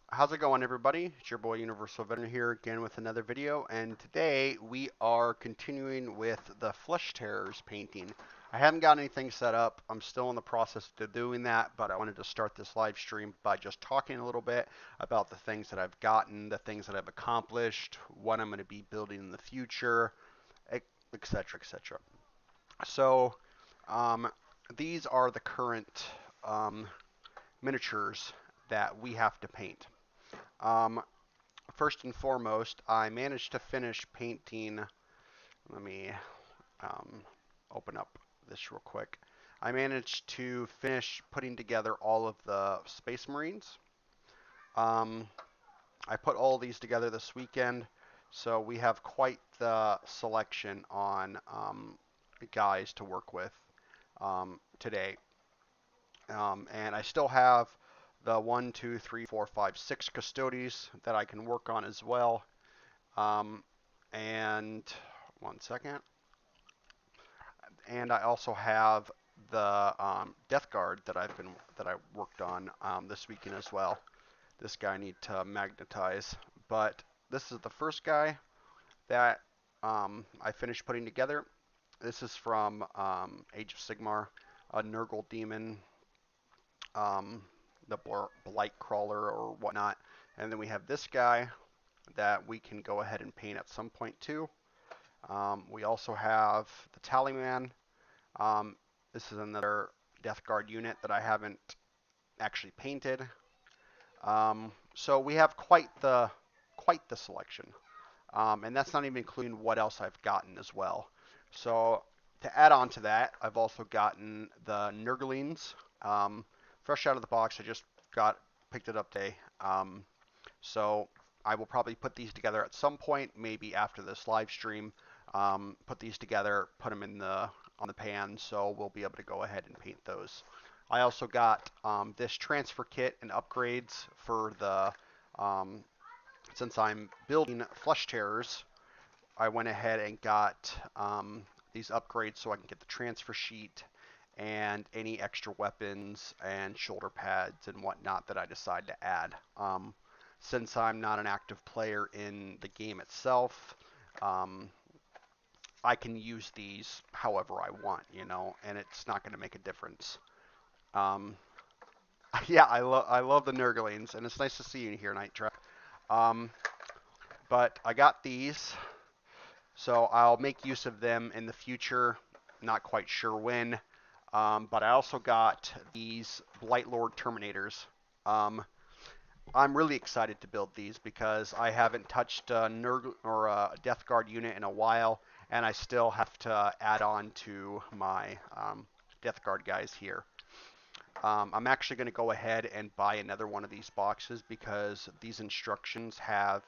How's it going, everybody? It's your boy Universal Veteran here again with another video, and today we are continuing with the Flesh Terrors painting. I haven't got anything set up. I'm still in the process of doing that, but I wanted to start this live stream by just talking a little bit about the things that I've gotten, the things that I've accomplished, what I'm going to be building in the future, etc., etc. So, um, these are the current miniatures that we have to paint. Um, First and foremost, I managed to finish painting. Let me um, open up this real quick. I managed to finish putting together all of the Space Marines. Um, I put all these together this weekend, so we have quite the selection on guys to work with today. And I still have the 1, 2, 3, 4, 5, 6 custodies that I can work on as well. And one second. And I also have the Death Guard that I worked on this weekend as well. This guy I need to magnetize, but this is the first guy that I finished putting together. This is from Age of Sigmar, a Nurgle demon, um, the Blight Crawler or whatnot. And then we have this guy that we can go ahead and paint at some point too. We also have the Tallyman. This is another Death Guard unit that I haven't actually painted. So we have quite the selection, and that's not even including what else I've gotten as well. So to add on to that, I've also gotten the Nurglings, fresh out of the box. I just got picked it up today. So I will probably put these together at some point, maybe after this live stream. Put these together, put them in the on the pan, so we'll be able to go ahead and paint those. I also got this transfer kit and upgrades for the since I'm building Flesh Terrors. I went ahead and got these upgrades so I can get the transfer sheet and any extra weapons and shoulder pads and whatnot that I decide to add. Since I'm not an active player in the game itself, um, I can use these however I want, and it's not going to make a difference. Um, yeah, I love the Nurglings, and it's nice to see you here, Night Trap. Um, but I got these, so I'll make use of them in the future. Not quite sure when. But I also got these Blight Lord Terminators. Um, I'm really excited to build these because I haven't touched a Nurg or a Death Guard unit in a while, and I still have to add on to my Death Guard guys here. I'm actually going to go ahead and buy another one of these boxes because these instructions have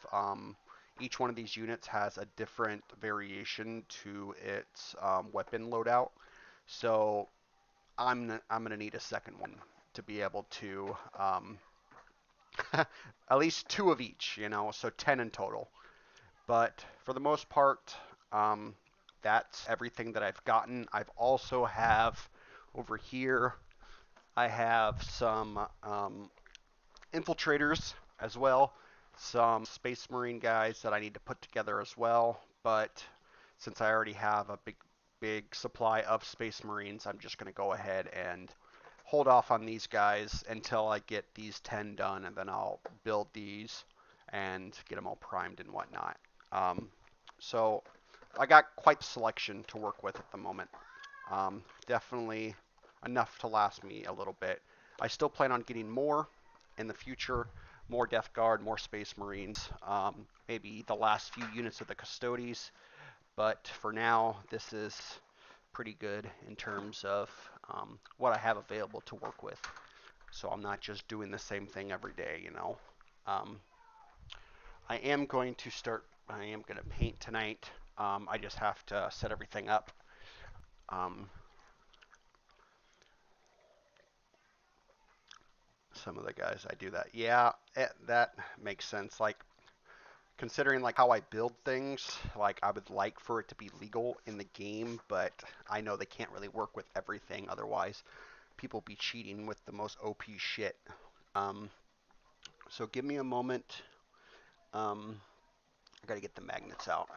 each one of these units has a different variation to its weapon loadout. So I'm going to need a second one to be able to at least two of each, so 10 in total. But for the most part, um, that's everything that I've gotten. I've also have over here, I have some infiltrators as well, some Space Marine guys that I need to put together as well. But since I already have a big supply of Space Marines, I'm just going to go ahead and hold off on these guys until I get these 10 done, and then I'll build these and get them all primed and whatnot. So I got quite the selection to work with at the moment. Definitely enough to last me a little bit. I still plan on getting more in the future, more Death Guard, more Space Marines, maybe the last few units of the Custodes. But for now, this is pretty good in terms of what I have available to work with. So I'm not just doing the same thing every day. Um, I am going to paint tonight. I just have to set everything up. Um, some of the guys I do that. Yeah, that makes sense. Like considering like how I build things, like I would like for it to be legal in the game, but I know they can't really work with everything. Otherwise, people be cheating with the most OP shit. Um, So give me a moment. I gotta get the magnets out.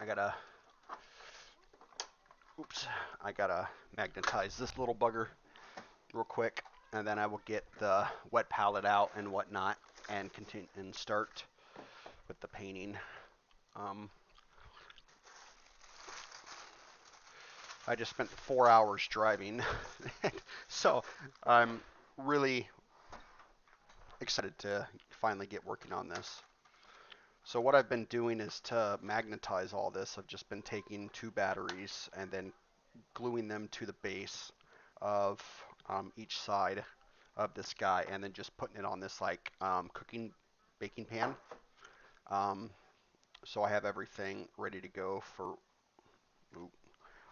Oops, I gotta magnetize this little bugger real quick, and then I will get the wet palette out and whatnot, and continue and start with the painting. Um, I just spent 4 hours driving, so I'm really excited to finally get working on this. So what I've been doing is to magnetize all this. I've just been taking 2 batteries and then gluing them to the base of each side of this guy, and then just putting it on this like baking pan. Um, so I have everything ready to go for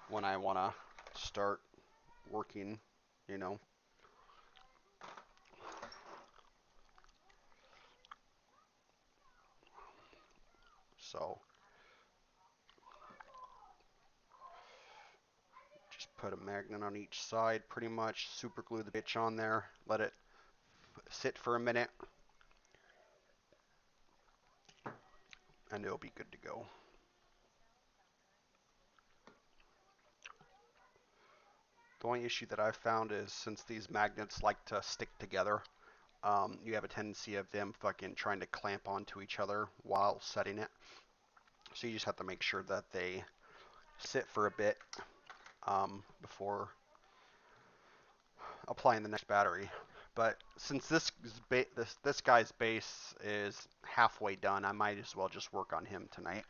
when I want to start working, you know. So just put a magnet on each side pretty much, super glue the bitch on there, let it sit for a minute, and it'll be good to go. The only issue that I've found is since these magnets like to stick together, you have a tendency of them fucking trying to clamp onto each other while setting it. So you just have to make sure that they sit for a bit before applying the next battery. But since this guy's base is halfway done, I might as well just work on him tonight.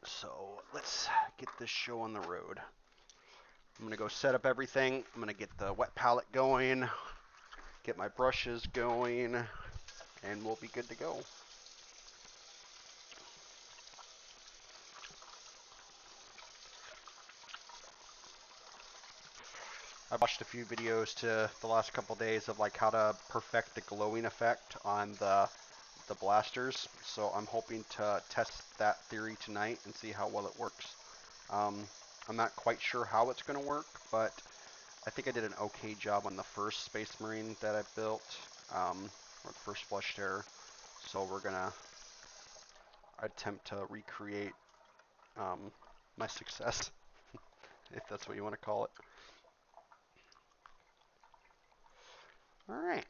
So let's get this show on the road. I'm gonna go set up everything. I'm gonna get the wet palette going, get my brushes going, and we'll be good to go. I watched a few videos to the last couple days of like how to perfect the glowing effect on the blasters. So I'm hoping to test that theory tonight and see how well it works. Um, I'm not quite sure how it's going to work, but I think I did an okay job on the first Space Marine that I built, or the first Flush Terror. So we're gonna attempt to recreate my success, if that's what you want to call it. All right.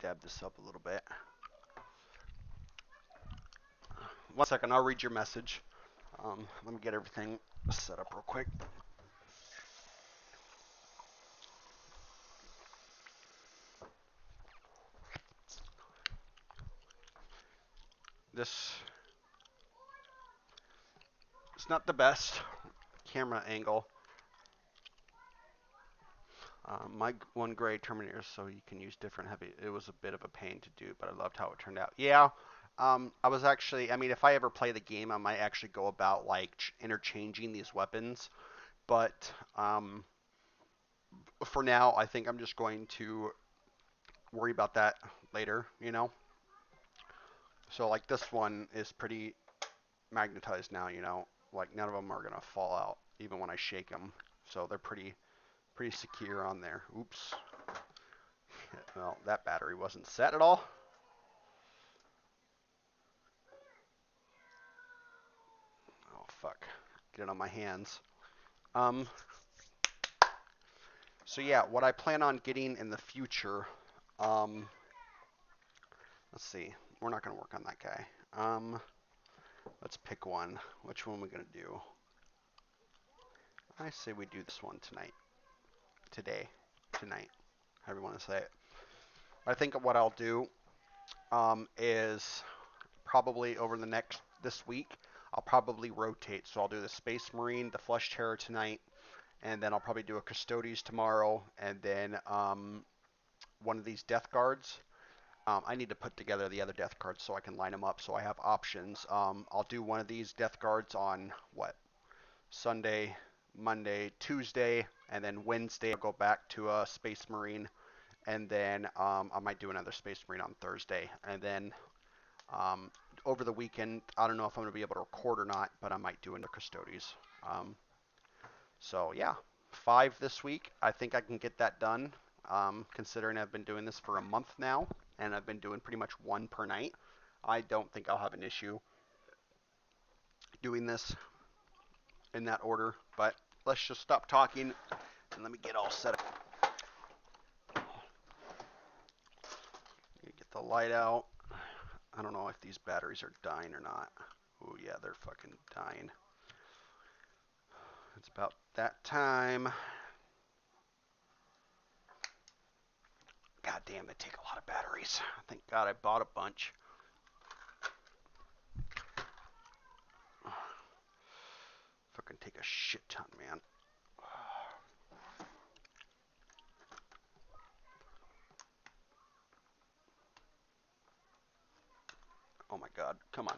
Dab this up a little bit. 1 second, I'll read your message. Let me get everything set up real quick. This is not the best camera angle. My one gray Terminator, so you can use different heavy. It was a bit of a pain to do, but I loved how it turned out. Yeah, I was actually. I mean, if I ever play the game, I might actually go about like interchanging these weapons. But for now, I think I'm just going to worry about that later. You know. So like this one is pretty magnetized now. You know, like none of them are gonna fall out even when I shake them. So they're pretty secure on there. Oops. Well, that battery wasn't set at all. Oh, fuck. Get it on my hands. Um, so yeah, what I plan on getting in the future, um, let's see. We're not going to work on that guy. Let's pick one. Which one are we going to do? I say we do this one tonight. Today. Tonight. However you want to say it. I think what I'll do is probably over this week, I'll probably rotate. So I'll do the Space Marine, the Flush Terror tonight, and then I'll probably do a Custodes tomorrow, and then one of these Death Guards. I need to put together the other Death Guards so I can line them up so I have options. I'll do one of these Death Guards on what? Sunday, Monday, Tuesday, and then Wednesday I'll go back to a Space Marine, and then I might do another Space Marine on Thursday, and then um, over the weekend I don't know if I'm going to be able to record or not, but I might do into Custodes. So yeah, 5 this week. I think I can get that done, considering I've been doing this for a month now, and I've been doing pretty much one per night. I don't think I'll have an issue doing this in that order, but let's just stop talking and let me get all set up. Get the light out. I don't know if these batteries are dying or not. Oh yeah, they're fucking dying. It's about that time. God damn, they take a lot of batteries. Thank God I bought a bunch. Fucking take a shit ton, man. Oh my God, come on.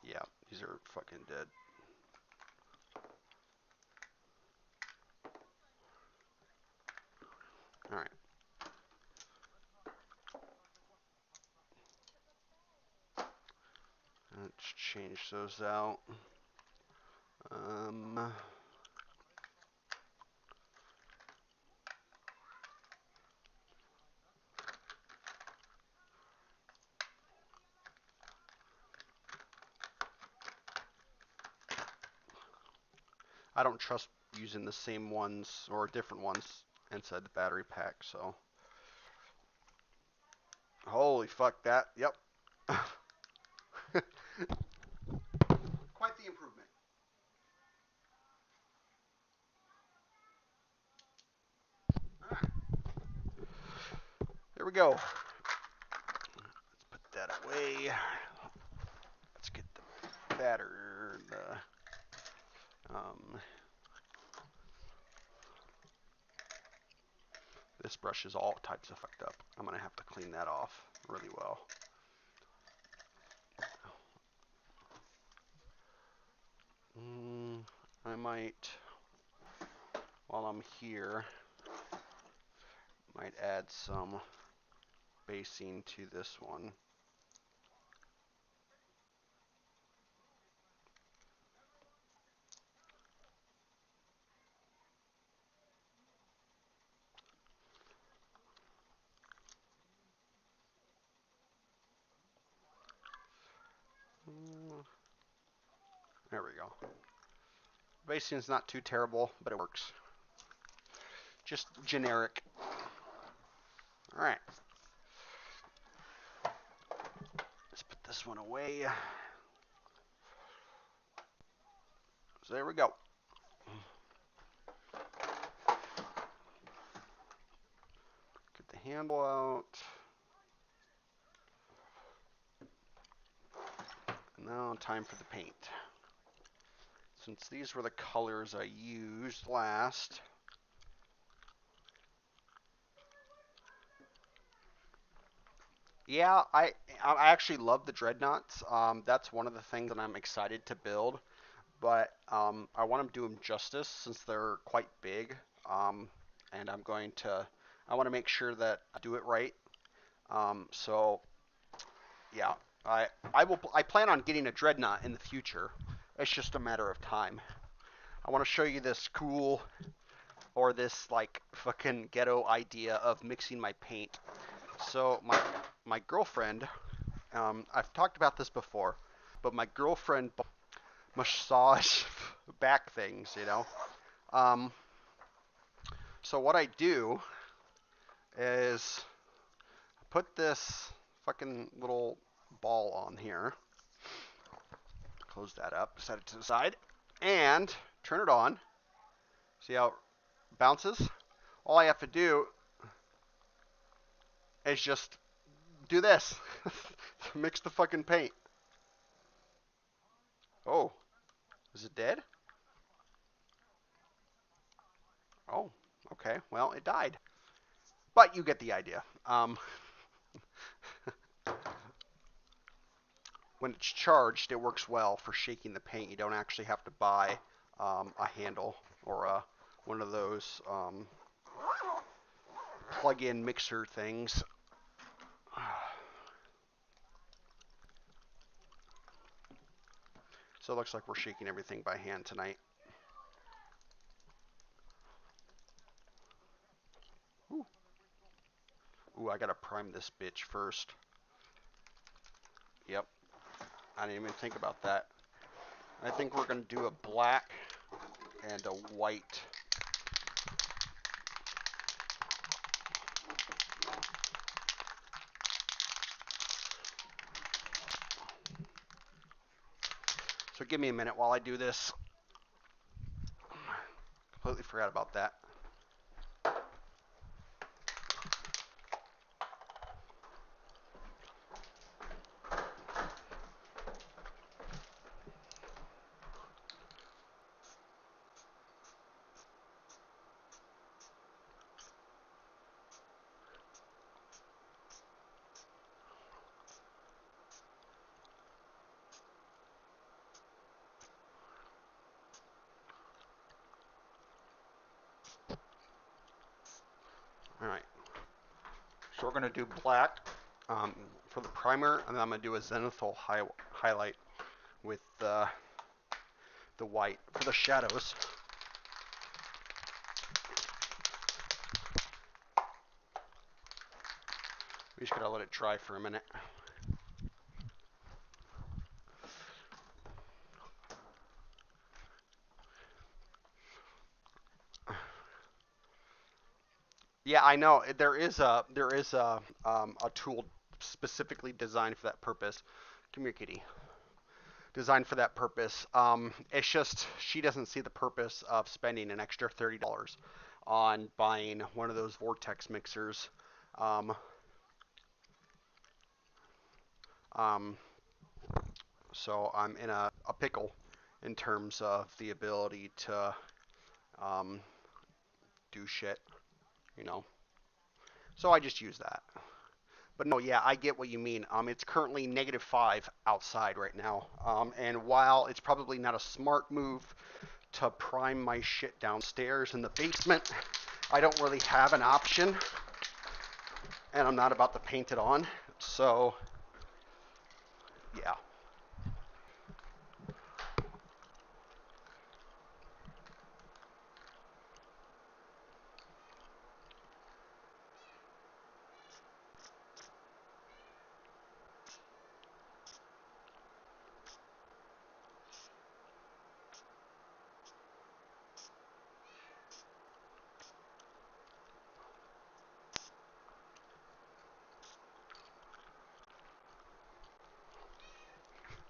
Yeah, these are fucking dead. Alright. Let's change those out. I don't trust using the same ones or different ones inside the battery pack, so. Holy fuck that. Yep. Quite the improvement. Alright. There we go. Let's put that away. Let's get the batter. This brush is all types of fucked up. I'm gonna have to clean that off really well. I might, while I'm here, might add some basing to this one. There we go. Basing is not too terrible, but it works. Just generic. Alright. Let's put this one away. So there we go. Get the handle out. And now time for the paint. Since these were the colors I used last, yeah, I actually love the dreadnoughts. That's one of the things that I'm excited to build, but I want to do them justice since they're quite big, and I want to make sure that I do it right. So yeah, I plan on getting a dreadnought in the future. It's just a matter of time. I want to show you this cool, or this like fucking ghetto idea of mixing my paint. So my girlfriend, I've talked about this before, but my girlfriend massage back things, you know. Um, so what I do is put this fucking little ball on here, close that up, set it to the side, and turn it on. See how it bounces? All I have to do is just do this. Mix the fucking paint. Oh, is it dead? Oh, okay. Well, it died. But you get the idea. When it's charged, it works well for shaking the paint. You don't actually have to buy a handle or one of those plug-in mixer things. So it looks like we're shaking everything by hand tonight. Ooh, Ooh, I gotta prime this bitch first. Yep, I didn't even think about that. I think we're gonna do a black and a white. So give me a minute while I do this. Completely forgot about that. All right. So we're gonna do black for the primer, and then I'm gonna do a zenithal highlight with the white for the shadows. We just gotta let it dry for a minute. Yeah, I know there is a tool specifically designed for that purpose. Come here, kitty. Designed for that purpose. It's just she doesn't see the purpose of spending an extra $30 on buying one of those vortex mixers. Um, um, so I'm in a pickle in terms of the ability to um, do shit, you know. So I just use that. But no, yeah, I get what you mean. It's currently -5 outside right now. And while it's probably not a smart move to prime my shit downstairs in the basement, I don't really have an option, and I'm not about to paint it on. So, yeah.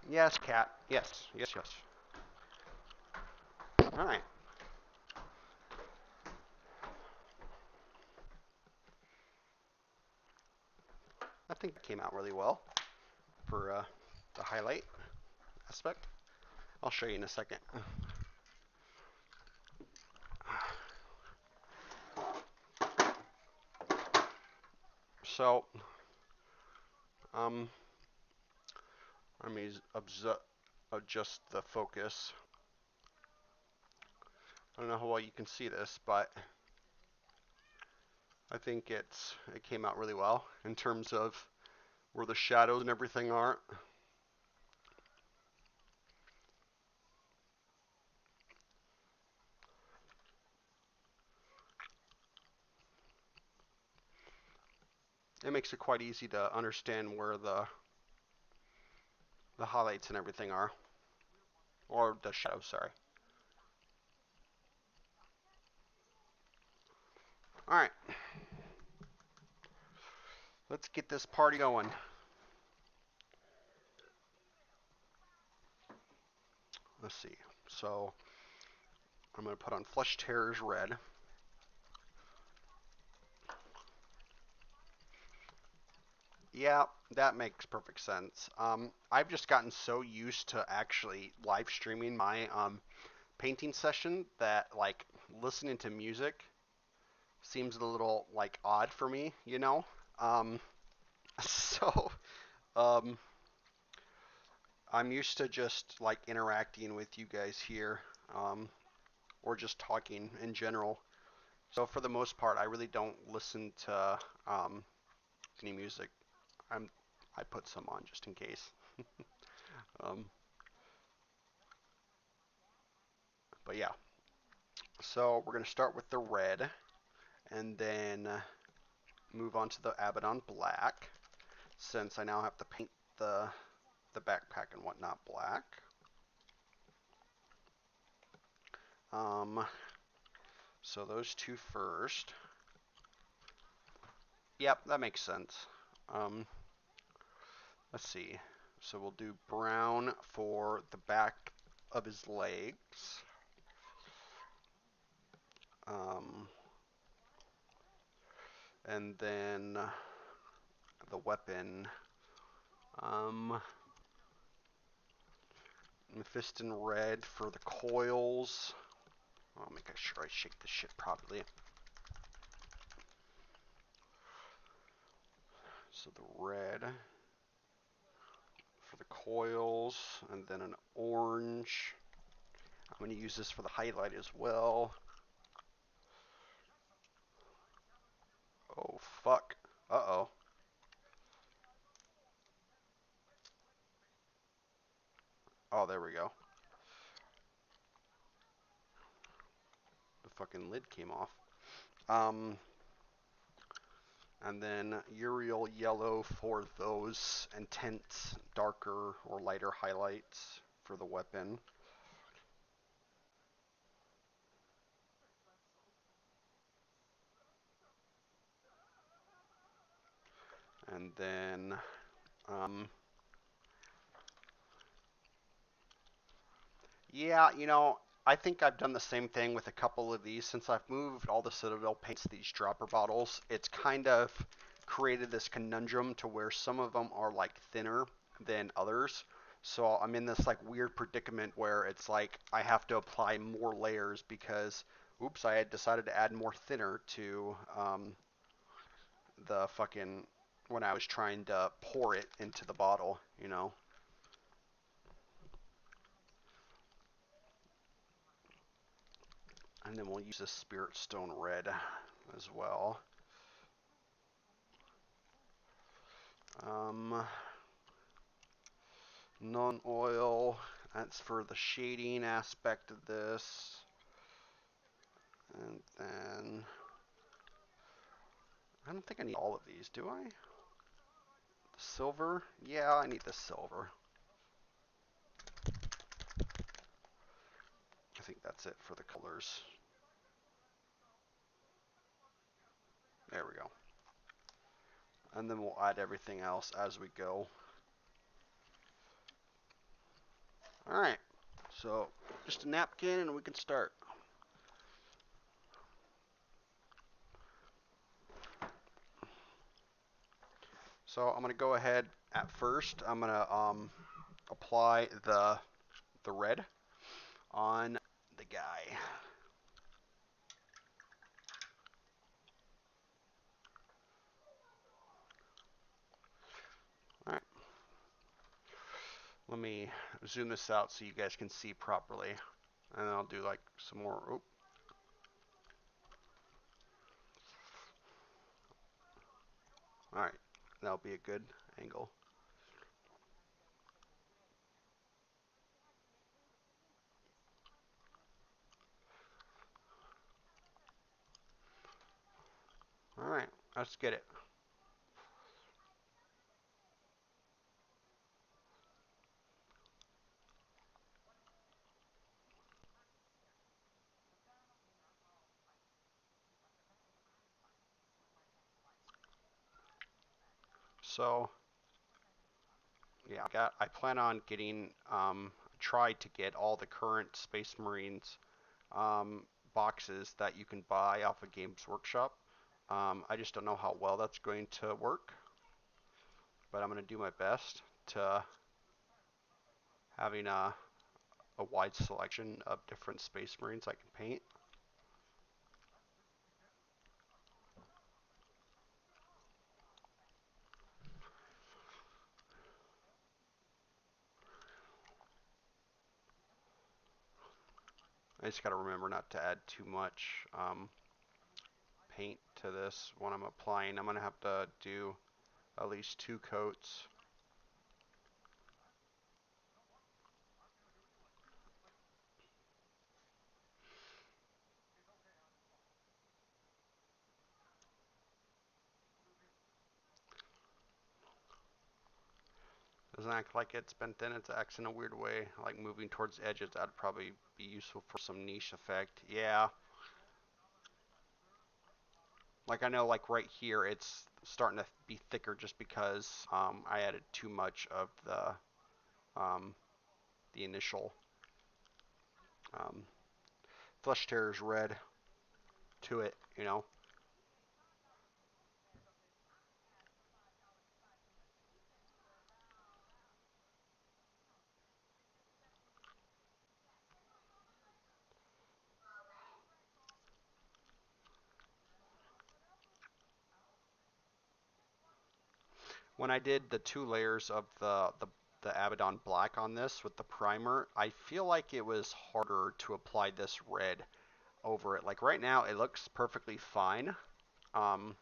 Yes, cat. Yes, yes, yes. All right. I think that came out really well for the highlight aspect. I'll show you in a second. So, um, let me adjust the focus. I don't know how well you can see this, but I think it came out really well in terms of where the shadows and everything are. It makes it quite easy to understand where the highlights and everything are, or the shadows. Sorry. All right, let's get this party going. Let's see. So I'm going to put on Flesh Terrors Red. Yeah, that makes perfect sense. I've just gotten so used to actually live streaming my painting session that like listening to music seems a little like odd for me, you know. Um, so um, I'm used to just like interacting with you guys here, or just talking in general. So for the most part, I really don't listen to any music. I put some on just in case. Um, But yeah, so we're going to start with the red and then move on to the Abaddon black, since I now have to paint the backpack and whatnot black. So those two first. Yep, that makes sense. Let's see. So we'll do brown for the back of his legs. And then the weapon. Mephiston red for the coils. I'll make sure I shake this shit properly. So the red for the coils, and then an orange. I'm going to use this for the highlight as well. Oh, fuck. Uh-oh. Oh, there we go. The fucking lid came off. And then Uriel yellow for those intense, darker or lighter highlights for the weapon. And then yeah, I think I've done the same thing with a couple of these. Since I've moved all the Citadel paints to these dropper bottles, it's kind of created this conundrum to where some of them are like thinner than others. So I'm in this like weird predicament where it's like I have to apply more layers because, oops, I had decided to add more thinner to the fucking when I was trying to pour it into the bottle. And then we'll use this Spirit Stone red as well. Non-oil, that's for the shading aspect of this. And then, I don't think I need all of these, do I? The silver? Yeah, I need the silver. I think that's it for the colors. There we go. And then we'll add everything else as we go. Alright, so just a napkin and we can start. So I'm going to go ahead at first. I'm going to apply the red on the guy. Alright. Let me zoom this out so you guys can see properly. And then I'll do like some more. Oh. Alright. That'll be a good angle. Alright. Let's get it. So, yeah, I plan on getting, tried to get all the current Space Marines boxes that you can buy off of Games Workshop. I just don't know how well that's going to work, but I'm going to do my best to having a wide selection of different Space Marines I can paint. I just got to remember not to add too much paint to this when I'm applying. I'm going to have to do at least 2 coats. Doesn't act like it's bent in, it acts in a weird way, like moving towards the edges. That'd probably be useful for some niche effect. Yeah, like I know like right here it's starting to be thicker just because I added too much of um, the initial um, Flesh Tearers red to it, you know. When I did the 2 layers of the Abaddon Black on this with the primer, I feel like it was harder to apply this red over it. Like right now, it looks perfectly fine, um,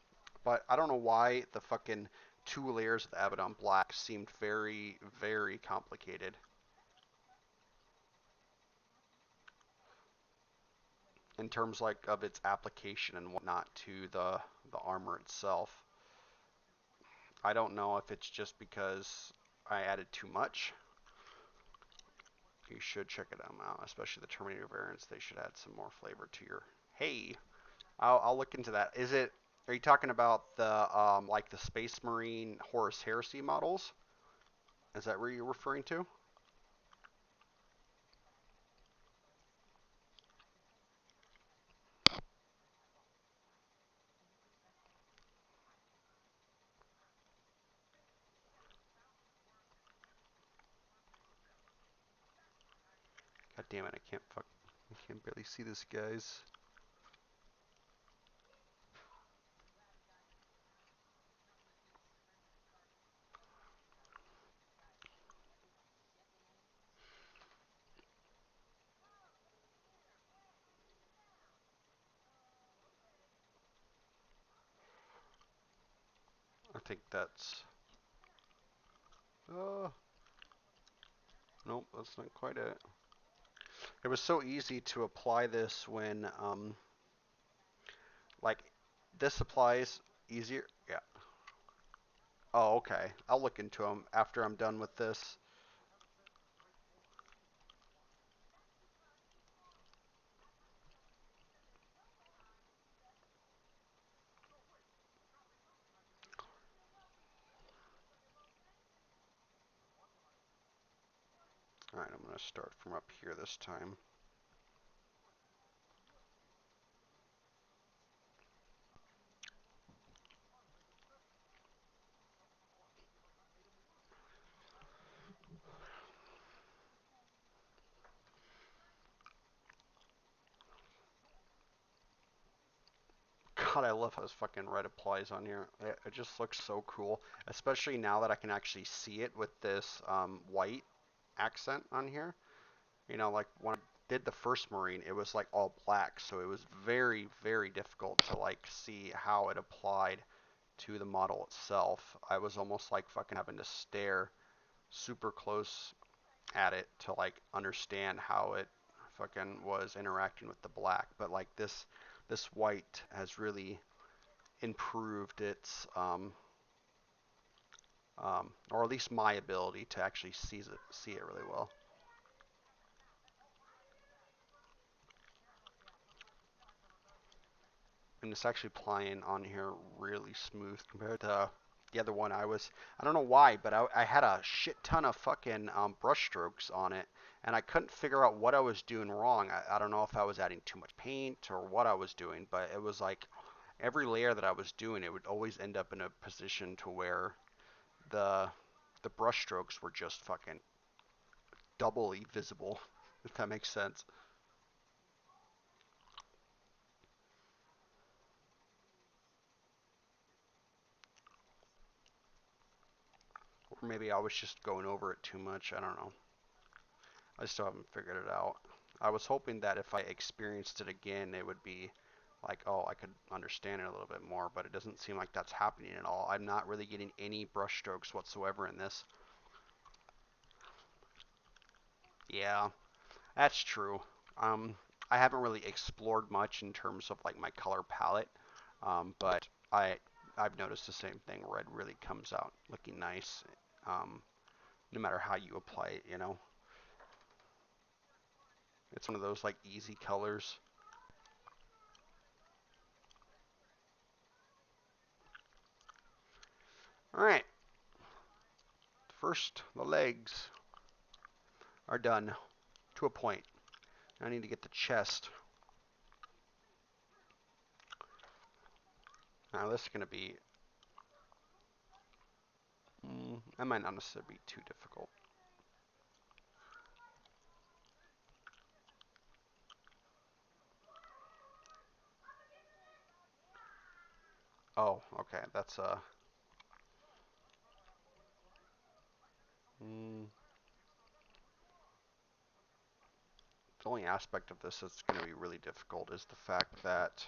but I don't know why the fucking 2 layers of the Abaddon Black seemed very, very complicated in terms like of its application and whatnot to the armor itself. I don't know if it's just because I added too much. You should check it out, especially the Terminator variants. They should add some more flavor to your. Hey, I'll look into that. Is it? Are you talking about the like the Space Marine Horus Heresy models? Is that what you're referring to? God damn it! I can't barely see this, guys. I think that's. Uh, nope, that's not quite it. It was so easy to apply this when like this applies easier. Yeah. Oh, okay. I'll look into them after I'm done with this. All right, I'm gonna start from up here this time. God, I love how this fucking red applies on here. It just looks so cool, especially now that I can actually see it with this white accent on here. You know, like when I did the first Marine, it was like all black, so it was very, very difficult to like see how it applied to the model itself. I was almost like fucking having to stare super close at it to like understand how it fucking was interacting with the black. But like this white has really improved its or at least my ability to actually see it really well. And it's actually playing on here really smooth compared to the other one. I don't know why, but I had a shit ton of fucking brush strokes on it, and I couldn't figure out what I was doing wrong. I don't know if I was adding too much paint or what I was doing, but it was like every layer that I was doing, it would always end up in a position to where the the brush strokes were just fucking doubly visible, if that makes sense. Or maybe I was just going over it too much. I don't know. I still haven't figured it out. I was hoping that if I experienced it again, it would be like, oh, I could understand it a little bit more, but it doesn't seem like that's happening at all. I'm not really getting any brush strokes whatsoever in this. Yeah, that's true. Um, I haven't really explored much in terms of like my color palette, but I've noticed the same thing. Red really comes out looking nice. Um, no matter how you apply it, you know. It's one of those like easy colors. All right, first the legs are done to a point. I need to get the chest. Now this is going to be, that might not necessarily be too difficult. Oh, okay, that's the only aspect of this that's going to be really difficult is the fact that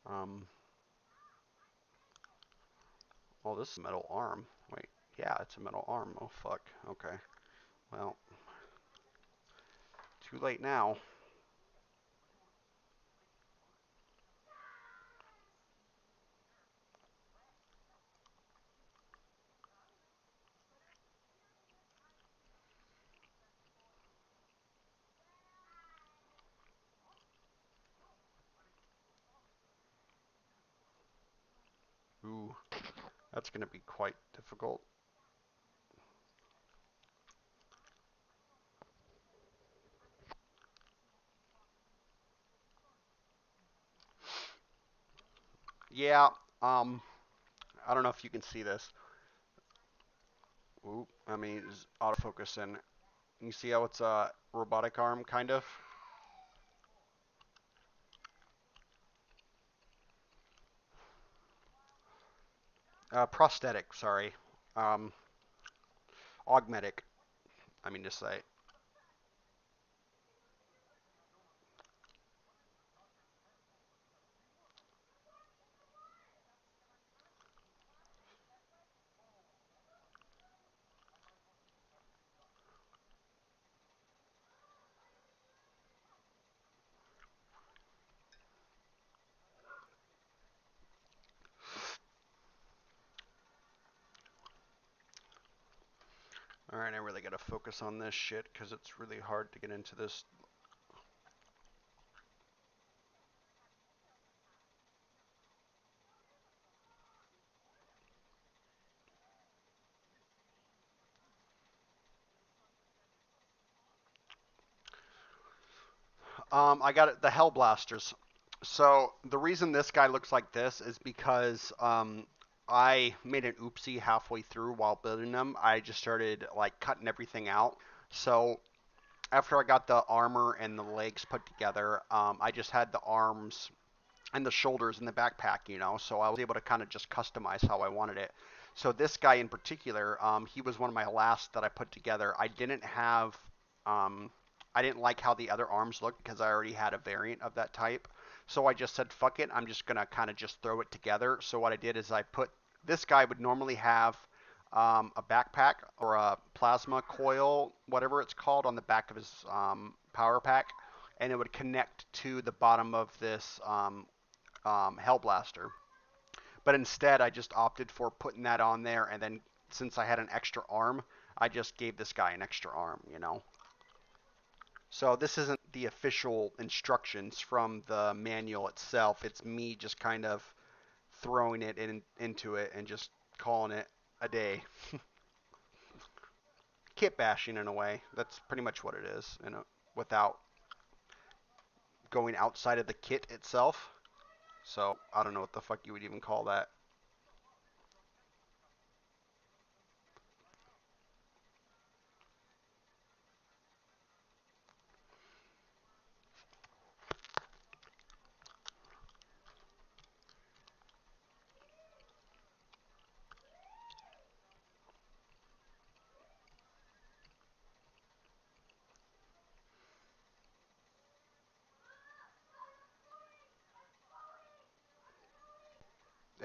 um, well, this is a metal arm. Wait, yeah, it's a metal arm. Oh fuck. Okay. Well, too late now. Ooh, that's going to be quite difficult. Yeah, I don't know if you can see this. Ooh, I mean, it's autofocus in. You see how it's a robotic arm, kind of? Prosthetic, sorry. Um, augmetic, I mean to say. Alright, I really gotta focus on this shit because it's really hard to get into this. I got it, the Hell Blasters. So the reason this guy looks like this is because I made an oopsie halfway through while building them. I just started like cutting everything out. So after I got the armor and the legs put together, I just had the arms and the shoulders in the backpack, you know. So I was able to kind of just customize how I wanted it. So this guy in particular, he was one of my last that I put together. Um, I didn't like how the other arms looked because I already had a variant of that type. So I just said, fuck it, I'm just gonna kind of just throw it together. So what I did is I put this guy would normally have a backpack or a plasma coil, whatever it's called, on the back of his power pack, and it would connect to the bottom of this Hellblaster. But instead, I just opted for putting that on there, and then since I had an extra arm, I just gave this guy an extra arm, you know. So this isn't the official instructions from the manual itself. It's me just kind of throwing it into it and just calling it a day. Kit bashing in a way. That's pretty much what it is, you know, without going outside of the kit itself. So I don't know what the fuck you would even call that.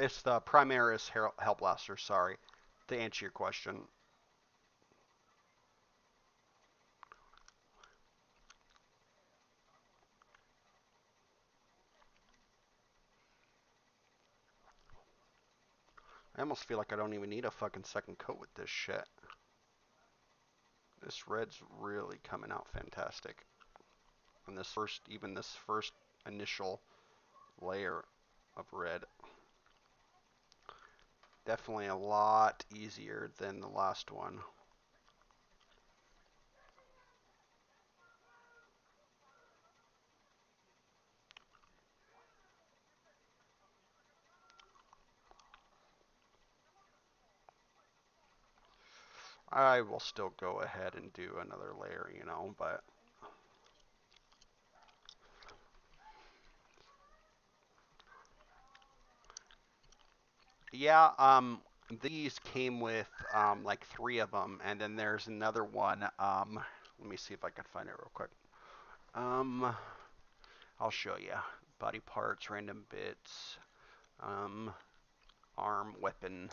It's the Primaris Hellblaster, sorry, to answer your question. I almost feel like I don't even need a fucking second coat with this shit. This red's really coming out fantastic. And even this first initial layer of red, definitely a lot easier than the last one. I will still go ahead and do another layer, you know, but yeah, these came with like 3 of them, and then there's another one. Let me see if I can find it real quick. Um, I'll show you. Body parts, random bits, um, arm, weapon.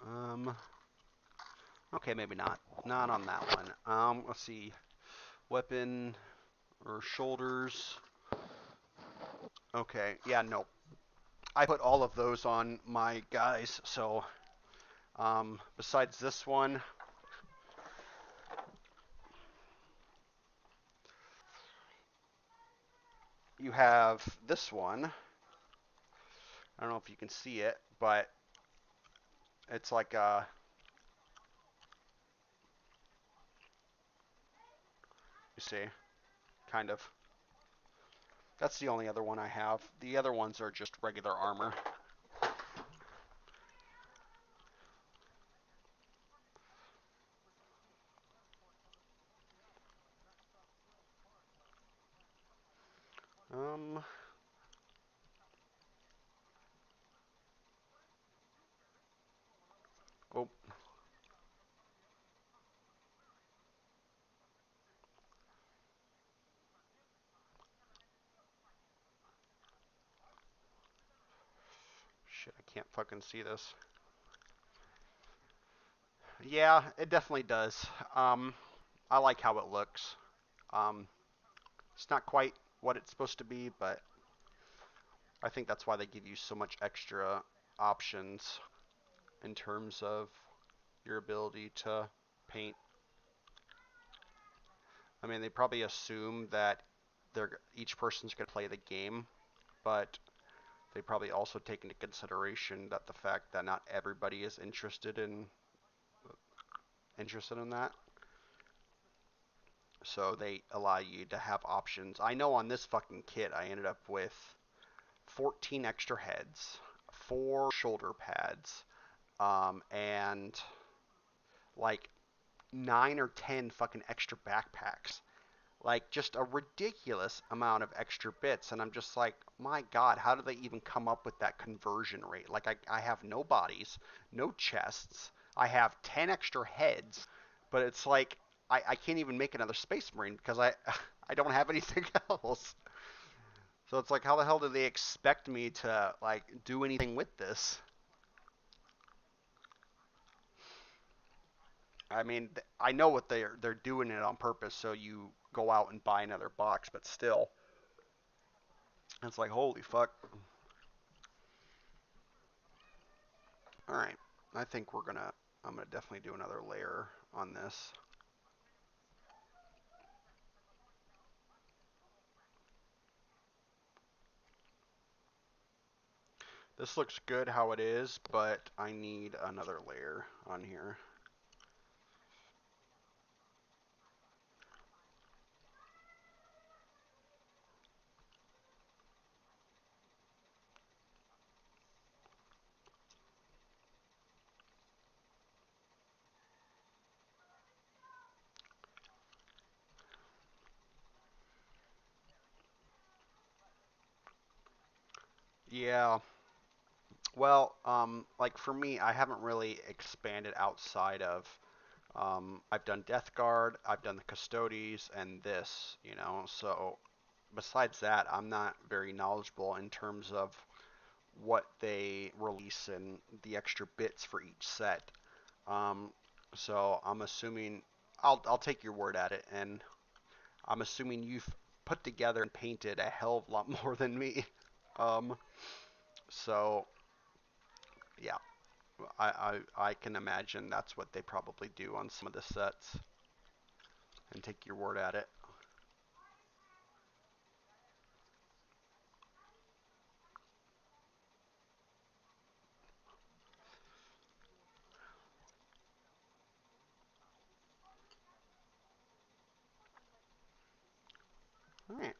Um, okay, maybe not. Not on that one. Let's see. Weapon or shoulders. Okay, yeah, no. I put all of those on my guys, so besides this one, you have this one. I don't know if you can see it, but it's like you see, kind of. That's the only other one I have. The other ones are just regular armor. Um, oh, shit, I can't fucking see this. Yeah, it definitely does. I like how it looks. Um, it's not quite what it's supposed to be, but I think that's why they give you so much extra options in terms of your ability to paint. I mean, they probably assume that each person's going to play the game, but they probably also take into consideration that the fact that not everybody is interested in that. So they allow you to have options. I know on this fucking kit, I ended up with 14 extra heads, 4 shoulder pads, and like 9 or 10 fucking extra backpacks. Like just a ridiculous amount of extra bits, and I'm just like, my god, how do they even come up with that conversion rate? Like I have no bodies, no chests, I have 10 extra heads, but it's like I can't even make another space marine because I I don't have anything else. So it's like, how the hell do they expect me to like do anything with this? I mean, I know what they're doing it on purpose, so you go out and buy another box, but still, it's like, holy fuck. All right, I think I'm gonna definitely do another layer on this. This looks good how it is, but I need another layer on here. Yeah, well, like for me, I haven't really expanded outside of I've done Death Guard, I've done the Custodes, and this, you know. So besides that, I'm not very knowledgeable in terms of what they release and the extra bits for each set. Um, so I'm assuming I'll take your word at it, and I'm assuming you've put together and painted a hell of a lot more than me. Um, so Yeah, I can imagine that's what they probably do on some of the sets and take your word at it. All right.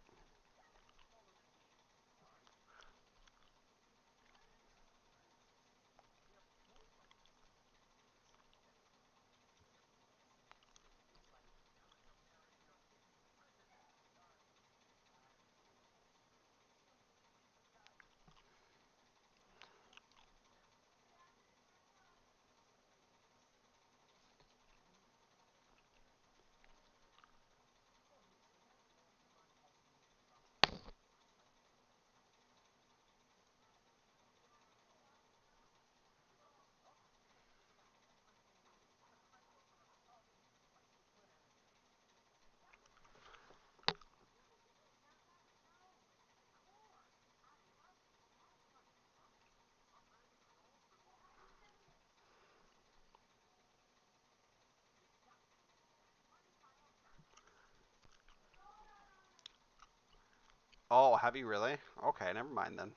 Oh, have you really? Okay, never mind then.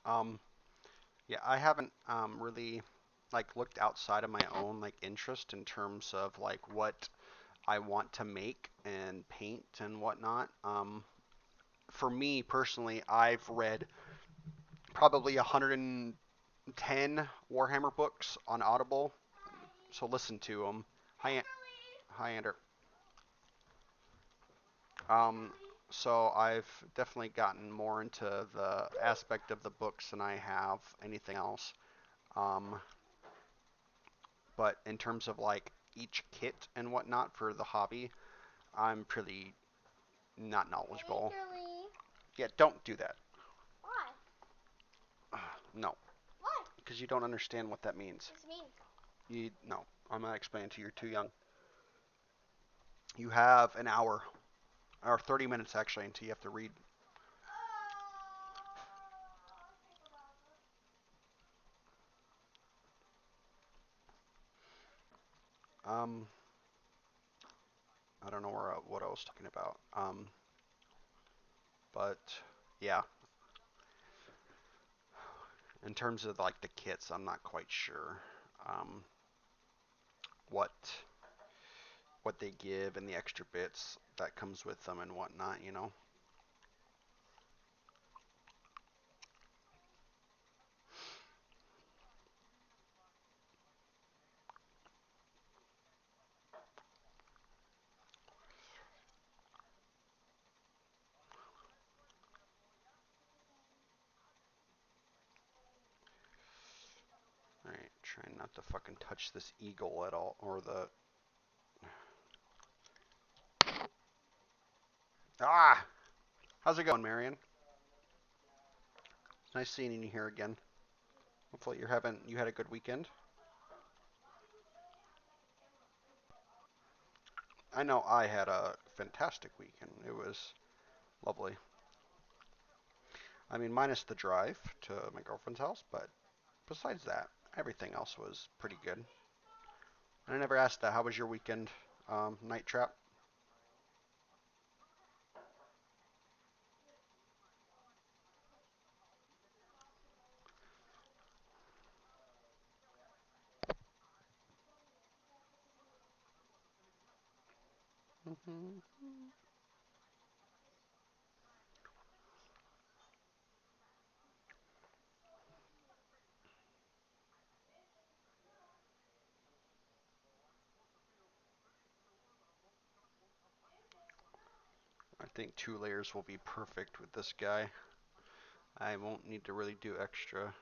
Um, yeah, I haven't really like looked outside of my own like interest in terms of like what I want to make and paint and whatnot. For me personally, I've read probably 110 Warhammer books on Audible, so listen to them. Hi, hi, Ander. Um, so I've definitely gotten more into the aspect of the books than I have anything else. Um, but in terms of like each kit and whatnot for the hobby, I'm pretty not knowledgeable. Yeah, don't do that. No, because you don't understand what that means. You no, I'm not explaining to you. You're too young. You have an hour or 30 minutes actually until you have to read. Um, I don't know what I was talking about. But yeah, in terms of like the kits, I'm not quite sure um, what what they give and the extra bits that comes with them and whatnot. You know. All right, trying not to fucking touch this eagle at all, or the ah. How's it going, Marion? It's nice seeing you here again. Hopefully you had a good weekend. I know I had a fantastic weekend. It was lovely. I mean, minus the drive to my girlfriend's house, but besides that, everything else was pretty good. And I never asked that. How was your weekend, Night Trap? Hmm. I think 2 layers will be perfect with this guy. I won't need to really do extra.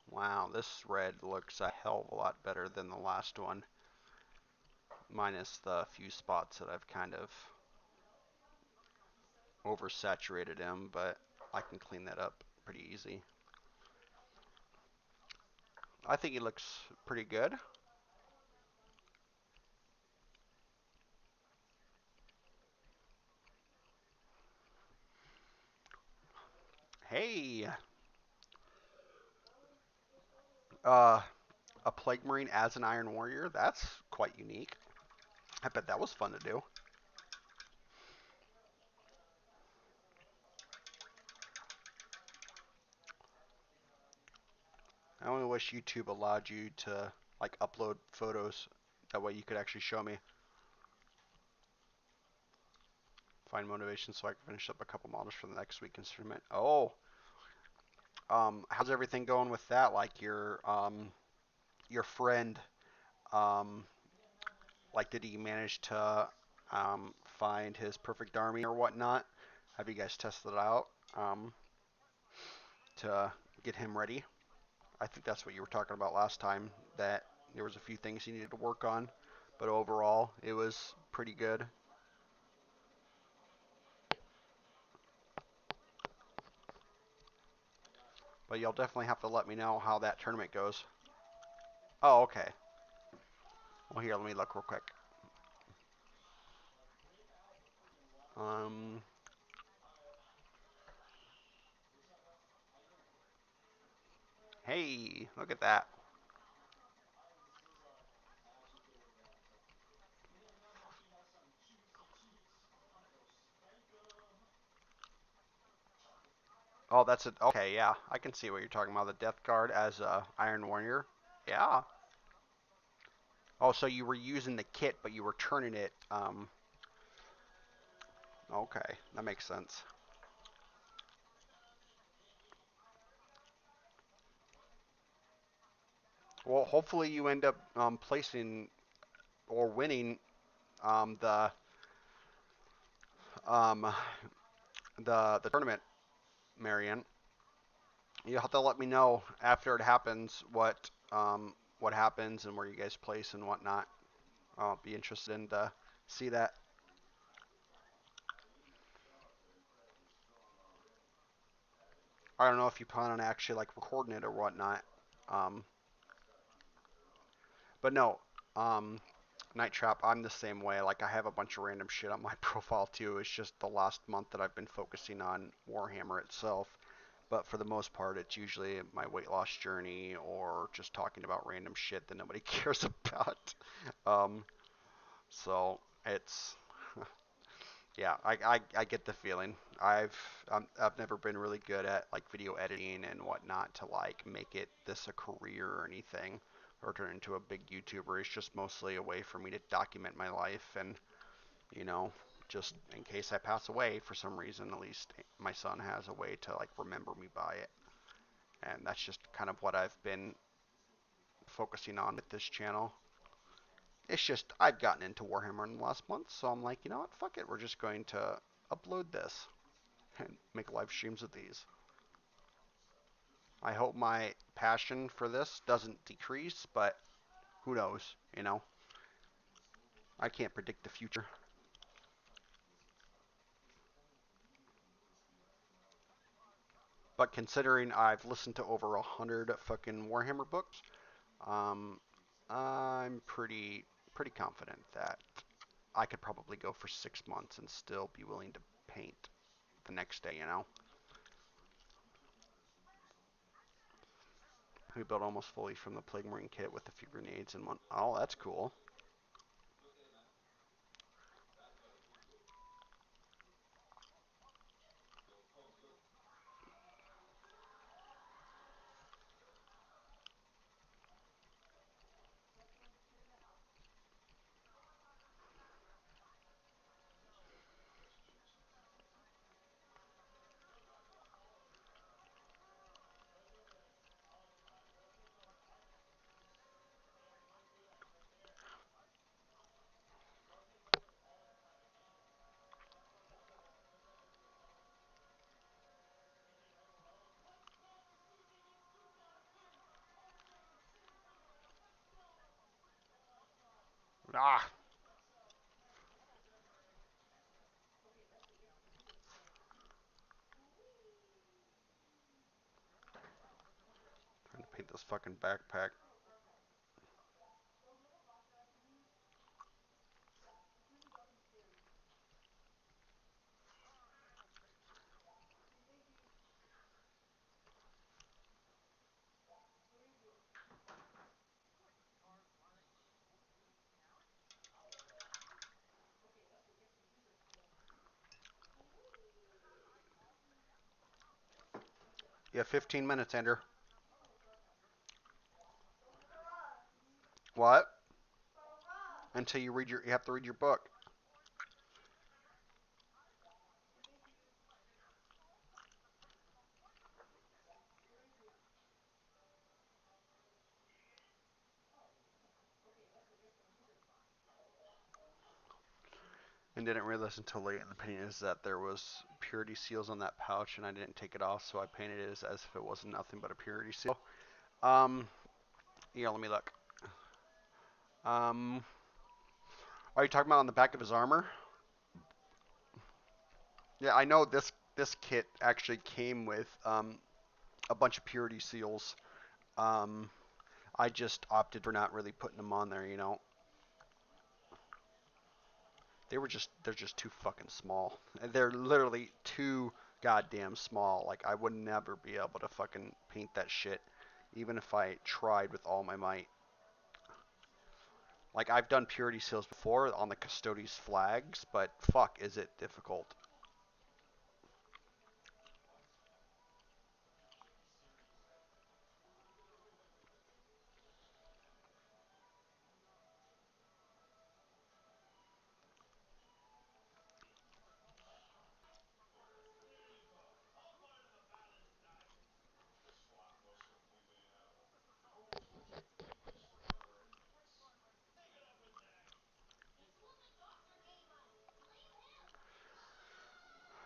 Wow, this red looks a hell of a lot better than the last one, minus the few spots that I've kind of oversaturated him, but I can clean that up pretty easy. I think he looks pretty good. Hey, uh, a Plague Marine as an Iron Warrior? That's quite unique. I bet that was fun to do. I only wish YouTube allowed you to like upload photos. That way you could actually show me. Find motivation so I can finish up a couple models for the next week's tournament. Oh, how's everything going with that? Like your friend, um, like did he manage to find his perfect army or whatnot? Have you guys tested it out to get him ready? I think that's what you were talking about last time. That there was a few things he needed to work on, but overall it was pretty good. But you'll definitely have to let me know how that tournament goes. Oh, okay. Well, here, let me look real quick. Um, hey, look at that. Oh, that's it. Okay, yeah, I can see what you're talking about. The Death Guard as a Iron Warrior. Yeah. Oh, so you were using the kit, but you were turning it. Okay, that makes sense. Well, hopefully you end up placing or winning the um, the tournament, Marion. You'll have to let me know after it happens what happens and where you guys place and whatnot. I'll be interested in to see that. I don't know if you plan on actually like recording it or whatnot. Um, but no, um, Night Trap, I'm the same way. Like I have a bunch of random shit on my profile too. It's just the last month that I've been focusing on Warhammer itself. But for the most part, it's usually my weight loss journey or just talking about random shit that nobody cares about. Um, so it's yeah, I get the feeling. I've never been really good at like video editing and whatnot to like make it this a career or anything or turn into a big YouTuber. It's just mostly a way for me to document my life and you know just in case I pass away for some reason, at least my son has a way to like remember me by it. And that's just kind of what I've been focusing on with this channel. It's just I've gotten into Warhammer in the last month, so I'm like, you know what, fuck it, we're just going to upload this and make live streams of these. I hope my passion for this doesn't decrease, but who knows, you know? I can't predict the future. But considering I've listened to over 100 fucking Warhammer books, um, I'm pretty confident that I could probably go for 6 months and still be willing to paint the next day, you know? We built almost fully from the Plague Marine kit with a few grenades and one. Oh, that's cool. Ah, trying to paint this fucking backpack. You have 15 minutes, Ender. What? Until you have to read your book. And didn't realize until late in the painting is that there was purity seals on that pouch, and I didn't take it off, so I painted it as if it was nothing but a purity seal. Um, yeah, let me look. Um, are you talking about on the back of his armor? Yeah, I know this kit actually came with a bunch of purity seals. Um, I just opted for not really putting them on there, you know. They're just too fucking small. They're literally too goddamn small. Like I would never be able to fucking paint that shit, even if I tried with all my might. Like I've done purity seals before on the Custodes flags, but fuck, is it difficult?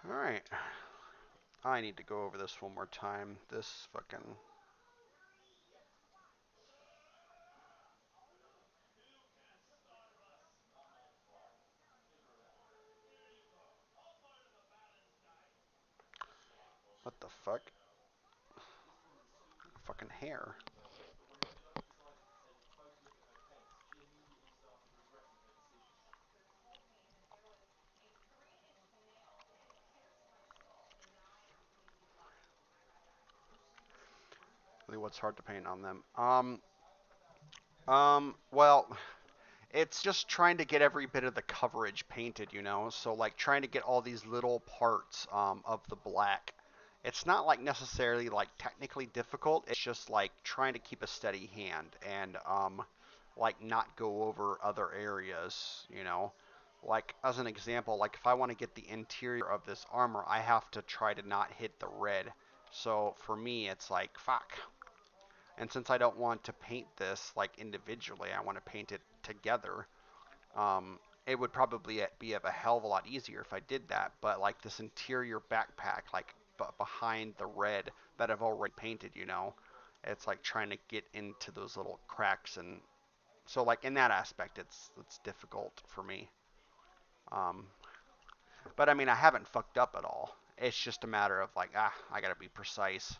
All right, I need to go over this one more time. This fucking what the fuck? Fucking hair. Really, what's hard to paint on them? Well, it's just trying to get every bit of the coverage painted, you know. So like trying to get all these little parts of the black. It's not like necessarily like technically difficult. It's just like trying to keep a steady hand and like not go over other areas, you know. Like as an example, like if I want to get the interior of this armor, I have to try to not hit the red. So for me, it's like fuck. And since I don't want to paint this like individually, I want to paint it together. It would probably be a hell of a lot easier if I did that. But like this interior backpack, like behind the red that I've already painted, you know, it's like trying to get into those little cracks, and so like in that aspect, it's difficult for me. Um, but I mean, I haven't fucked up at all. It's just a matter of like, I gotta be precise.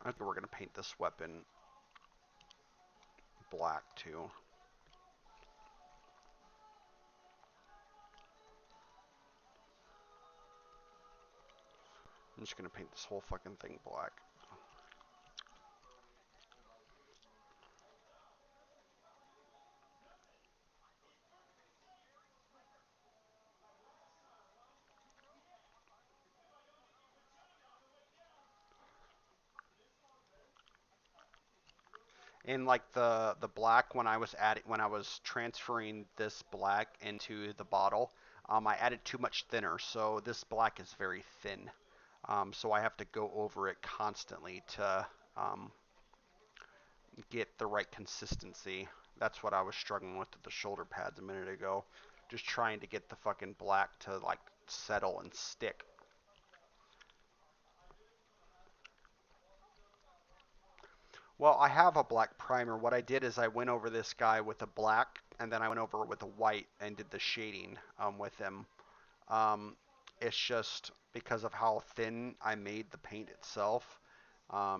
I think we're gonna paint this weapon black too. I'm just gonna paint this whole fucking thing black. In like the black, when I was transferring this black into the bottle, I added too much thinner, so this black is very thin. So I have to go over it constantly to um, get the right consistency. That's what I was struggling with the shoulder pads a minute ago. Just trying to get the fucking black to like settle and stick. Well, I have a black primer. What I did is I went over this guy with a black, and then I went over it with a white and did the shading with him. Um, it's just because of how thin I made the paint itself,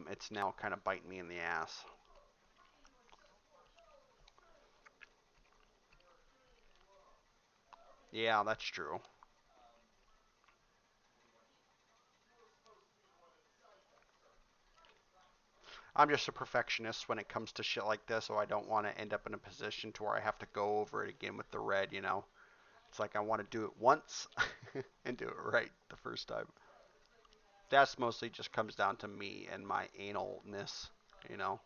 it's now kind of biting me in the ass. Yeah, that's true. I'm just a perfectionist when it comes to shit like this, so I don't want to end up in a position to where I have to go over it again with the red, you know. It's like I want to do it once and do it right the first time. That's mostly just comes down to me and my analness, you know.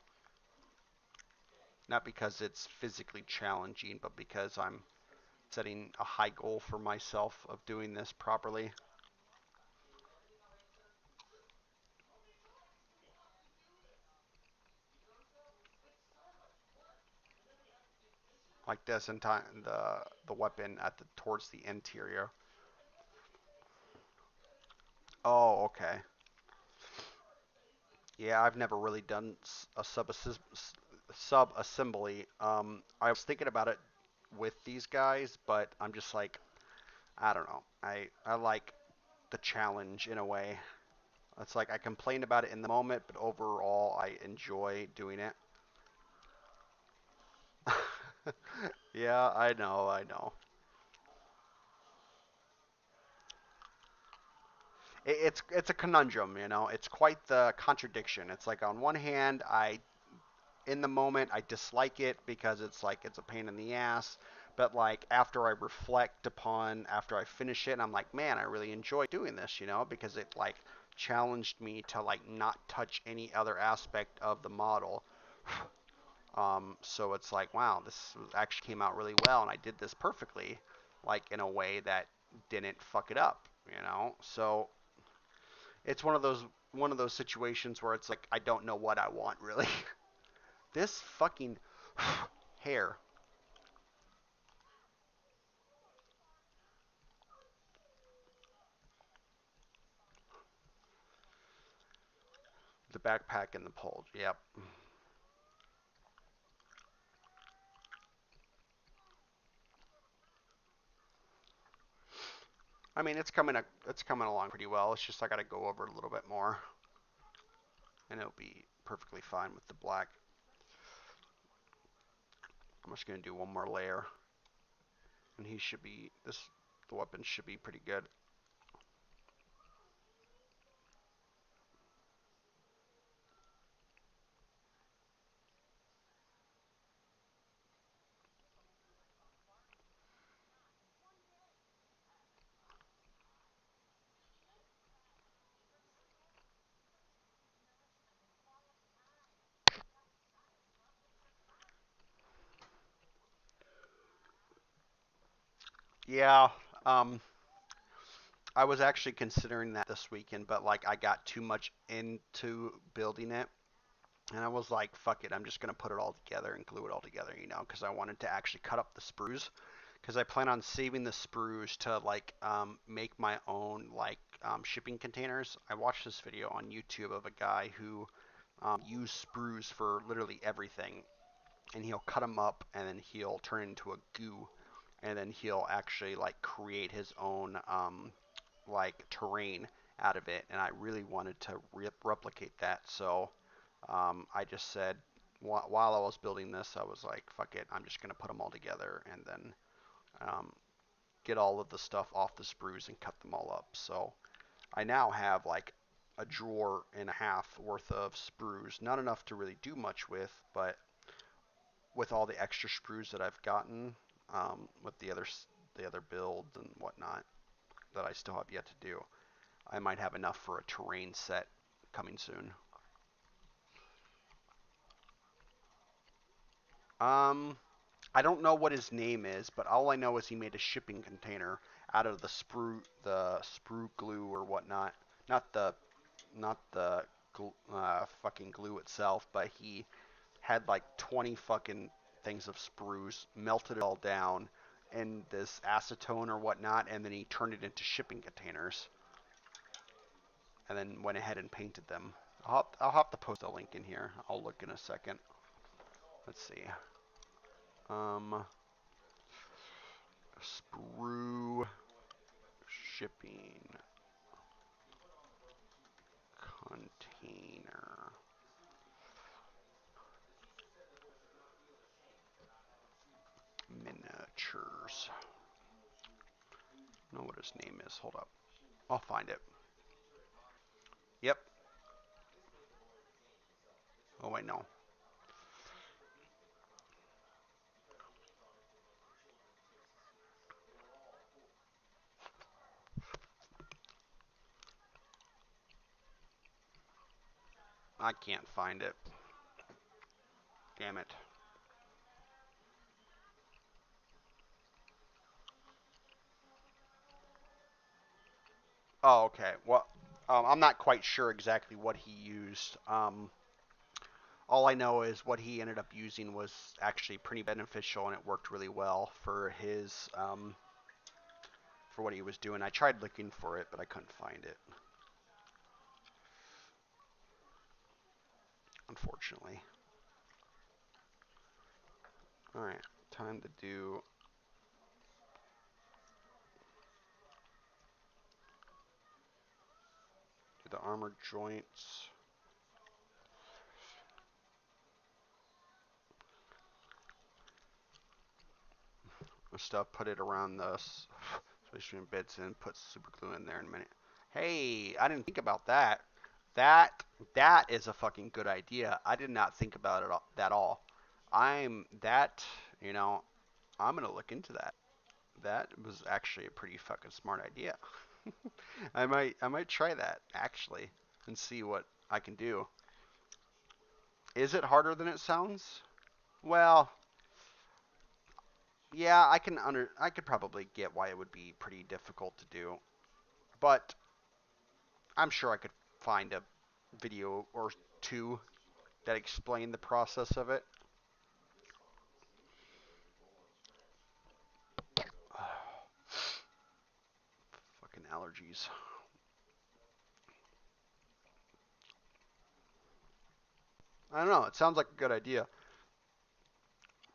Not because it's physically challenging, but because I'm setting a high goal for myself of doing this properly. Like this and the weapon at the towards the interior. Oh, okay. Yeah, I've never really done a sub assembly. I was thinking about it with these guys, but I'm just like, I don't know. I like the challenge in a way. It's like I complain about it in the moment, but overall I enjoy doing it. Yeah, I know, I know. It's a conundrum, you know. It's quite the contradiction. It's like on one hand, I in the moment I dislike it because it's like it's a pain in the ass, but like after I reflect upon after I finish it, and I'm like, man, I really enjoy doing this, you know, because it like challenged me to like not touch any other aspect of the model. So it's like, wow, this actually came out really well, and I did this perfectly, like in a way that didn't fuck it up, you know. So it's one of those situations where it's like I don't know what I want really. This fucking hair, the backpack and the pole. Yep. I mean, it's coming along pretty well. It's just I got to go over it a little bit more, and it'll be perfectly fine with the black. I'm just gonna do one more layer, and he should be this. The weapon should be pretty good. Yeah. Um, I was actually considering that this weekend, but like I got too much into building it, and I was like, fuck it, I'm just gonna put it all together and glue it all together, you know, because I wanted to actually cut up the sprues, because I plan on saving the sprues to like make my own like shipping containers. I watched this video on YouTube of a guy who used sprues for literally everything, and he'll cut them up and then he'll turn it into a goo, and then he'll actually like create his own like terrain out of it, and I really wanted to replicate that. So I just said while I was building this, I was like, fuck it, I'm just gonna put them all together and then um, get all of the stuff off the sprues and cut them all up. So I now have like a drawer and a half worth of sprues, not enough to really do much with, but with all the extra sprues that I've gotten with the other builds and whatnot that I still have yet to do, I might have enough for a terrain set coming soon. Um, I don't know what his name is, but all I know is he made a shipping container out of the sprue glue or whatnot. Not the not the fucking glue itself, but he had like 20 fucking things of sprues, melted it all down in this acetone or whatnot, and then he turned it into shipping containers, and then went ahead and painted them. I'll have to post a link in here. I'll look in a second. Let's see. Um, sprue shipping container miniatures. I don't know what his name is. Hold up. I'll find it. Yep. Oh wait, no. I can't find it. Damn it. Oh, okay. Well, I'm not quite sure exactly what he used. All I know is what he ended up using was actually pretty beneficial, and it worked really well for his for what he was doing. I tried looking for it, but I couldn't find it, unfortunately. All right, time to do the armor joints and stuff. Put it around the switching bits and put super glue in there in a minute. Hey, I didn't think about that. That that is a fucking good idea. I did not think about it that all. I'm that you know I'm gonna look into that. That was actually a pretty fucking smart idea. I might try that actually and see what I can do. Is it harder than it sounds? Well, yeah, I could probably get why it would be pretty difficult to do, but I'm sure I could find a video or two that explain the process of it. Fucking allergies. I don't know. It sounds like a good idea,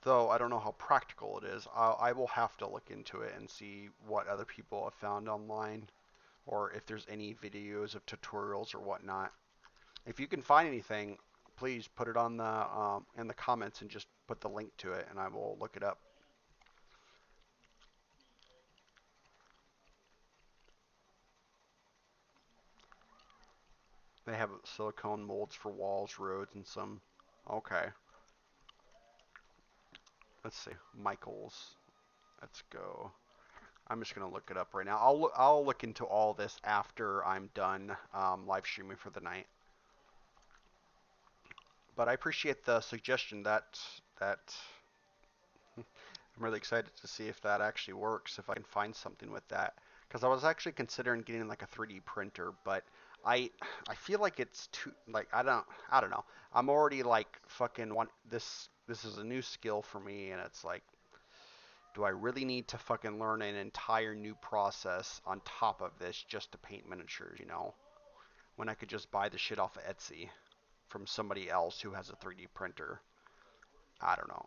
though I don't know how practical it is. I will have to look into it and see what other people have found online, or if there's any videos of tutorials or whatnot. If you can find anything, please put it on the in the comments and just put the link to it, and I will look it up. They have silicone molds for walls, roads, and some. Okay, let's see. Michaels. Let's go. I'm just gonna look it up right now. I'll look into all this after I'm done live streaming for the night. But I appreciate the suggestion. That I'm really excited to see if that actually works. If I can find something with that, because I was actually considering getting like a 3D printer, but I I feel like it's too like I don't know. I'm already like fucking want this. This is a new skill for me, and it's like, do I really need to fucking learn an entire new process on top of this just to paint miniatures? When I could just buy the shit off of Etsy from somebody else who has a 3D printer. I don't know.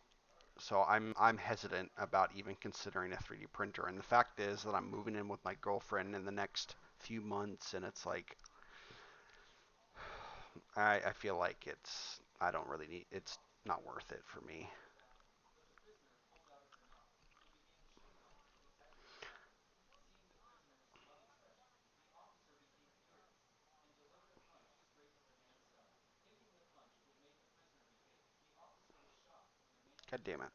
So I'm hesitant about even considering a 3D printer. And the fact is that I'm moving in with my girlfriend in the next few months, and it's like I feel like I don't really need it's not worth it for me. God damn it!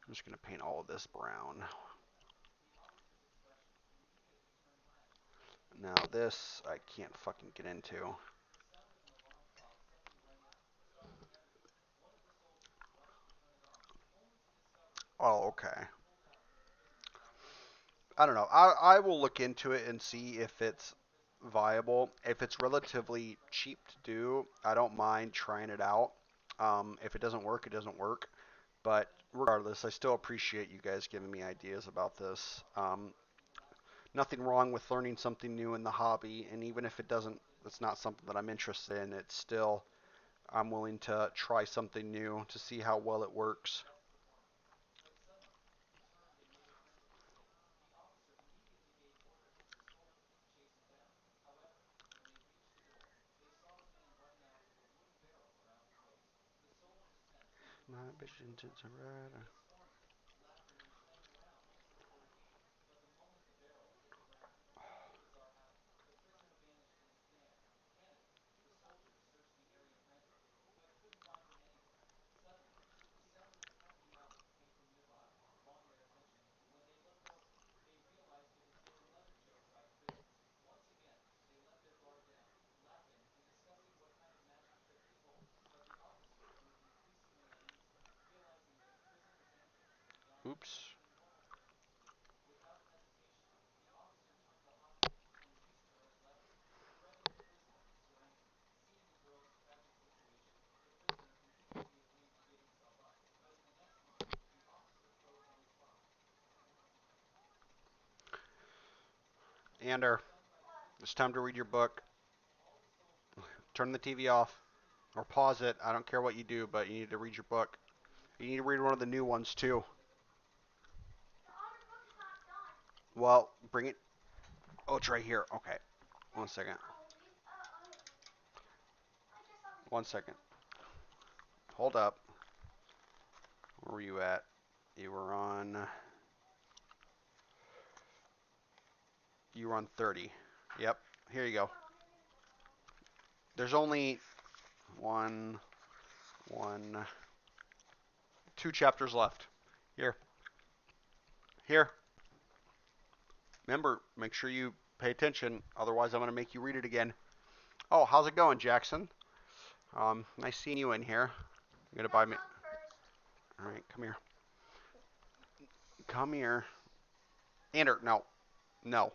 I'm just gonna paint all of this brown. Now this I can't fucking get into. Oh, okay. I don't know. I will look into it and see if it's viable. If it's relatively cheap to do, I don't mind trying it out. If it doesn't work, it doesn't work. But regardless, I still appreciate you guys giving me ideas about this. Nothing wrong with learning something new in the hobby, and even if it's not something that I'm interested in, it's still, I'm willing to try something new to see how well it works. My vision to red. Oops. Ander, it's time to read your book. Turn the TV off or pause it. I don't care what you do, but you need to read your book. You need to read one of the new ones too. Well, bring it. Oh, it's right here. Okay. 1 second. 1 second. Hold up. Where were you at? You were on. You were on 30. Yep. Here you go. There's only one, 2 chapters left. Here. Here. Remember, make sure you pay attention. Otherwise, I'm going to make you read it again. Oh, how's it going, Jackson? Nice seeing you in here. You gonna buy me? All right, come here. Come here. Ander, no, no.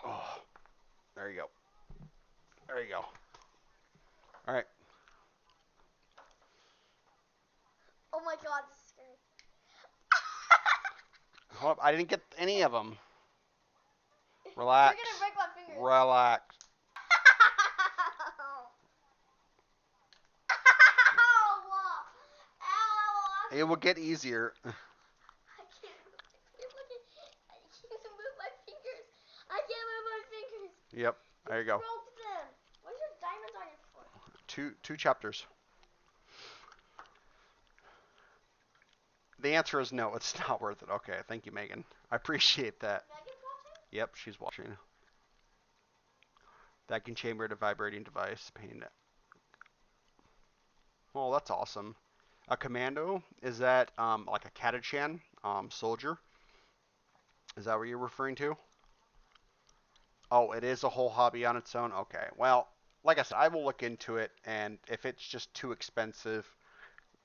Oh, there you go. There you go. All right. Oh my god, this is scary. Hold up. I didn't get any of them. Relax. You're gonna break my fingers. Relax. It will get easier. I can't move my fingers. I can't move my fingers. Yep. There you go. Broke them. What's your diamonds on your foot? Two chapters. The answer is no. It's not worth it. Okay. Thank you, Megan. I appreciate that. Megan's watching? Yep, she's watching. Vacuum chamber to vibrating device. Pain. Oh, that's awesome. A commando, is that like a Catachan soldier? Is that what you're referring to? Oh, it is a whole hobby on its own? Okay. Well, like I said, I will look into it, and if it's just too expensive,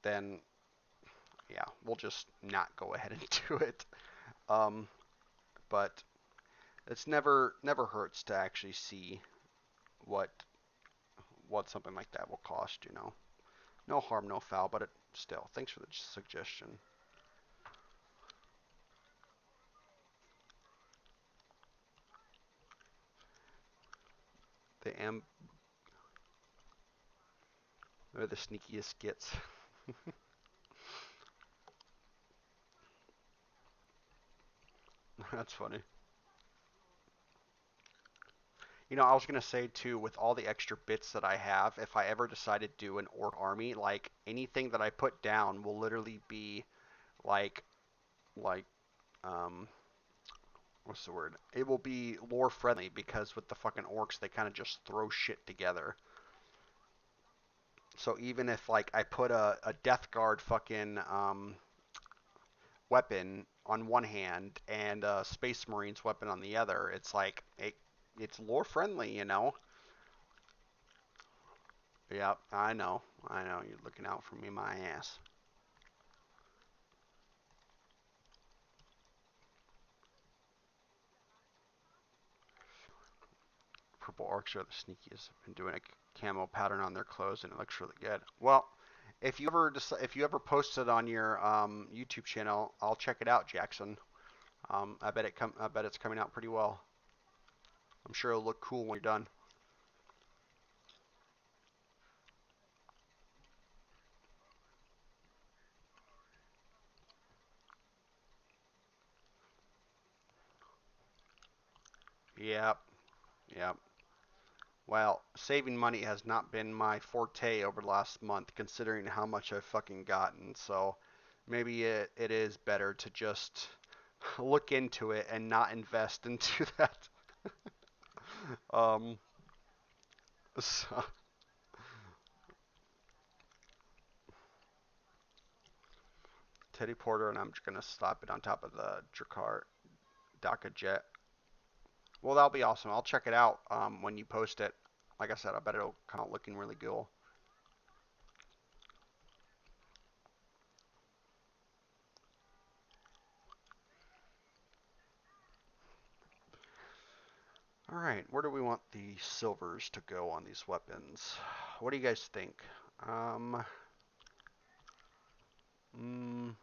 then yeah, we'll just not go ahead and do it. Um, but it's never hurts to actually see what something like that will cost, you know. No harm, no foul, but it still. Thanks for the suggestion. The they're the sneakiest gets. That's funny. You know, I was gonna say too, with all the extra bits that I have, if I ever decide to do an orc army, like anything that I put down will literally be like like um what's the word? It will be lore friendly because with the fucking orcs they kind of just throw shit together. So even if like I put a death guard fucking weapon on one hand and a space marines weapon on the other, it's like it's lore friendly, you know. Yep, I know. I know. You're looking out for me, my ass. Purple orcs are the sneakiest. I've been doing a camo pattern on their clothes, and it looks really good. Well, if you ever post it on your YouTube channel, I'll check it out, Jackson. I bet it's coming out pretty well. I'm sure it'll look cool when you're done. Yep. Yep. Well, saving money has not been my forte over the last month, considering how much I've fucking gotten. So maybe it is better to just look into it and not invest into that. um, so, Teddy Porter, and I'm just gonna slap it on top of the Drakkar Daka Jet. Well, that'll be awesome. I'll check it out when you post it. Like I said, I bet it'll come out looking really cool. Alright, where do we want the silvers to go on these weapons? What do you guys think? Mm,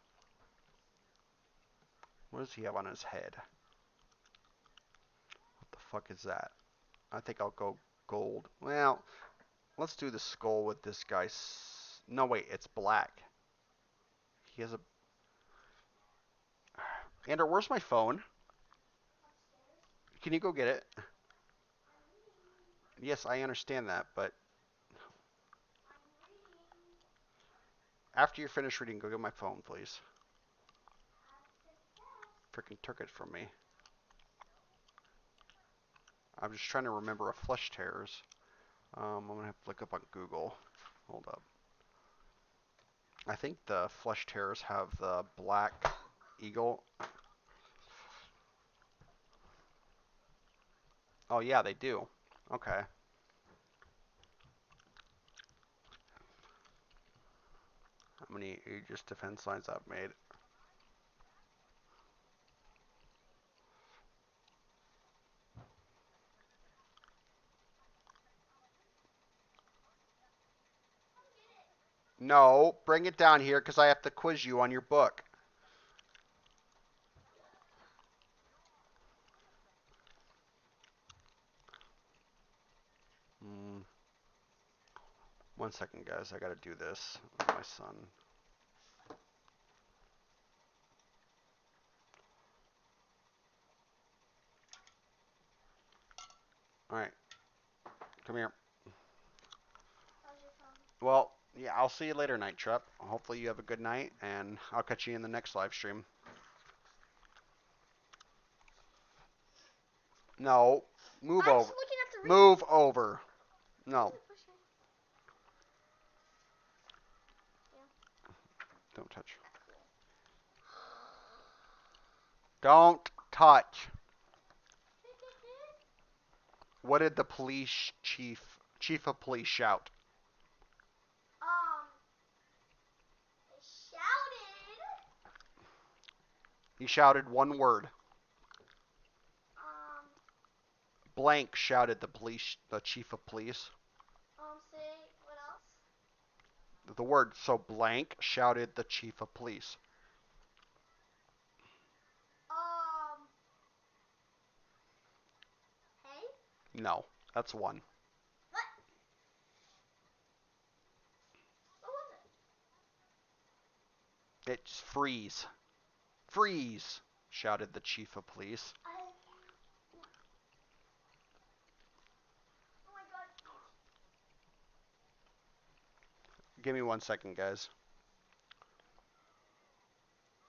what does he have on his head? What the fuck is that? I think I'll go gold. Well, let's do the skull with this guy's... No, wait, it's black. He has a... Andrew, where's my phone? Can you go get it? Yes, I understand that, but after you're finished reading, go get my phone, please. Freaking took it from me. I'm just trying to remember a flesh tears. I'm gonna have to look up on Google. Hold up. I think the flesh tears have the black eagle. Oh yeah, they do. Okay. How many Aegis defense lines I've made? No, bring it down here because I have to quiz you on your book. Mm, 1 second, guys. I gotta do this with my son. All right, come here. Well, yeah, I'll see you later, Night Trap. Hopefully you have a good night, and I'll catch you in the next live stream. No, move I'm over. just looking at the Move over. No, don't touch. Don't touch. What did the chief of police shout? They shouted. He shouted one word. Um, Blank shouted the chief of police. say what else? The word, so blank shouted the chief of police. Hey? No, that's one. What? What was it? It's freeze. Freeze, shouted the chief of police. Oh my god. Give me 1 second, guys.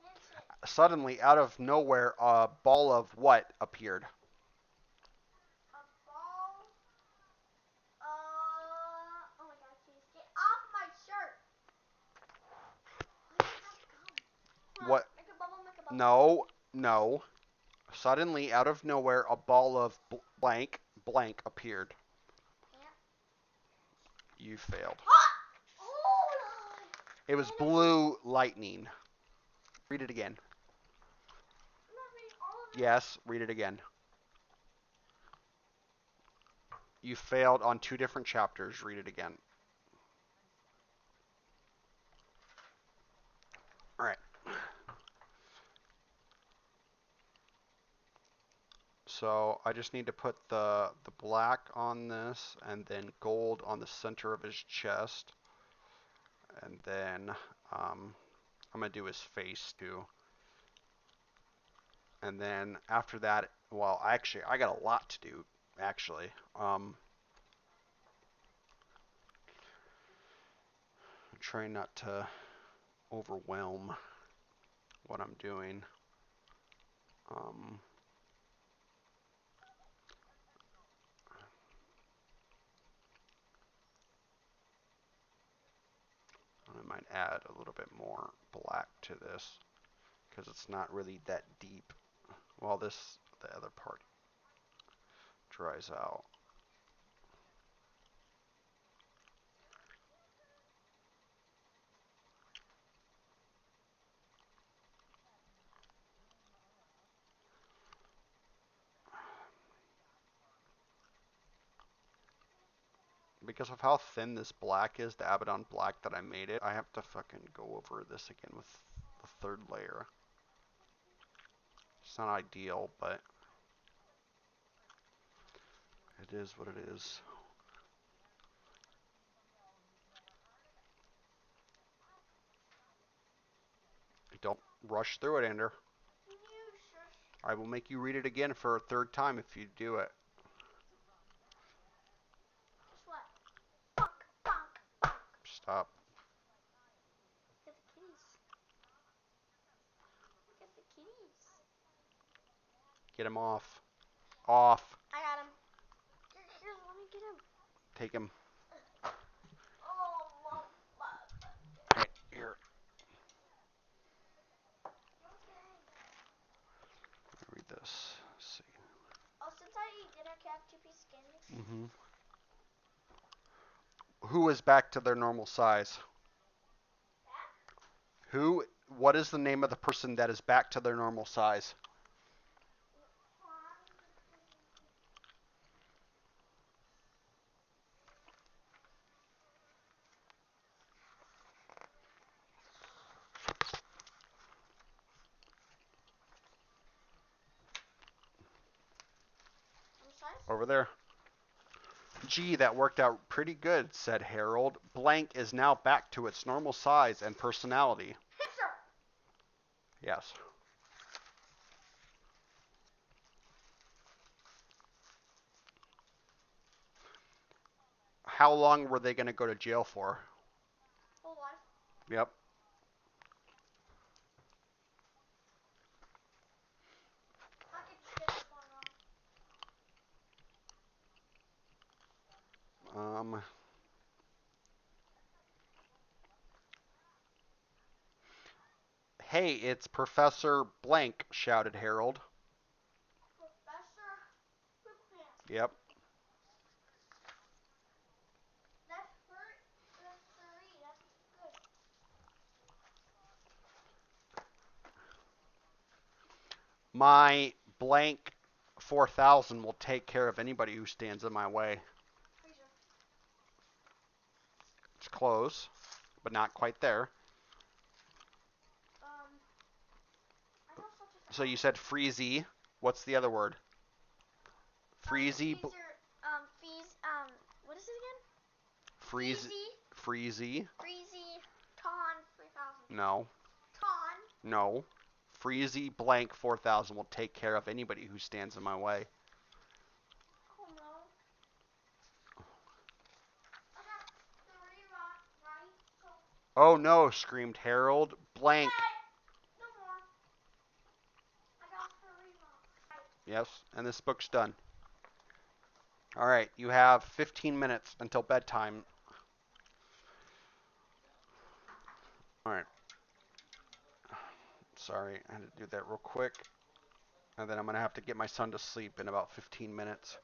Handshake. Suddenly, out of nowhere, a ball of what appeared? A ball. Oh my god, please get off my shirt. Why does it have gum? What? Make a bubble, make a bubble. No, no. Suddenly, out of nowhere, a ball of blank appeared. Yeah. You failed. Ah! Oh, It was blue lightning. Read it again. I'm not reading all of it. Yes, read it again. You failed on 2 different chapters. Read it again. All right. So I just need to put the black on this and then gold on the center of his chest. And then I'm going to do his face too. And then after that, well, actually, I got a lot to do, actually. I'm trying not to overwhelm what I'm doing. I might add a little bit more black to this because it's not really that deep. While the other part dries out. because of how thin this black is, the Abaddon black that I made it, I have to fucking go over this again with the third layer. It's not ideal, but it is what it is. Don't rush through it, Ender. Can you shush? I will make you read it again for a third time if you do it. Guess what? Bonk, bonk, bonk. Stop. Look at the kitties. Look at the kitties. Get him off. Off. I got him. Here, let me get him. Take him. Oh, Right here. okay. Read this. Let's see. Oh, since I ate dinner, can I have 2-piece candy? Mm-hmm. Who is back to their normal size? Who? What is the name of the person that is back to their normal size? Over there. Gee, that worked out pretty good, said Harold. Blank is now back to its normal size and personality. Picture. Yes. How long were they going to go to jail for? Whole life. Yep. I can skip one off. Hey, it's Professor Blank, shouted Harold. Professor Poopants. Yep. That's three. That's three. That's good. My Blank 4000 will take care of anybody who stands in my way. Freezer. It's close, but not quite there. I know such a. So you said Freezy. What's the other word? Freezy. What is it again? Freezy. Freezy. Freezy. Ton 3000. No. Ton. No. Freezy Blank 4000 will take care of anybody who stands in my way. Oh no. I got 3 right. So. Oh no, screamed Harold. Blank. Hey, no more. I got 3 right. Yes, and this book's done. All right, you have 15 minutes until bedtime. All right. Sorry, I had to do that real quick. And then I'm going to have to get my son to sleep in about 15 minutes.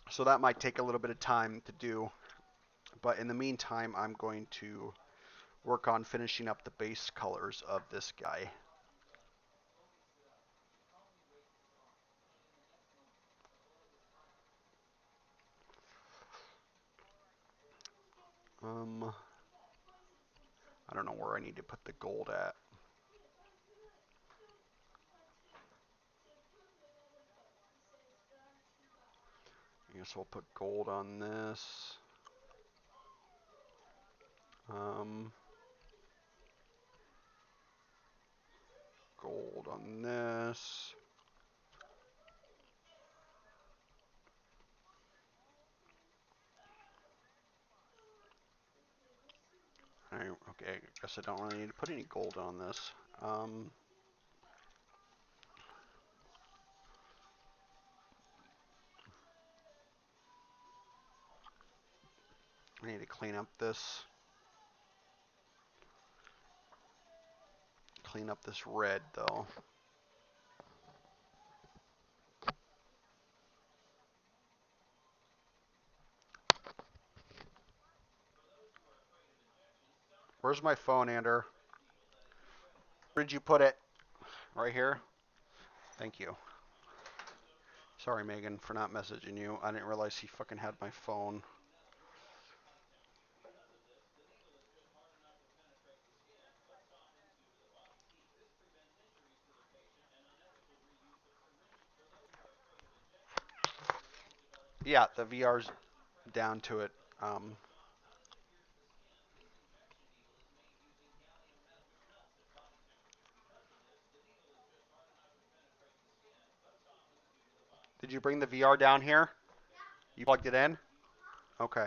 So that might take a little bit of time to do. But in the meantime, I'm going to work on finishing up the base colors of this guy. I don't know where I need to put the gold at. I guess we'll put gold on this. Gold on this. Okay, I guess I don't really need to put any gold on this. I need to clean up this. Clean up this red though. Where's my phone, Ander? Where did you put it? Right here? Thank you. Sorry, Megan, for not messaging you. I didn't realize he fucking had my phone. Yeah, the VR's down to it. Um, did you bring the VR down here? You plugged it in? Okay.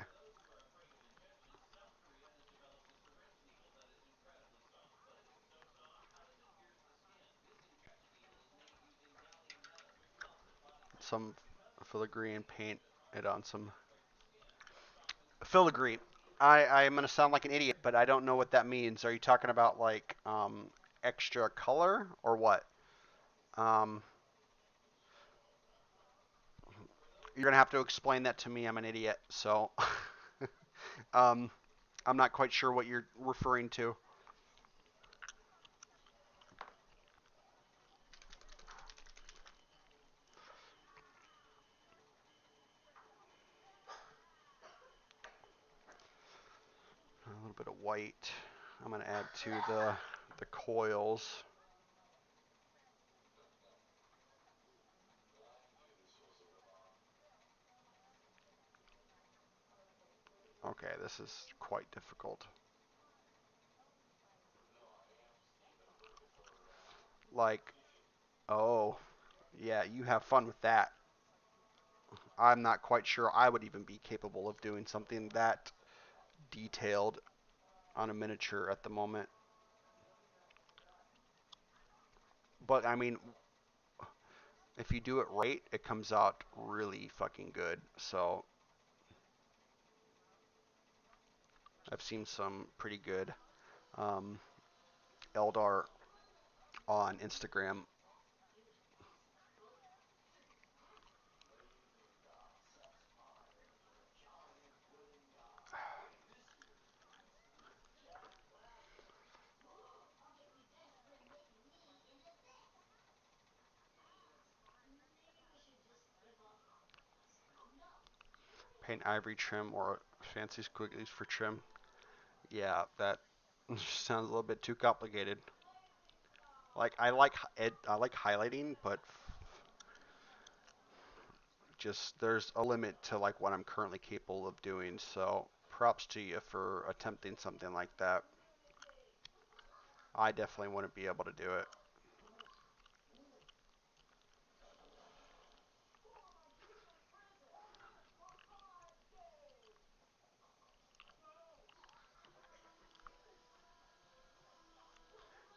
Some filigree and paint it on some filigree. I'm gonna sound like an idiot, but I don't know what that means. Are you talking about like extra color or what? Um, you're gonna have to explain that to me. I'm an idiot, so um, I'm not quite sure what you're referring to. A little bit of white. I'm gonna add to the coils. Okay, this is quite difficult. Like, oh, yeah, you have fun with that. I'm not quite sure I would even be capable of doing something that detailed on a miniature at the moment. But I mean, if you do it right, it comes out really fucking good. So I've seen some pretty good um, Eldar on Instagram. Paint ivory trim or fancy squigglies for trim. Yeah, that sounds a little bit too complicated. Like I like highlighting, but just there's a limit to like what I'm currently capable of doing. So props to you for attempting something like that. I definitely wouldn't be able to do it.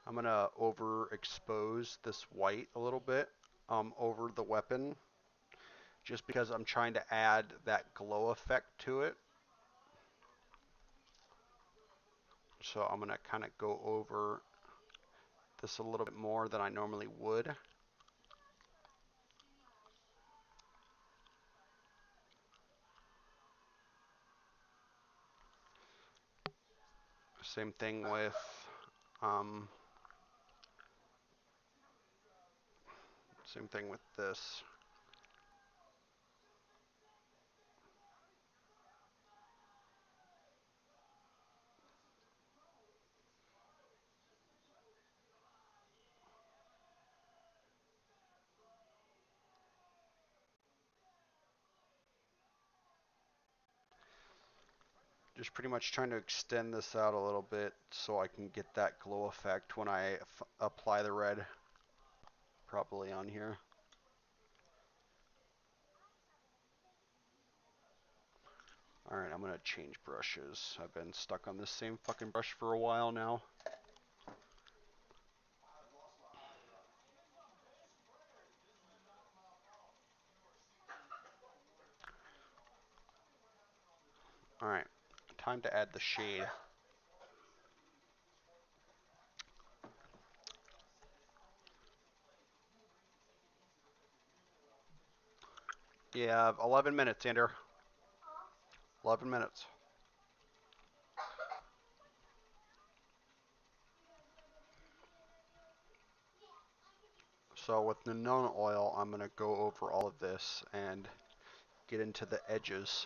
I'm gonna overexpose this white a little bit over the weapon, just because I'm trying to add that glow effect to it. So I'm gonna kind of go over this a little bit more than I normally would. Same thing with um, same thing with this. Just pretty much trying to extend this out a little bit so I can get that glow effect when I apply the red properly on here. Alright, I'm gonna change brushes. I've been stuck on this same fucking brush for a while now. Alright, time to add the shade. Yeah, 11 minutes, Andrew. 11 minutes. So with the Nona oil, I'm going to go over all of this and get into the edges.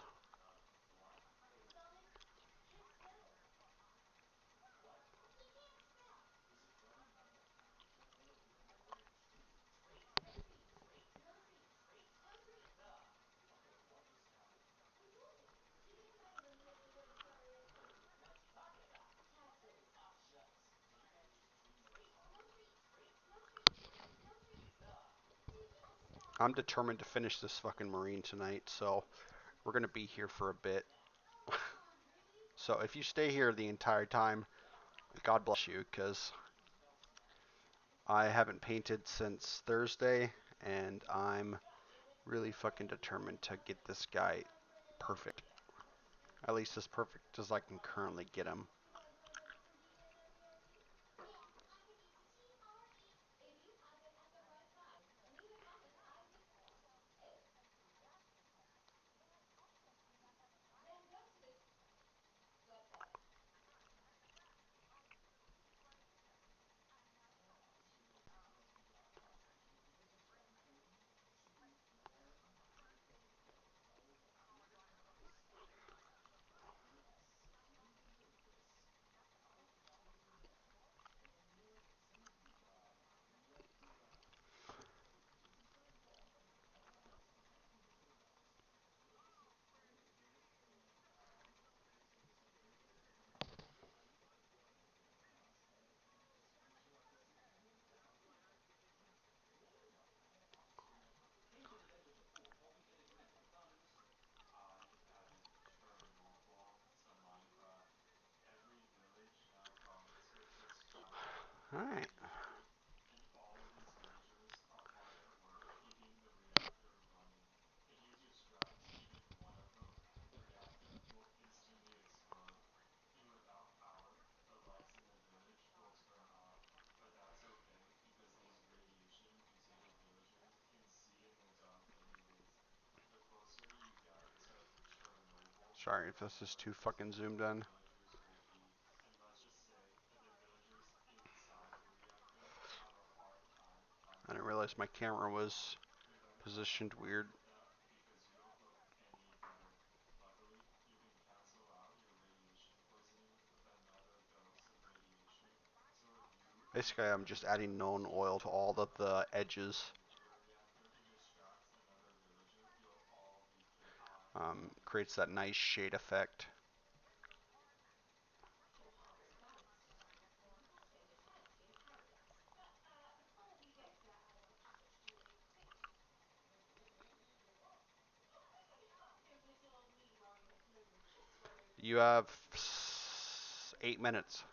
I'm determined to finish this fucking marine tonight, so we're going to be here for a bit. So if you stay here the entire time, God bless you, because I haven't painted since Thursday, and I'm really fucking determined to get this guy perfect. At least as perfect as I can currently get him. Alright. Sorry if this is too fucking zoomed in. I didn't realize my camera was positioned weird. Basically, I'm just adding known oil to all of the edges. Creates that nice shade effect. You have 8 minutes.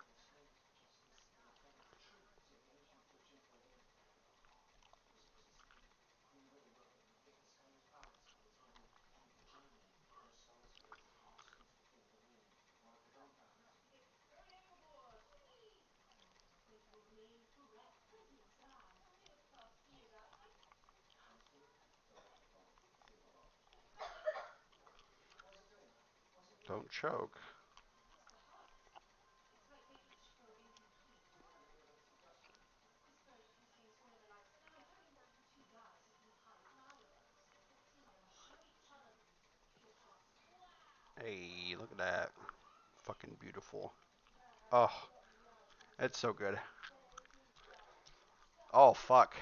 Don't choke. Hey, look at that. Fucking beautiful. Oh, it's so good. Oh, fuck.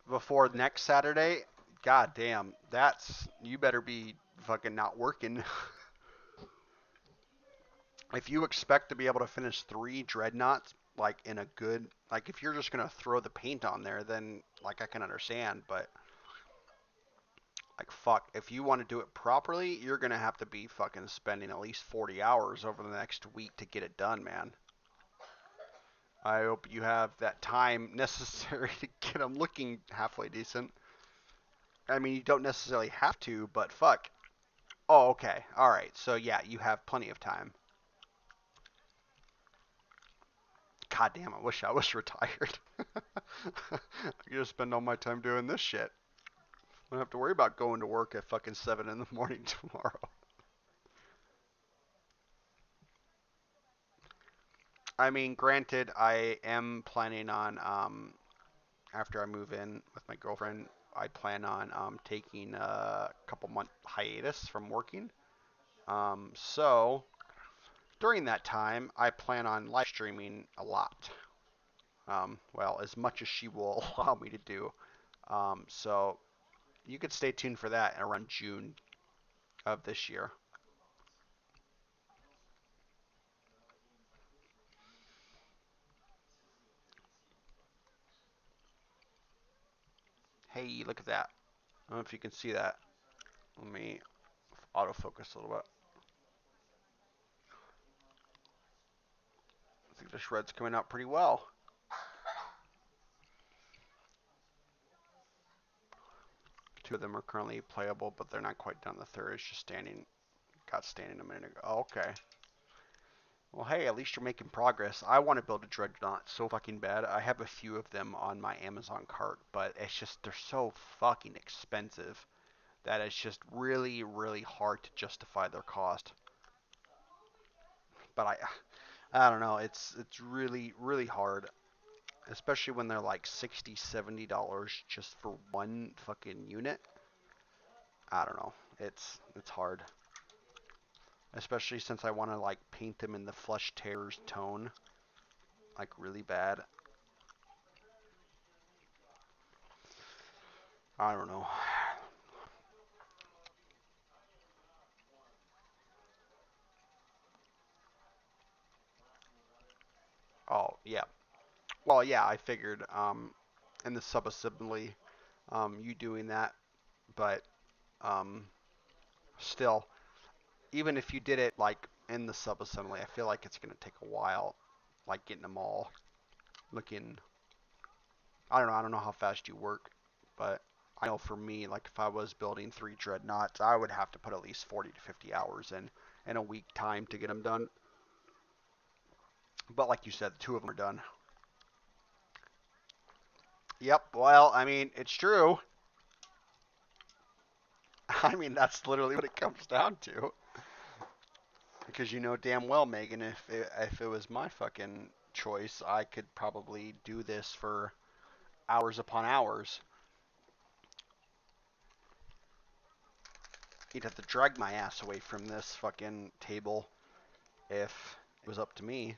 Before next Saturday, god damn, that's, you better be fucking not working. If you expect to be able to finish 3 dreadnoughts, like in a good, like if you're just gonna throw the paint on there, then like I can understand, but like fuck, if you want to do it properly, you're gonna have to be fucking spending at least 40 hours over the next week to get it done, man. I hope you have that time necessary to get them looking halfway decent. I mean, you don't necessarily have to, but fuck. Oh, okay. All right. So yeah, you have plenty of time. God damn, I wish I was retired. I could just spend all my time doing this shit. I don't have to worry about going to work at fucking 7 in the morning tomorrow. I mean, granted, I am planning on after I move in with my girlfriend, I plan on taking a couple month hiatus from working. So during that time, I plan on live streaming a lot. Well, as much as she will allow me to do. So you could stay tuned for that around June of this year. Hey, look at that. I don't know if you can see that. Let me autofocus a little bit. I think the shred's coming out pretty well. Two of them are currently playable, but they're not quite done. The third is just got standing a minute ago. Oh, okay. Well, hey, at least you're making progress. I want to build a dreadnought so fucking bad. I have a few of them on my Amazon cart, but it's just they're so fucking expensive that it's just really, really hard to justify their cost. But I don't know. It's really, really hard, especially when they're like 60, $70 just for one fucking unit. I don't know. It's hard, especially since I want to like paint them in the Flesh Tears tone, like really bad. I don't know. Oh yeah. Well yeah, I figured in the subassembly you doing that, but um still, even if you did it like in the subassembly, I feel like it's gonna take a while, like getting them all looking. I don't know how fast you work, but I know for me, like if I was building three dreadnoughts, I would have to put at least 40 to 50 hours in a week time to get them done. But like you said, two of them are done. Yep. Well, I mean, it's true. I mean, that's literally what it comes down to. Because you know damn well, Megan, if it was my fucking choice, I could probably do this for hours upon hours. You'd have to drag my ass away from this fucking table if it was up to me.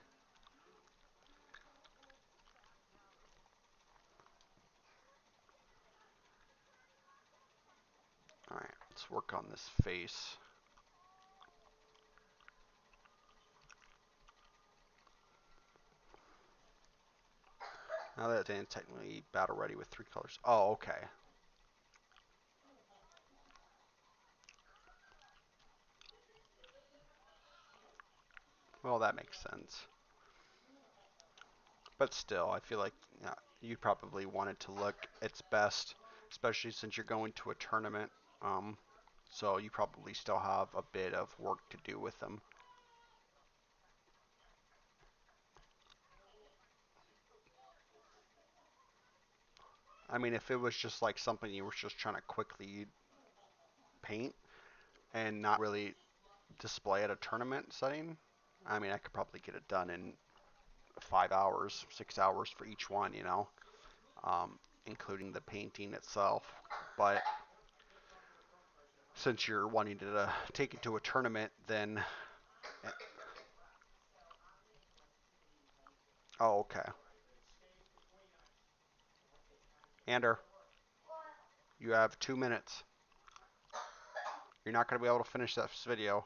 Alright, let's work on this face. Now that it's technically battle ready with three colors. Oh, okay. Well, that makes sense. But still, I feel like you probably want it to look its best, especially since you're going to a tournament. Um, so you probably still have a bit of work to do with them. I mean, if it was just like something you were just trying to quickly paint and not really display at a tournament setting, I mean, I could probably get it done in 5 hours, 6 hours for each one, including the painting itself. But since you're wanting to take it to a tournament, then oh, okay. Ander, you have 2 minutes. You're not going to be able to finish this video.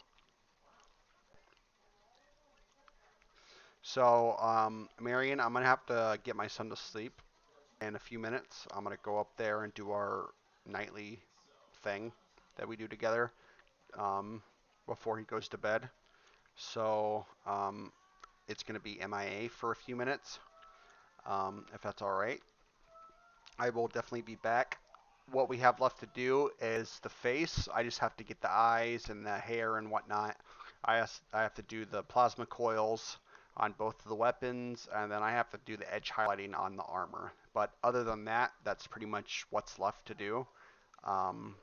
So, Marion, I'm going to have to get my son to sleep in a few minutes. I'm going to go up there and do our nightly thing that we do together um, before he goes to bed. So, it's going to be MIA for a few minutes, if that's all right. I will definitely be back. What we have left to do is the face. I just have to get the eyes and the hair and whatnot. I have to do the plasma coils on both of the weapons, and then I have to do the edge highlighting on the armor. But other than that, that's pretty much what's left to do. Um,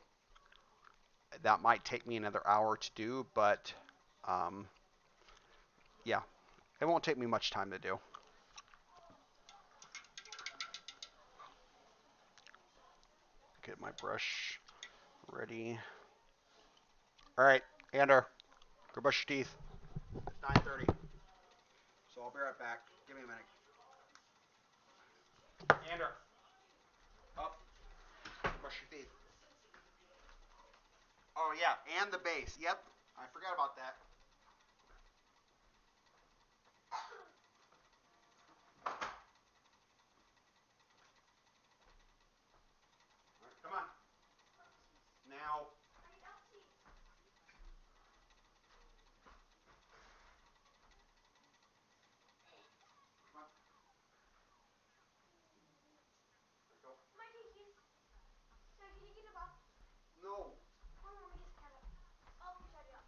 that might take me another hour to do, but um, yeah, it won't take me much time to do. get my brush ready. All right, Ander, go brush your teeth. It's 9:30, so I'll be right back. Give me a minute. Ander, up, brush your teeth. Oh yeah, and the base. Yep, I forgot about that. All right, come on. Now. Come on. There you go. My teeth. So can you get them up? No. Hold on, let me get the cat up. Oh, push it up.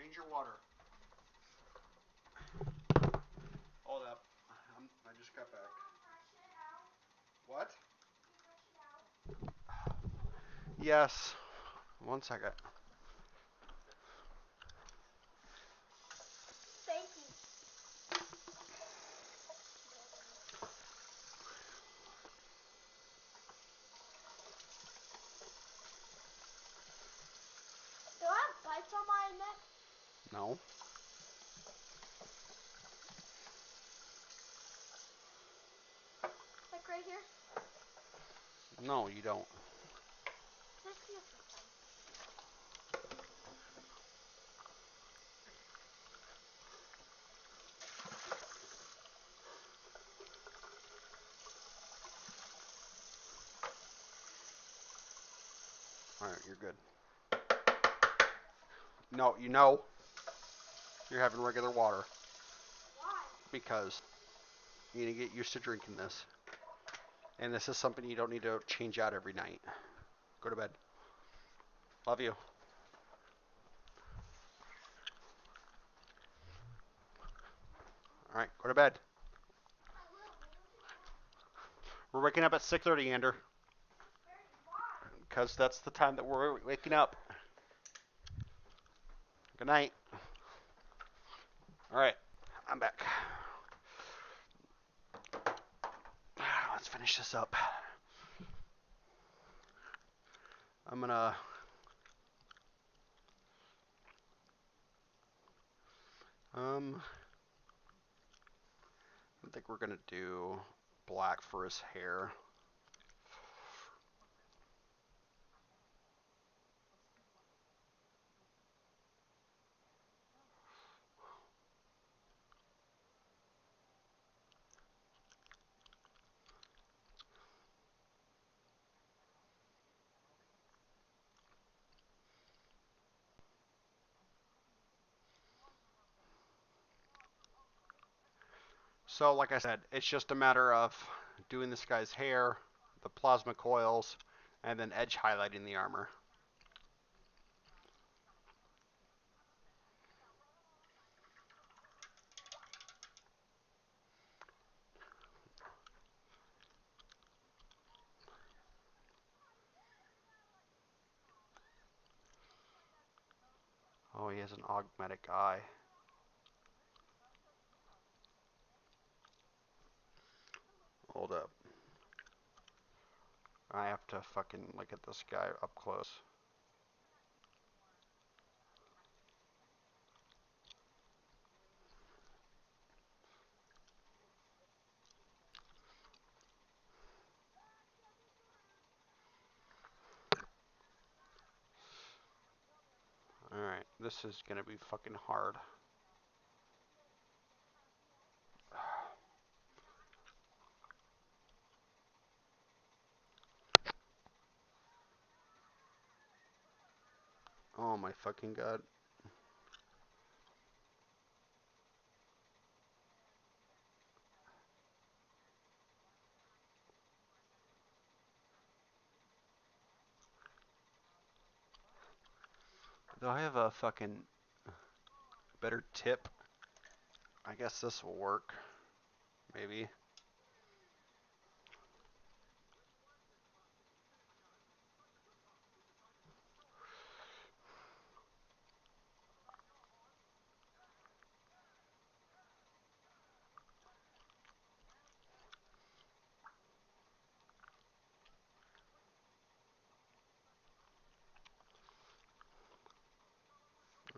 change your water. Hold up. I just got back. What? Yes. 1 second. Thank you. Do I have bites on my neck? No. Like right here? No, you don't. Can I see if it's fine? All right, you're good. No, you know you're having regular water Why? because you need to get used to drinking this. And this is something you don't need to change out every night. Go to bed. Love you. All right, go to bed. I will. We're waking up at 6:30, Ander, Why? because that's the time that we're waking up. Good night. All right, I'm back. Let's finish this up. I'm gonna I think we're gonna do black for his hair. So, like I said, it's just a matter of doing this guy's hair, the plasma coils, and then edge highlighting the armor. Oh, he has an augmetic eye. Hold up. I have to fucking look at this guy up close. Alright, this is gonna be fucking hard. Oh my fucking god. Do I have a fucking better tip? I guess this will work. Maybe.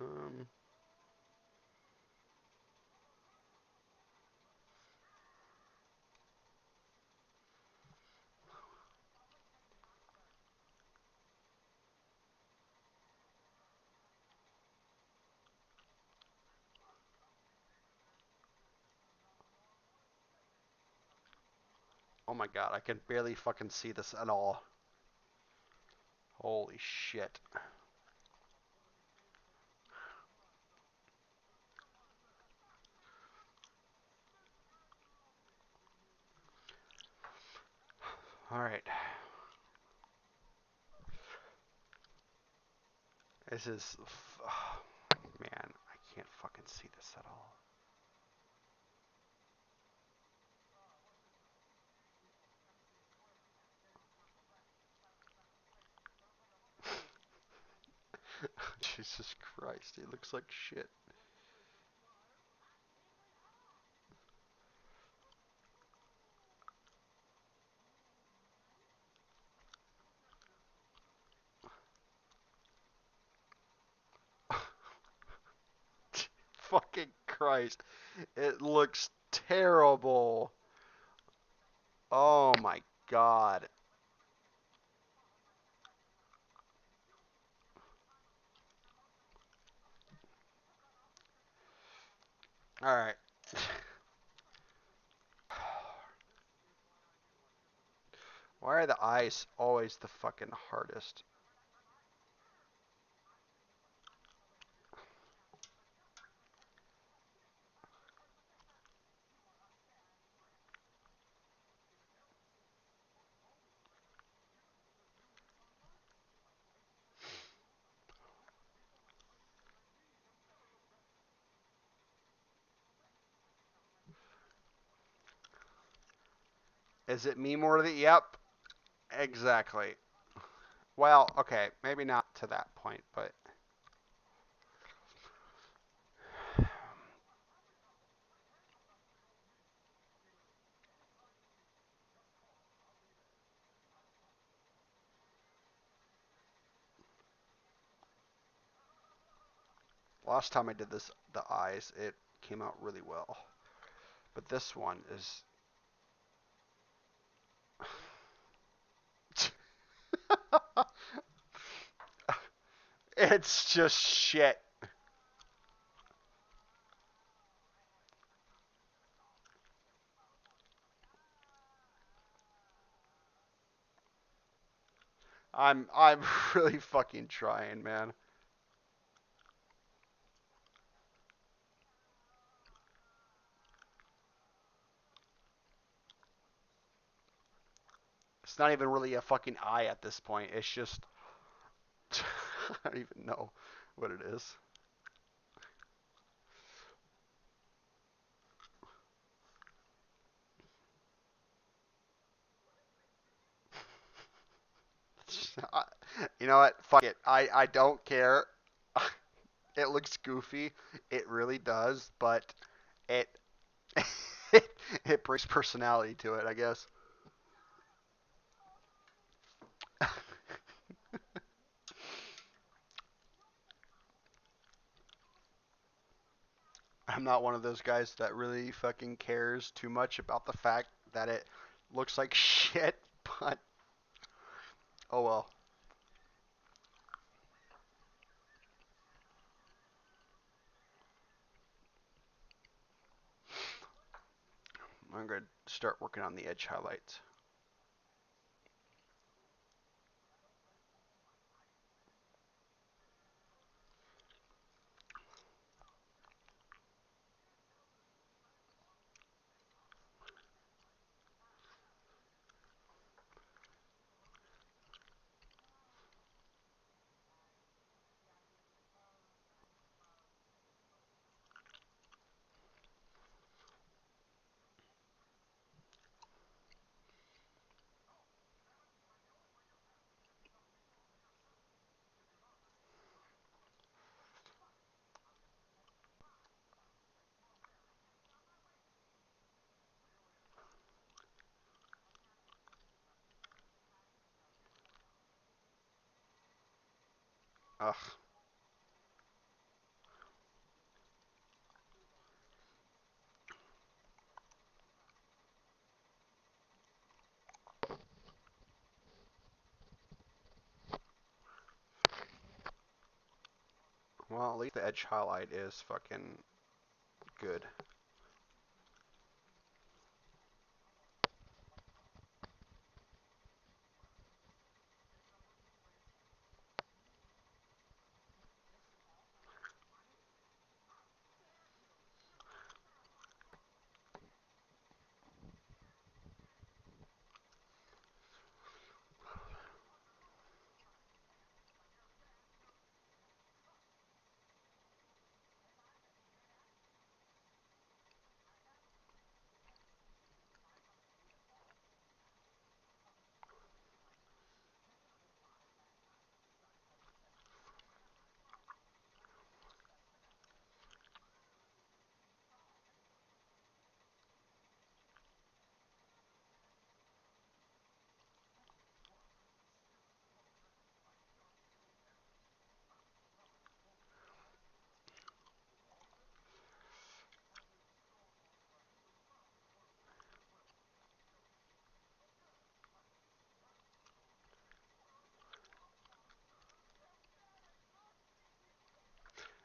Um, oh my god, I can barely fucking see this at all. Holy shit. Alright. This is... man. fucking see this at all. Jesus Christ, he looks like shit. Fucking Christ. It looks terrible. Oh my god. Alright. Why are the eyes always the fucking hardest? Is it me more than... Yep, exactly. Well, okay, maybe not to that point, but... Last time I did this, the eyes, it came out really well. But this one is... It's just shit. I'm really fucking trying, man. It's not even really a fucking eye at this point. It's just I don't even know what it is. You know what? Fuck it. I don't care. It looks goofy. It really does, but it it brings personality to it, I guess. I'm not one of those guys that really fucking cares too much about the fact that it looks like shit, but oh well. I'm going to start working on the edge highlights. Ugh. Well, at least the edge highlight is fucking good.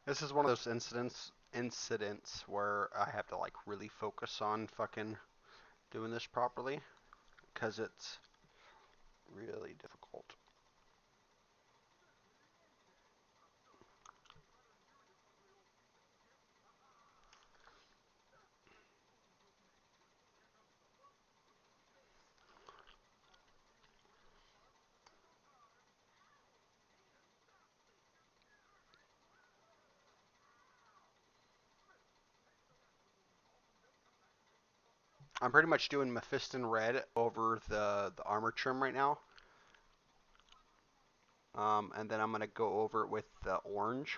This is one of those incidents where I have to like really focus on fucking doing this properly because it's really difficult. I'm pretty much doing Mephiston red over the armor trim right now. And then I'm gonna go over it with the orange.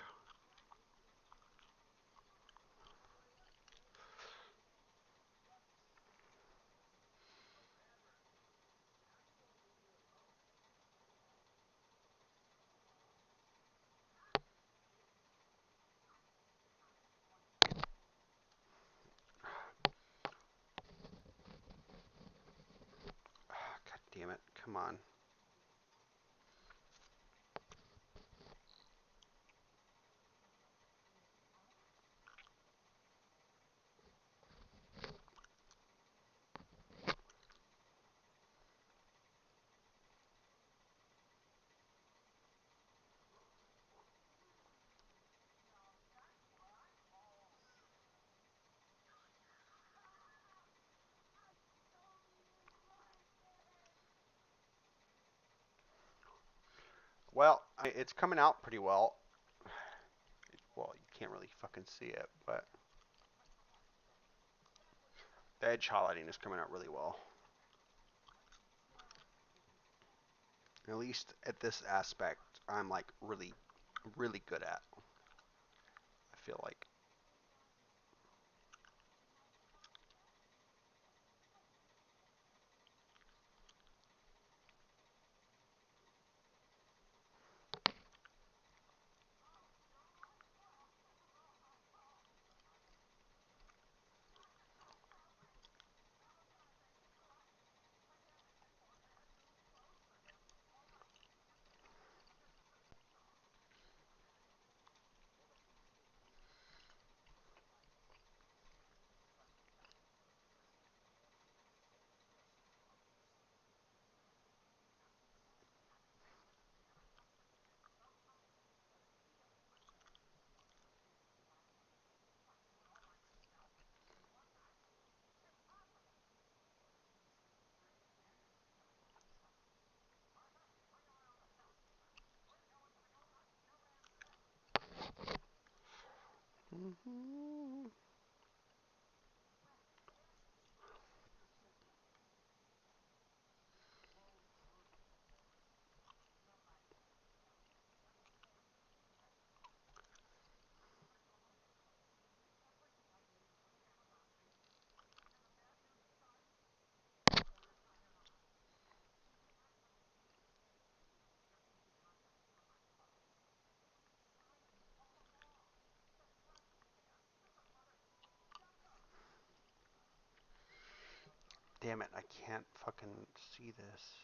God damn it! Come on. Well, it's coming out pretty well. Well, you can't really fucking see it, but the edge highlighting is coming out really well. At least at this aspect, I'm like really, really good at. I feel like. Mm-hmm. Damn it! I can't fucking see this.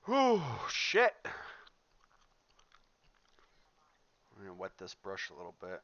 Oh shit! I'm gonna wet this brush a little bit.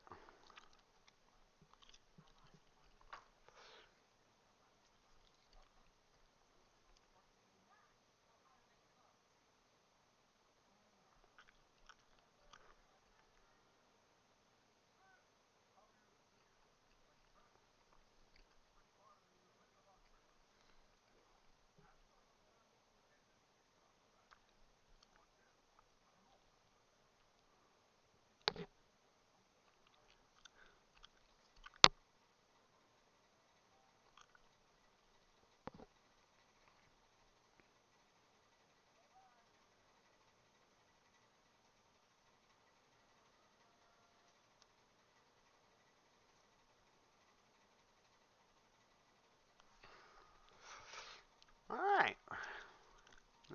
All right.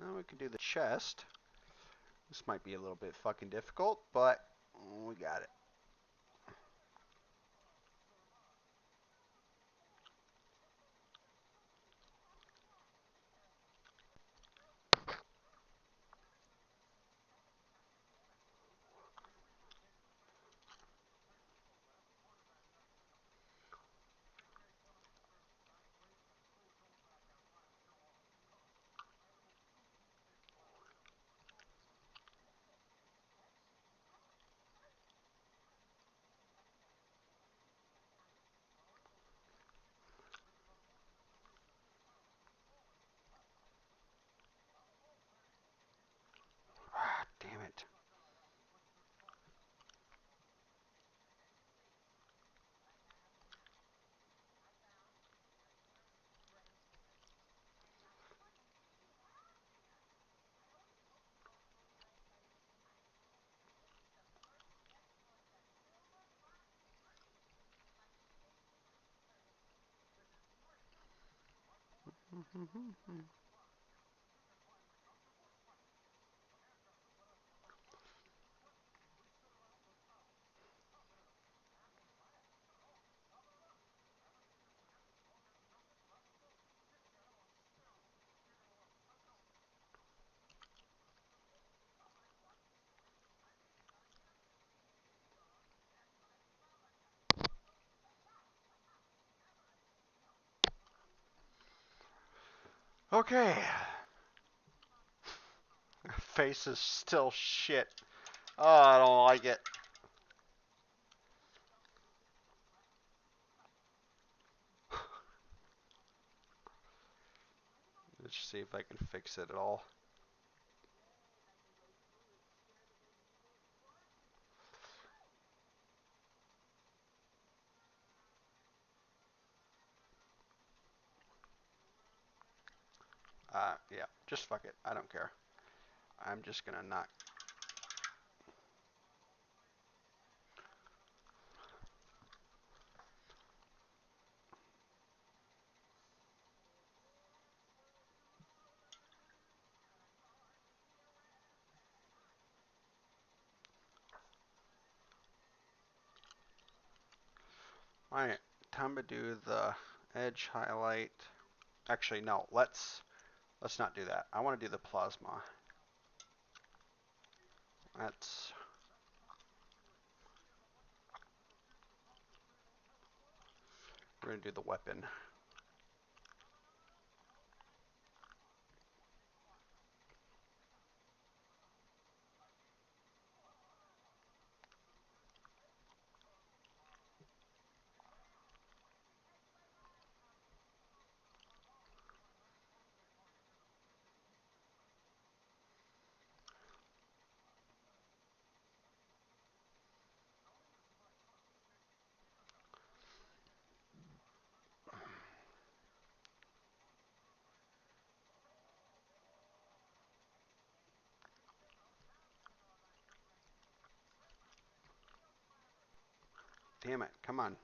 Now we can do the chest. This might be a little bit fucking difficult, but we got it. Ah, damn it. Okay. Face is still shit. Oh, I don't like it. Let's see if I can fix it at all. Yeah, just fuck it. I don't care. I'm just gonna not. Alright, time to do the edge highlight. Actually, no. Let's not do that. I want to do the plasma. That's We're gonna do the weapon. Damn it! Come on.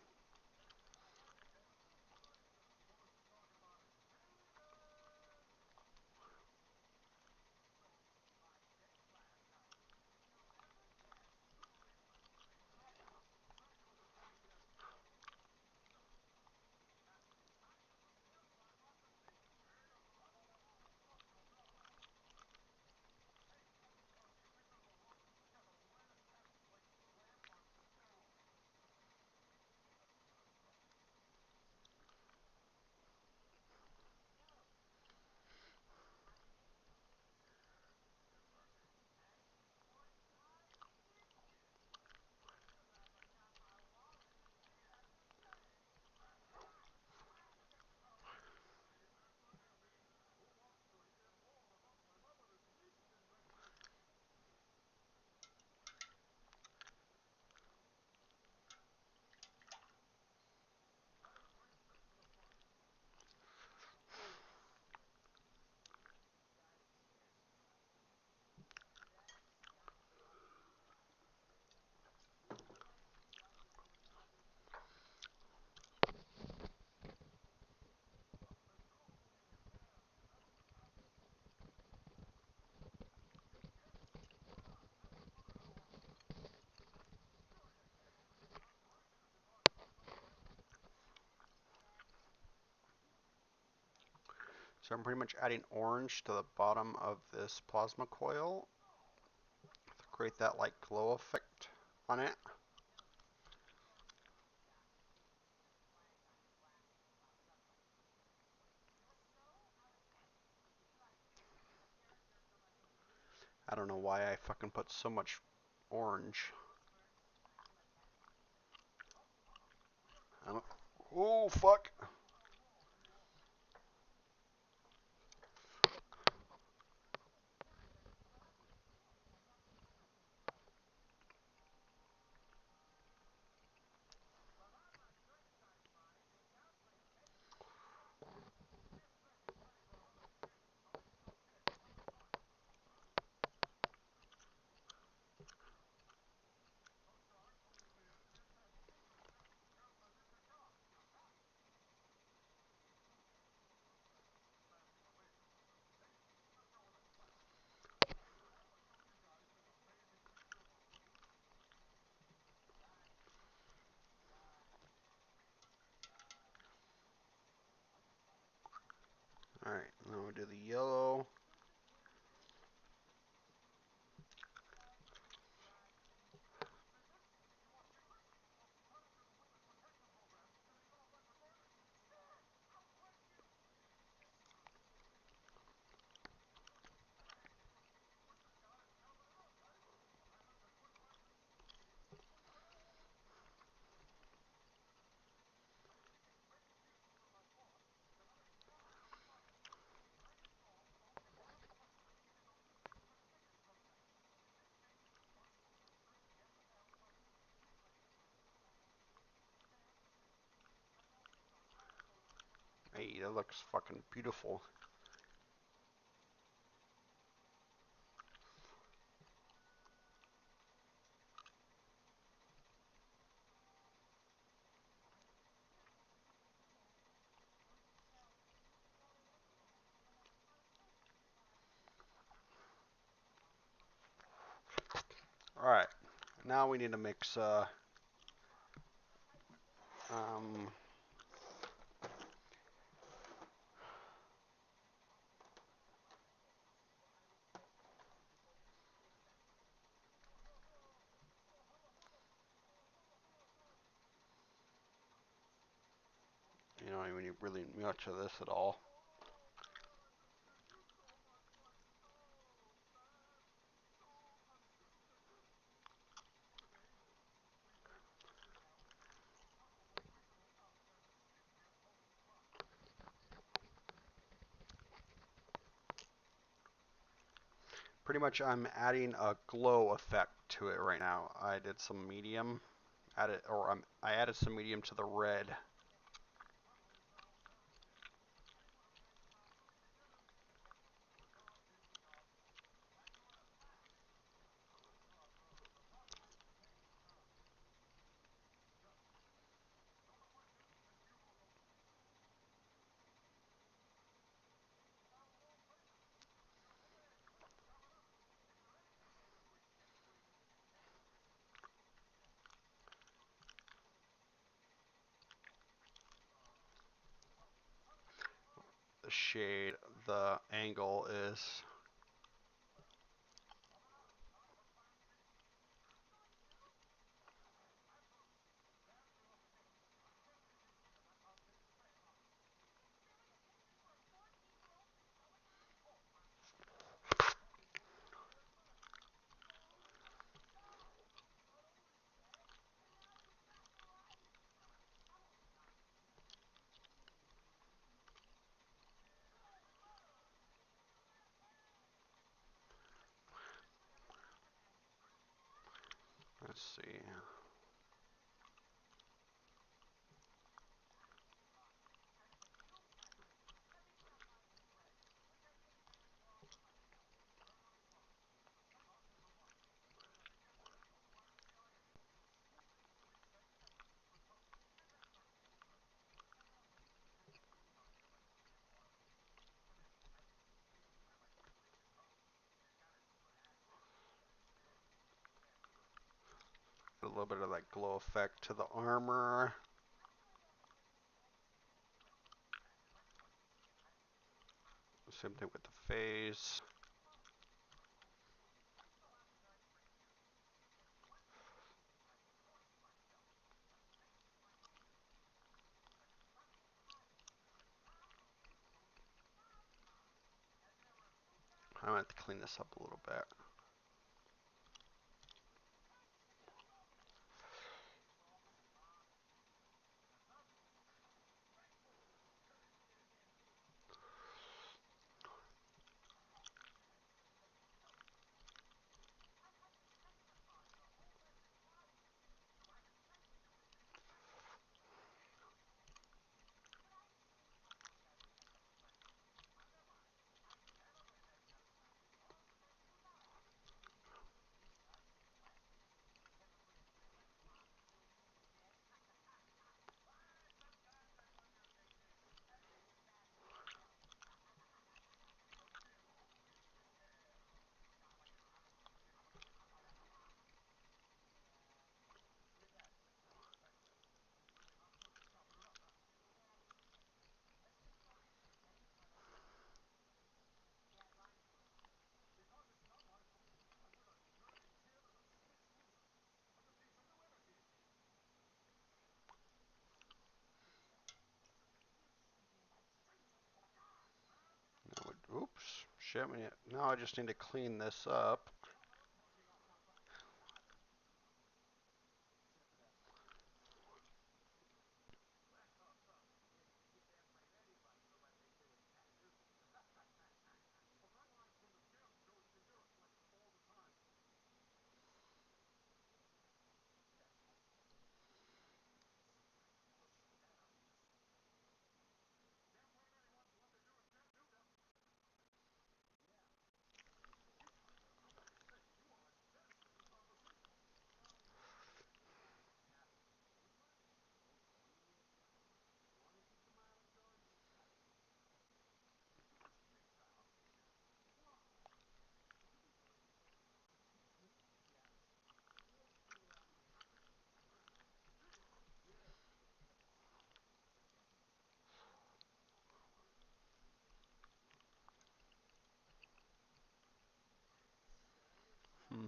So I'm pretty much adding orange to the bottom of this plasma coil to create that like glow effect on it. I don't know why I fucking put so much orange. I don't, oh fuck. Alright, now we'll do the yellow. Hey, that looks fucking beautiful. Alright, now we need to mix um, you don't even need really much of this at all. Pretty much I'm adding a glow effect to it right now. I did some medium, I added some medium to the red. The shade, the angle is let's see. A little bit of that glow effect to the armor. Same thing with the face. I'm gonna have to clean this up a little bit. Oops, shit. Now I just need to clean this up. Hmm.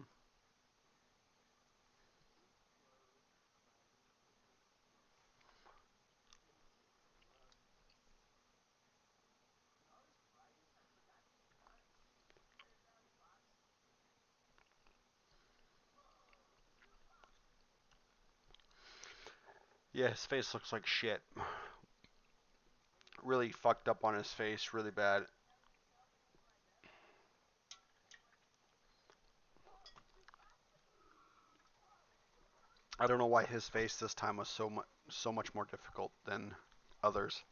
Yeah, his face looks like shit. Really fucked up on his face, really bad. I don't know why his face this time was so much more difficult than others.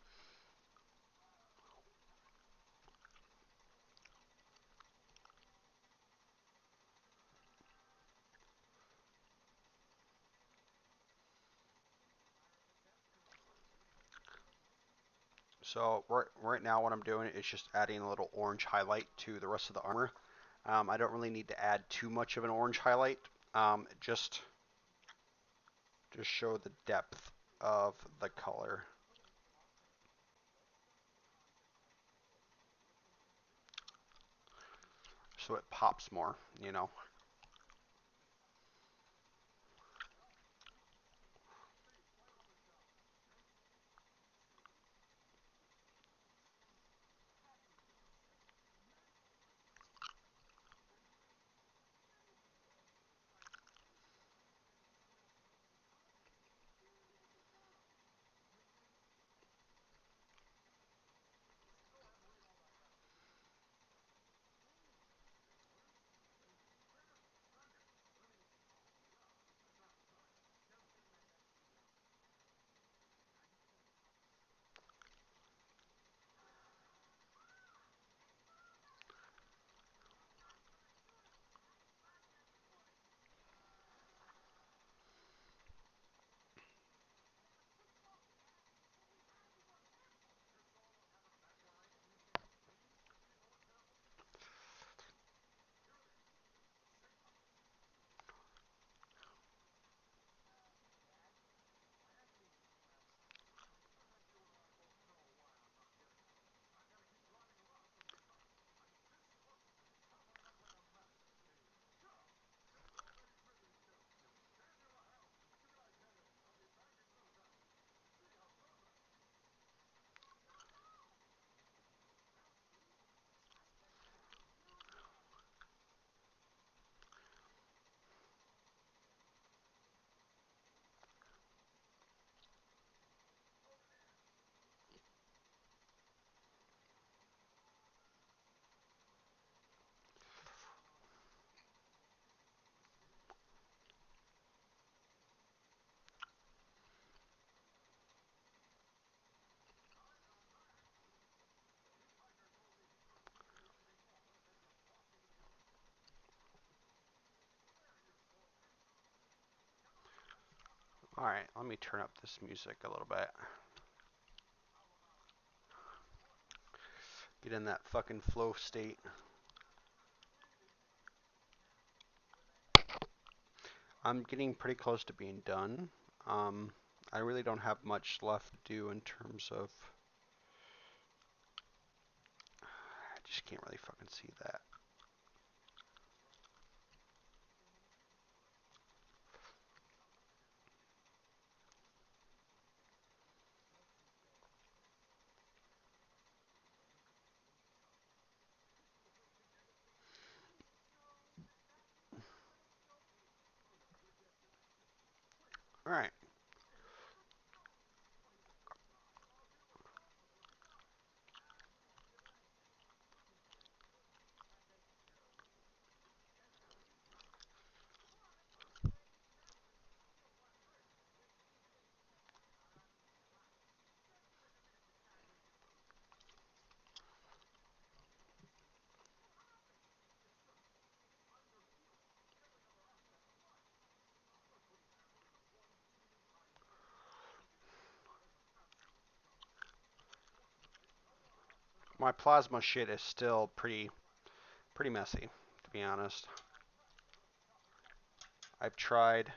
So right now what I'm doing is just adding a little orange highlight to the rest of the armor. I don't really need to add too much of an orange highlight. Just show the depth of the color so it pops more, you know. Alright, let me turn up this music a little bit. Get in that fucking flow state. I'm getting pretty close to being done. I really don't have much left to do in terms of... I just can't really fucking see that. Alright. My plasma shit is still pretty messy, to be honest. I've tried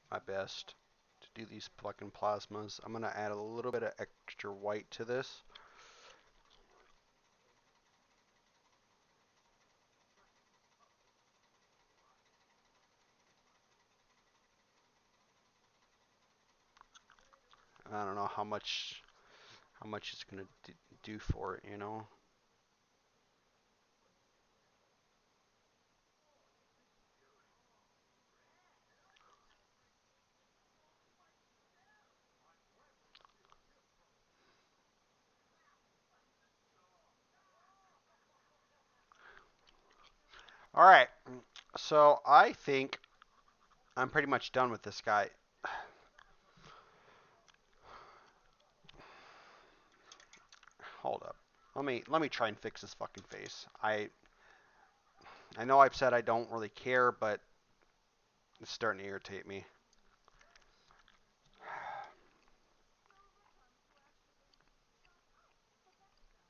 my best to do these fucking plasmas. I'm gonna add a little bit of extra white to this. I don't know how much it's gonna do for it, you know. All right, so I think I'm pretty much done with this guy. Hold up. Let me try and fix this fucking face. I know I've said I don't really care, but it's starting to irritate me.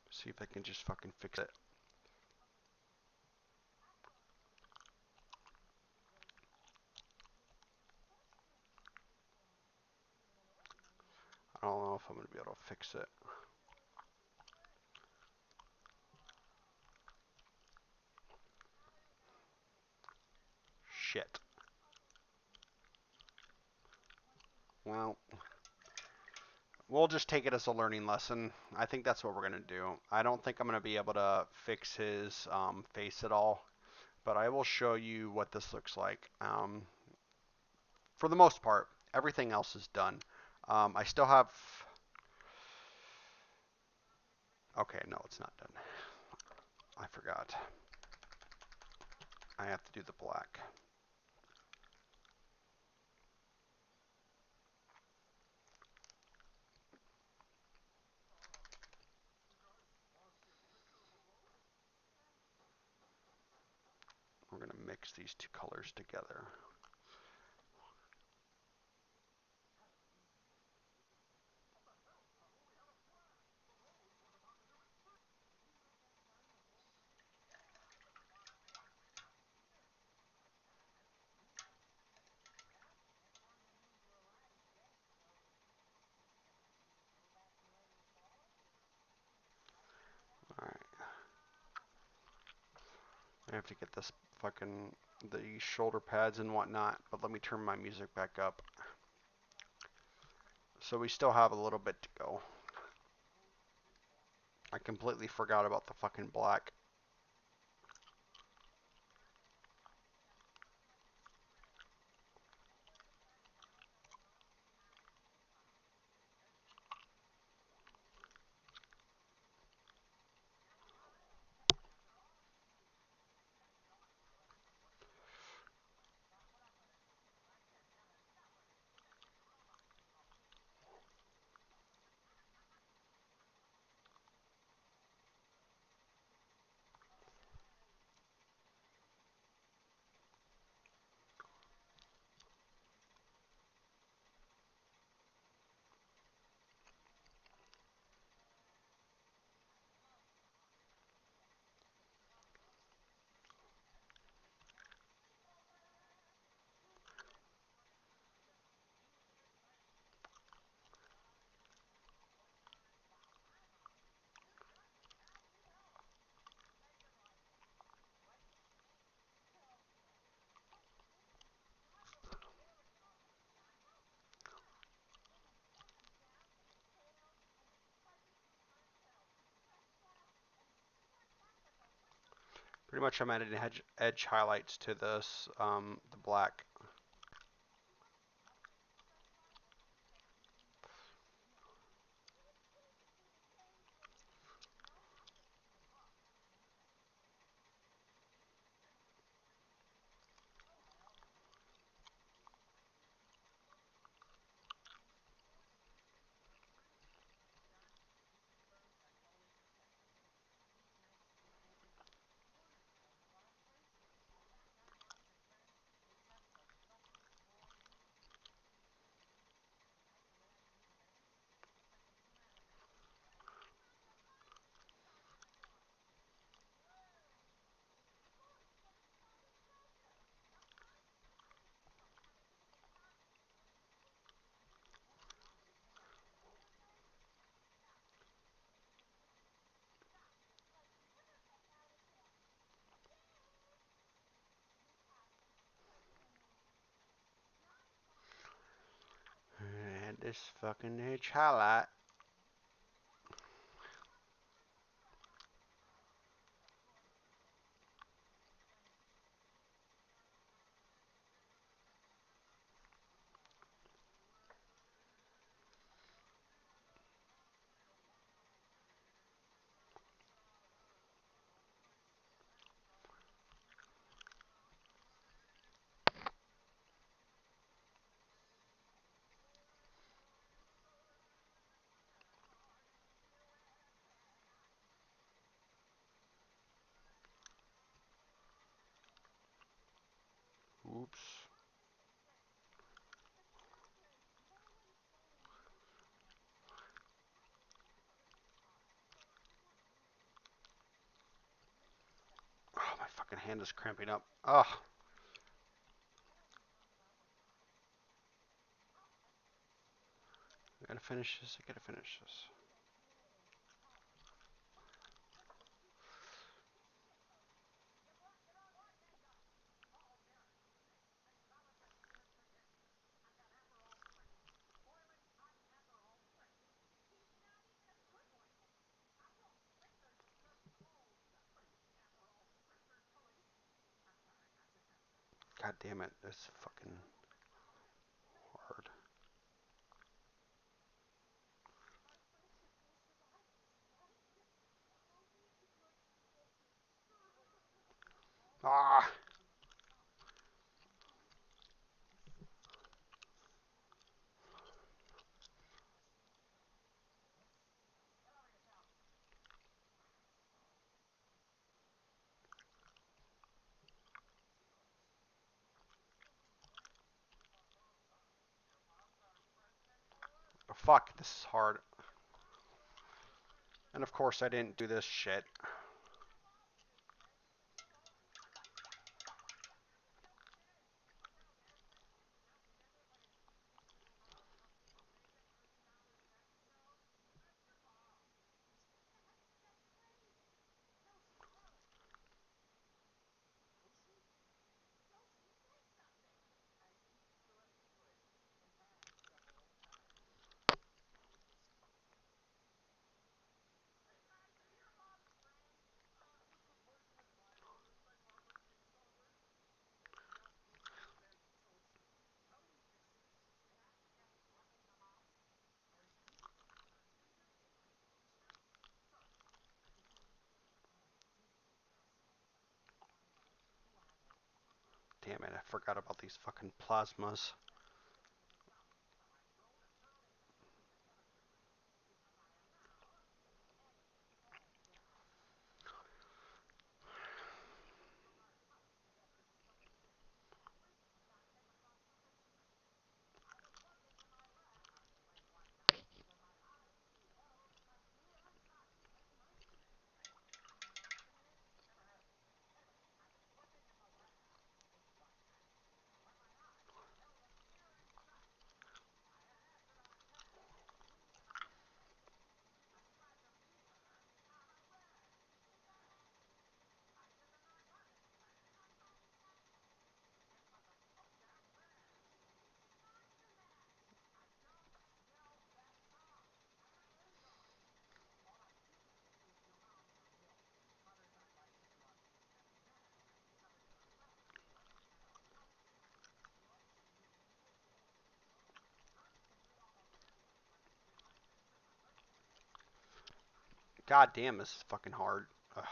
See if I can just fucking fix it. I don't know if I'm gonna be able to fix it. Shit. Well, we'll just take it as a learning lesson. I think that's what we're gonna do. I don't think I'm gonna be able to fix his face at all, but I will show you what this looks like. For the most part, everything else is done. I still have... Okay, no, it's not done. I forgot. I have to do the black. We're going to mix these two colors together. Alright. I have to get this fucking... the shoulder pads and whatnot, but let me turn my music back up. So we still have a little bit to go. I completely forgot about the fucking black. Pretty much I'm adding edge highlights to this, the black. And this fucking edge highlight. Oops. Oh, my fucking hand is cramping up. Ugh. I gotta finish this. I gotta finish this. God damn it. It's fucking hard. Ah. Oh, fuck. This is hard. And of course I didn't do this shit. Damn it, I forgot about these fucking plasmas. God damn, this is fucking hard. Ugh.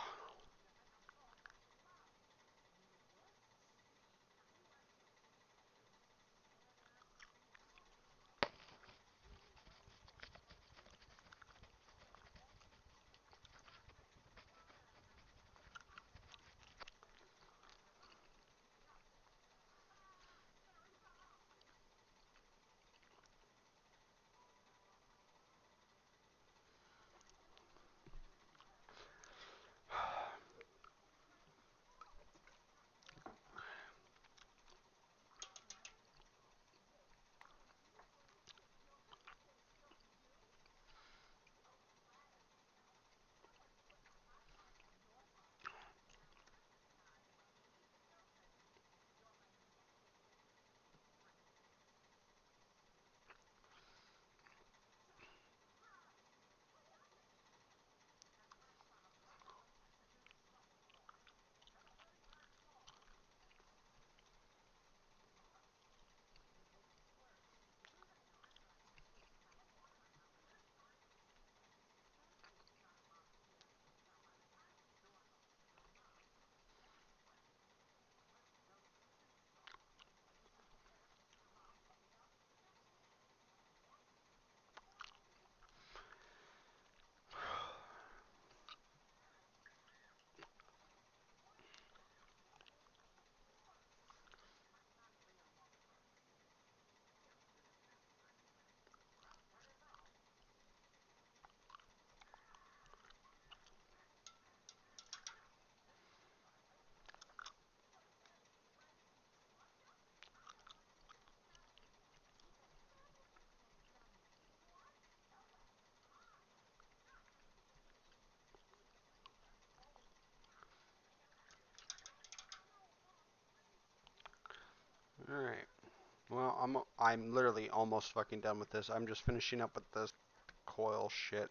All right. Well, I'm literally almost fucking done with this. I'm just finishing up with this coil shit.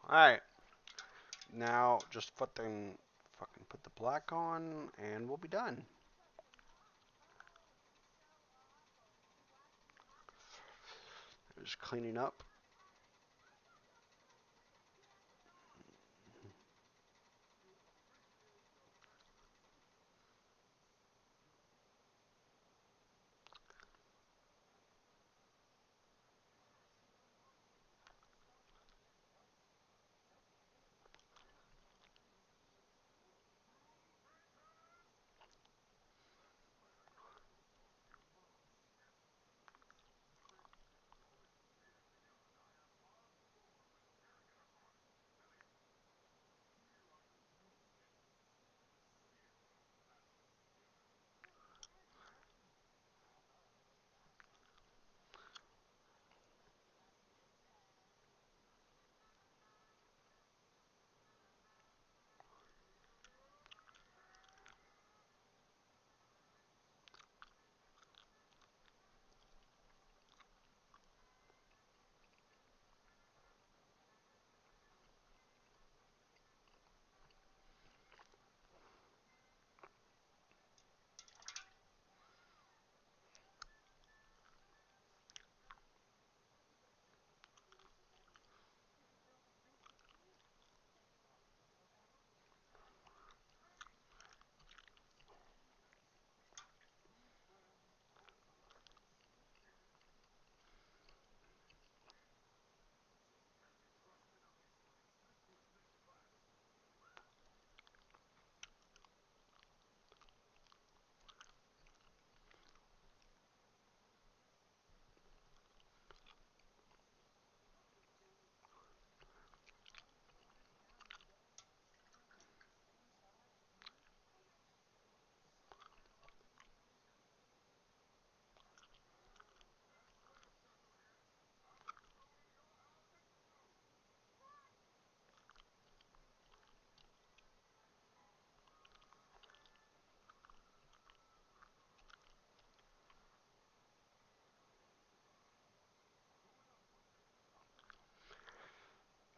All right. Now just fucking put the black on, and we'll be done. Just cleaning up.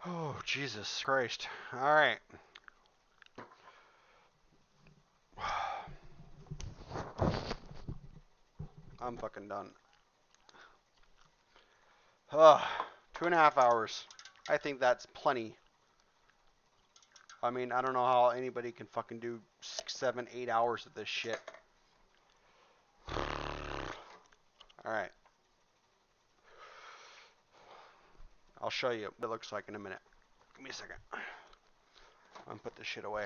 Oh, Jesus Christ. Alright. I'm fucking done. 2.5 hours. I think that's plenty. I mean, I don't know how anybody can fucking do 6, 7, 8 hours of this shit. Alright. I'll show you what it looks like in a minute. Give me a second. I'm gonna put this shit away.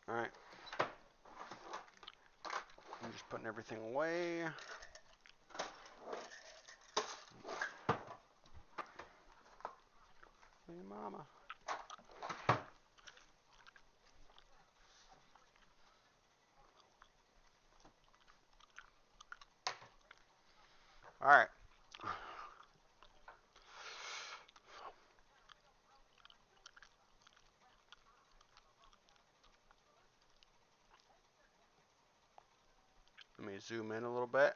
Alright. I'm just putting everything away. Hey, mama. Alright. Let me zoom in a little bit.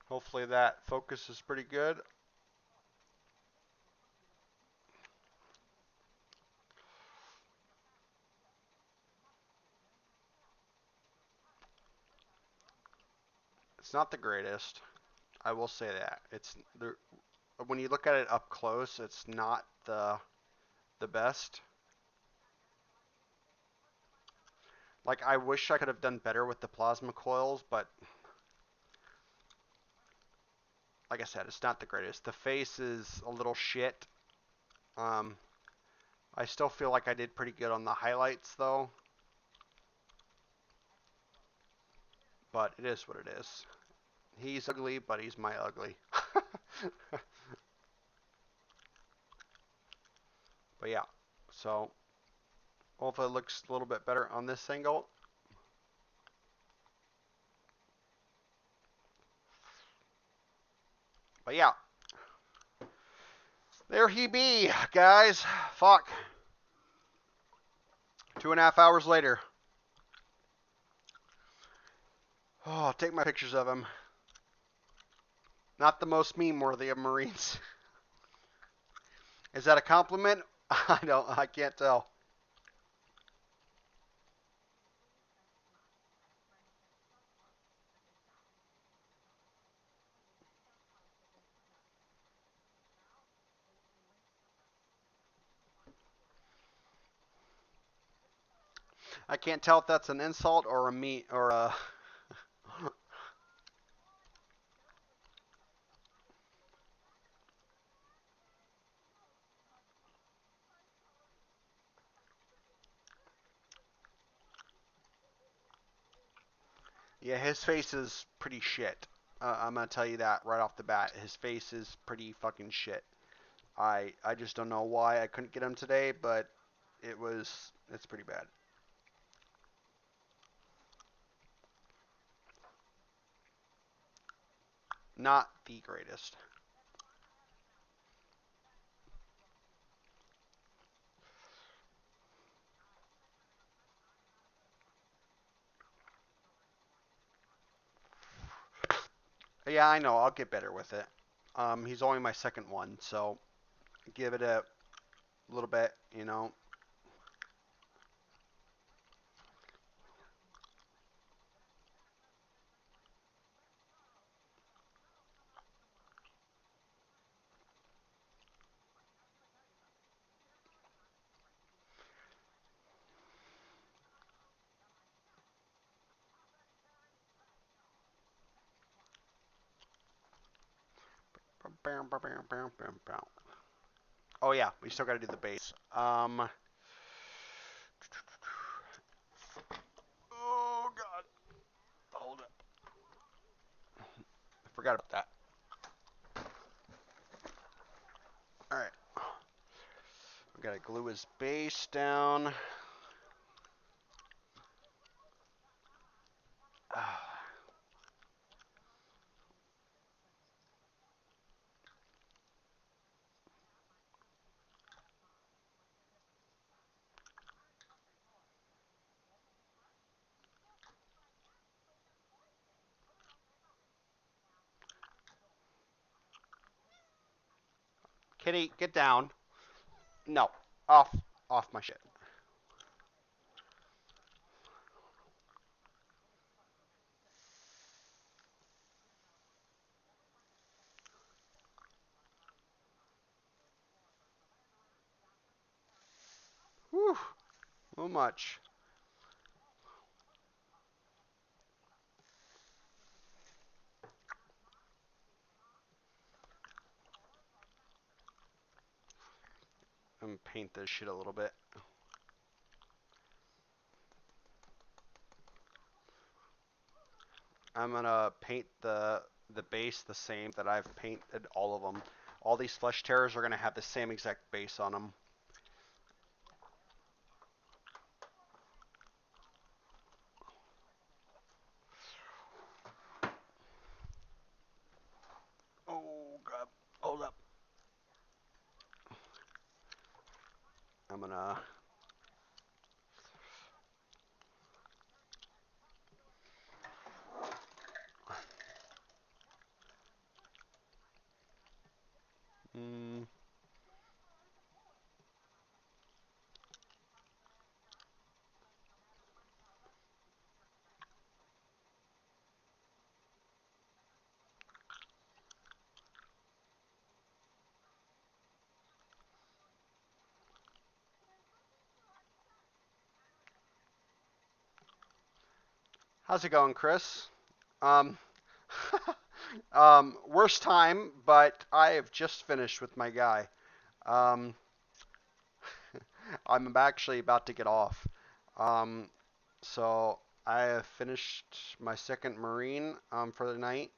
Hopefully that focus is pretty good. It's not the greatest. I will say that. It's there, when you look at it up close, it's not the best. Like, I wish I could have done better with the plasma coils, but like I said, it's not the greatest. The face is a little shit. Um, I still feel like I did pretty good on the highlights though, but it is what it is. He's ugly, but he's my ugly. But yeah, so hopefully it looks a little bit better on this angle. But yeah, there he be, guys. Fuck. 2.5 hours later. Oh, I'll take my pictures of him. Not the most meme-worthy of Marines. Is that a compliment? I can't tell. I can't tell if that's an insult or a me or a. Yeah, his face is pretty shit. I'm gonna tell you that right off the bat. His face is pretty fucking shit. I just don't know why I couldn't get him today, but it's pretty bad. Not the greatest. Yeah, I know. I'll get better with it. He's only my second one, so give it a little bit, you know. Oh yeah, we still got to do the base. Oh god, hold up. I forgot about that. All right, we gotta glue his base down. Kitty, get down. No, off my shit. Whew, so much. I'm gonna paint this shit a little bit. I'm gonna paint the base the same that I've painted all of them. All these flesh tearers are gonna have the same exact base on them. Oh god, hold up. I'm gonna. Mm, how's it going, Chris? Um, worst time, but I have just finished with my guy. Um, I'm actually about to get off. Um, so I have finished my second Marine for the night.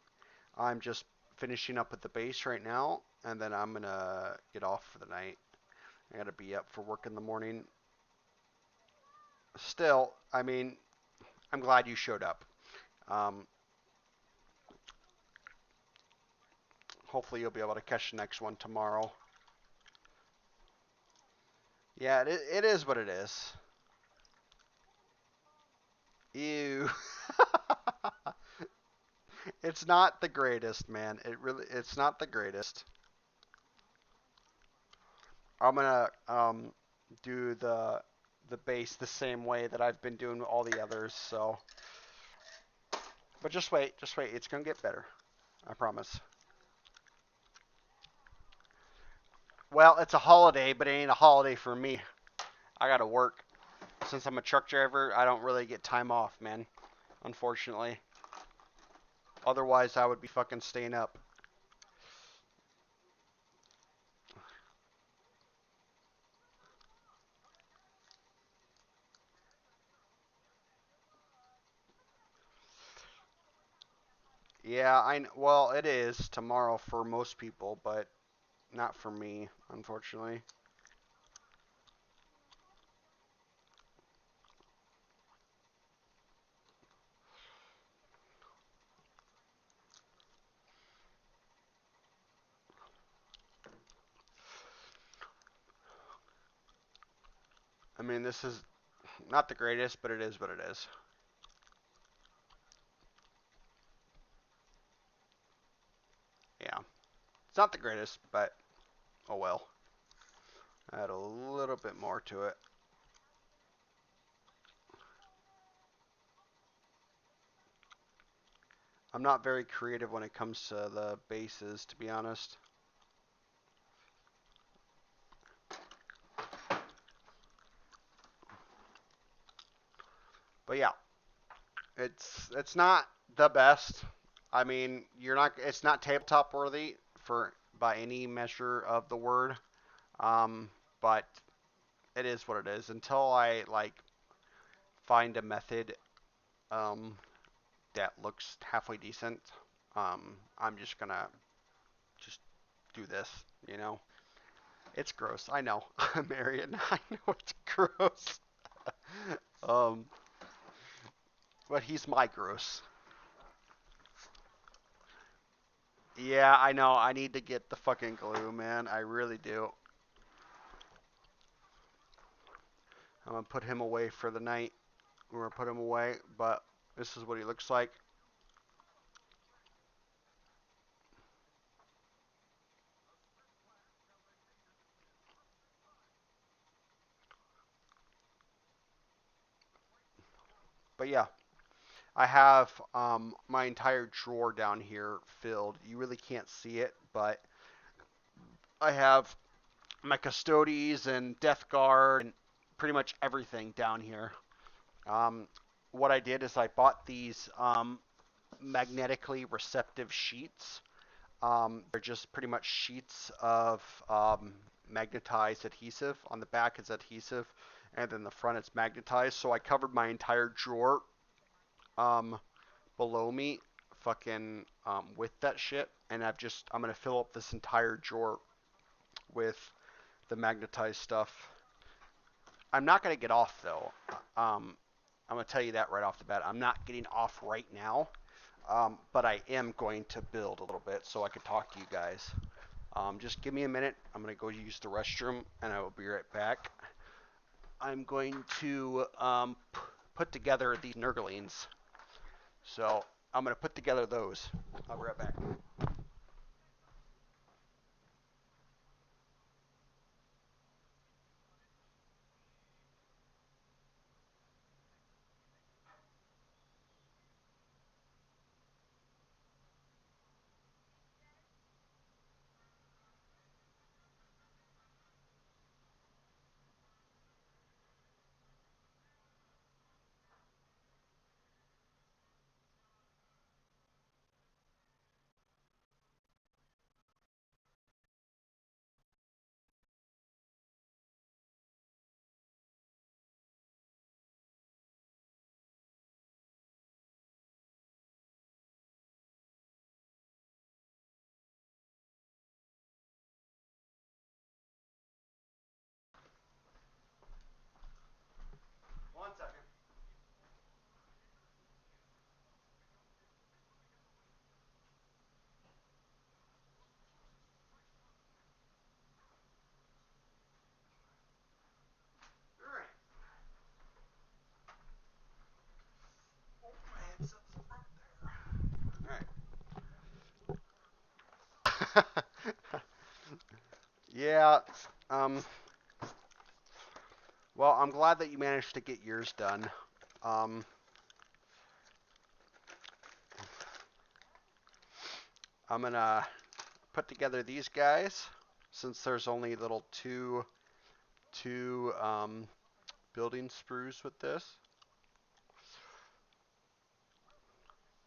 I'm just finishing up with the base right now, and then I'm gonna get off for the night. I gotta be up for work in the morning. Still, I mean, I'm glad you showed up. Um, hopefully you'll be able to catch the next one tomorrow. Yeah, it is what it is. Ew. It's not the greatest, man. It's not the greatest. I'm gonna do the base the same way that I've been doing all the others. So, but just wait, just wait. It's gonna get better. I promise. Well, it's a holiday, but it ain't a holiday for me. I gotta work. Since I'm a truck driver, I don't really get time off, man. Unfortunately. Otherwise, I would be fucking staying up. Yeah, well, it is tomorrow for most people, but not for me, unfortunately. I mean, this is not the greatest, but it is what it is. Yeah. It's not the greatest, but oh well. Add a little bit more to it. I'm not very creative when it comes to the bases, to be honest. But yeah, it's not the best. I mean, you're not. It's not tabletop worthy for by any measure of the word. But it is what it is. Until I like find a method that looks halfway decent, I'm just gonna just do this. You know, it's gross. I know. I'm Marion. I know it's gross. um, but he's my gross. Yeah, I know. I need to get the fucking glue, man. I really do. I'm gonna put him away for the night. We're gonna put him away, but this is what he looks like. But yeah, I have my entire drawer down here filled. You really can't see it, but I have my Custodes and Death Guard and pretty much everything down here. Um, what I did is I bought these magnetically receptive sheets. They're just pretty much sheets of magnetized adhesive. On the back is adhesive, and then the front is magnetized. So I covered my entire drawer um, below me, fucking with that shit, and I'm gonna fill up this entire drawer with the magnetized stuff. I'm not gonna get off though. I'm gonna tell you that right off the bat. I'm not getting off right now, but I am going to build a little bit so I can talk to you guys. Just give me a minute. I'm gonna go use the restroom, and I will be right back. I'm going to put together these Nurglings. So I'm gonna put together those. I'll be right back. One second. All right. Oh, my headset's right there. All right. Yeah. Um. Well, I'm glad that you managed to get yours done. Um. I'm gonna put together these guys since there's only little two building sprues with this.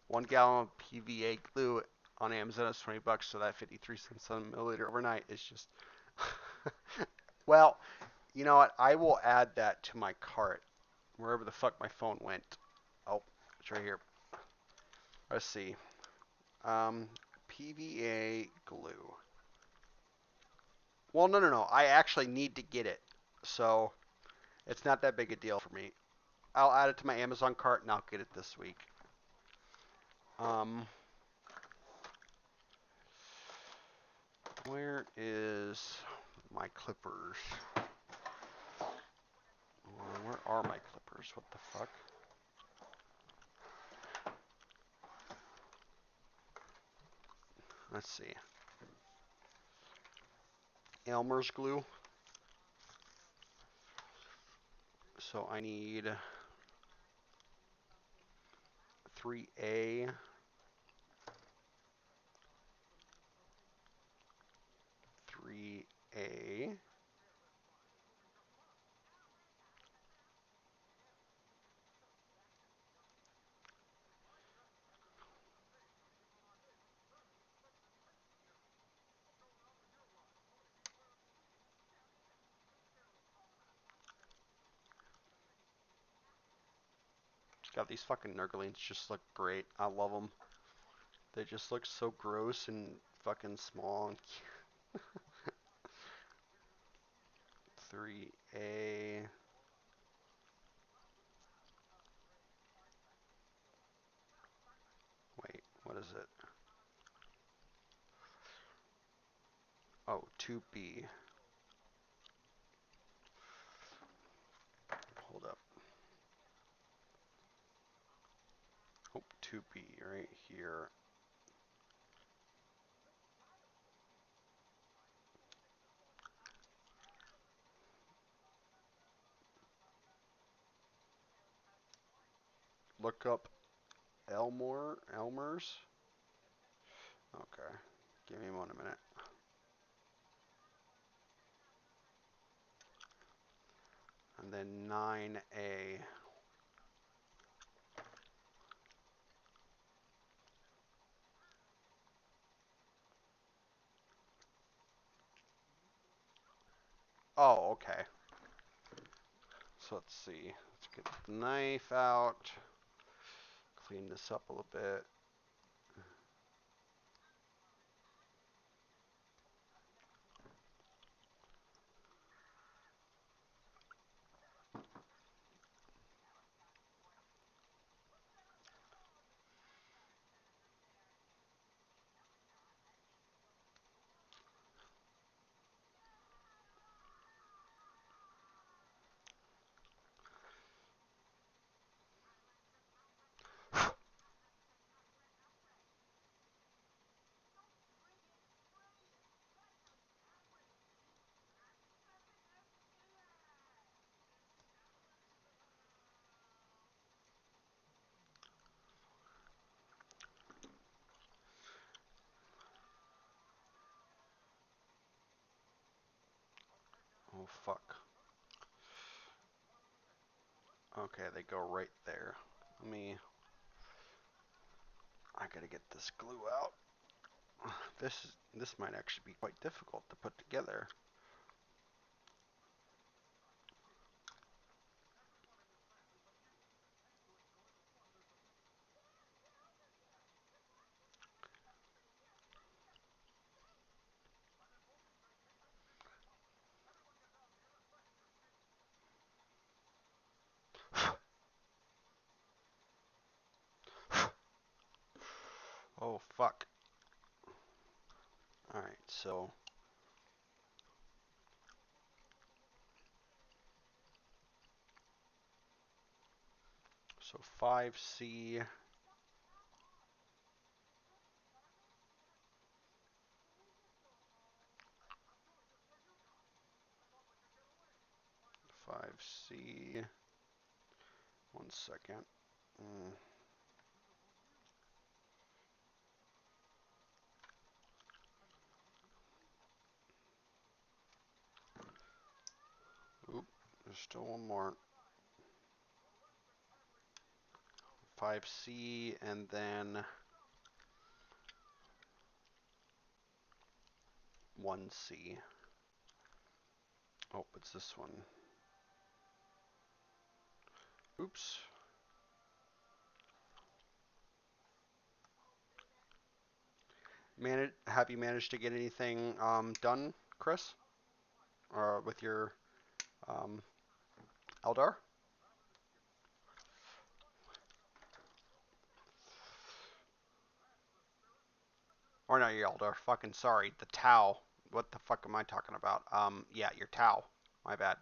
1 gallon of PVA glue on Amazon is $20, so that 53 cents a milliliter overnight is just. Well, you know what? I will add that to my cart wherever the fuck my phone went. Oh, it's right here. Let's see. Um, PVA glue. Well, no, no, no. I actually need to get it, so it's not that big a deal for me. I'll add it to my Amazon cart and I'll get it this week. Um, where is my clippers? Where are my clippers? What the fuck? Let's see. Elmer's glue. So I need 3A, 3A. God, these fucking Nurglings just look great. I love them. They just look so gross and fucking small. 3A. Wait, what is it? Oh, 2B. Hold up. Oh, 2B right here. look up Elmer's. Okay, give me 1 minute. And then 9A. Oh, okay. So let's see. Let's get the knife out. Clean this up a little bit. Oh, fuck. Okay, they go right there. I gotta get this glue out. This might actually be quite difficult to put together. Oh, fuck. Alright, so 5C. 5C. 1 second. Oop, there's still one more. 5C and then 1C. Oh, it's this one. Oops. Have you managed to get anything done, Chris? Or with your um, Eldar? Or not your Eldar, fucking sorry, the Tau. What the fuck am I talking about? Yeah, your Tau. My bad.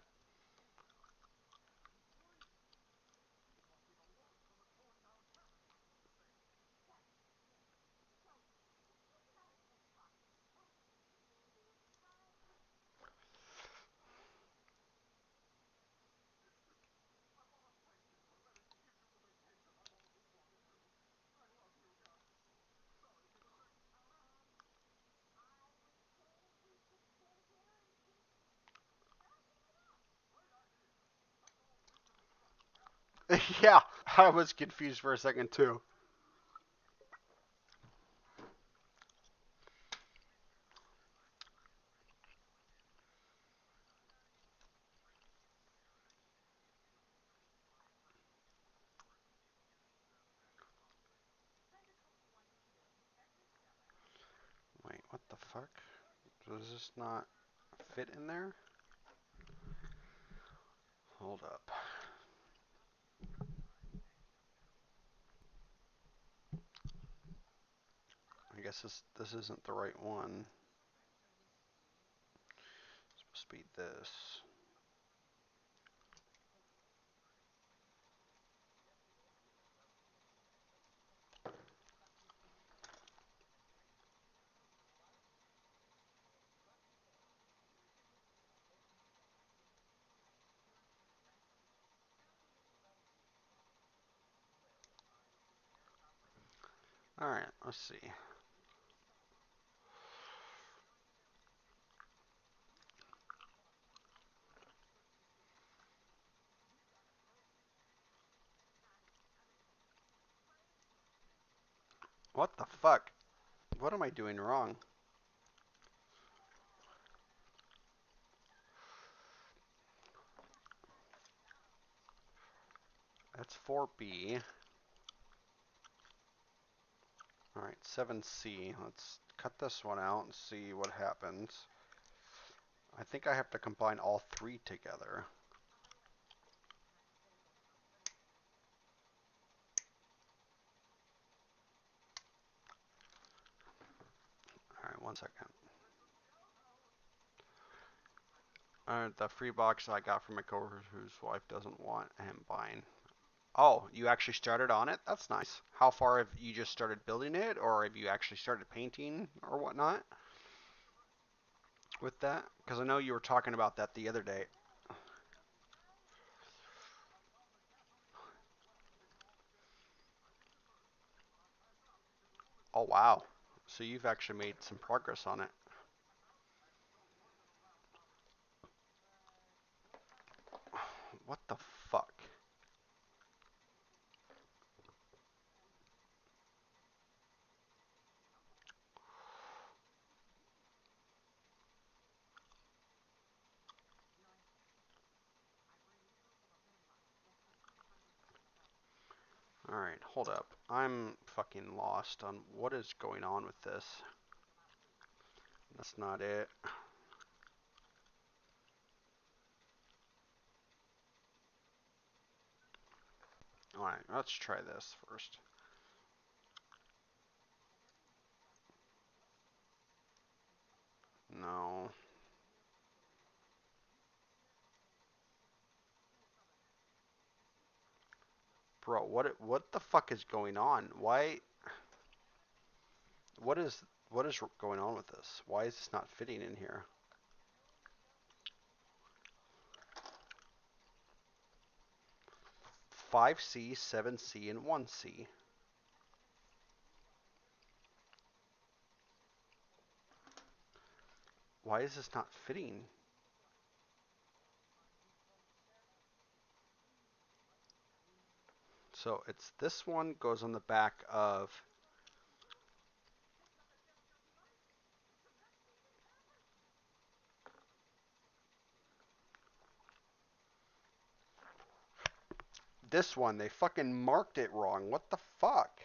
Yeah, I was confused for a second too. Wait, what the fuck? Does this not fit in there? Hold up. I guess this isn't the right one. It's supposed to be this. Alright, let's see. What the fuck? What am I doing wrong? That's 4B. Alright, 7C. Let's cut this one out and see what happens. I think I have to combine all three together. Alright, 1 second. Alright, the free box I got from a coworker whose wife doesn't want him buying. Oh, you actually started on it? That's nice. How far have you just started building it, or have you actually started painting or whatnot with that? Because I know you were talking about that the other day. Oh, wow. So you've actually made some progress on it. What the fuck? Alright, hold up. I'm fucking lost on what is going on with this. That's not it. Alright, let's try this first. No. Bro, what the fuck is going on? Why what is going on with this? Why is this not fitting in here? 5C, 7C, and 1C. Why is this not fitting? So it's this one goes on the back of this one. They fucking marked it wrong. What the fuck?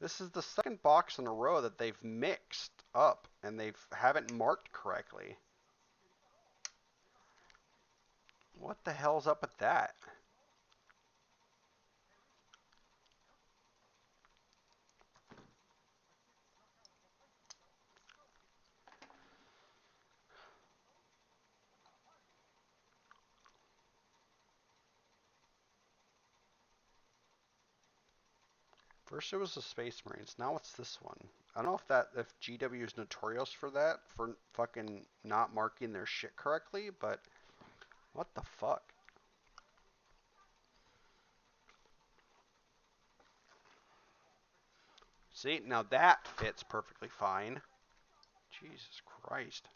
This is the second box in a row that they've mixed up and they haven't marked correctly. What the hell's up with that? First it was the Space Marines, now it's this one. I don't know if GW is notorious for that, for fucking not marking their shit correctly, but what the fuck? See, now that fits perfectly fine. Jesus Christ.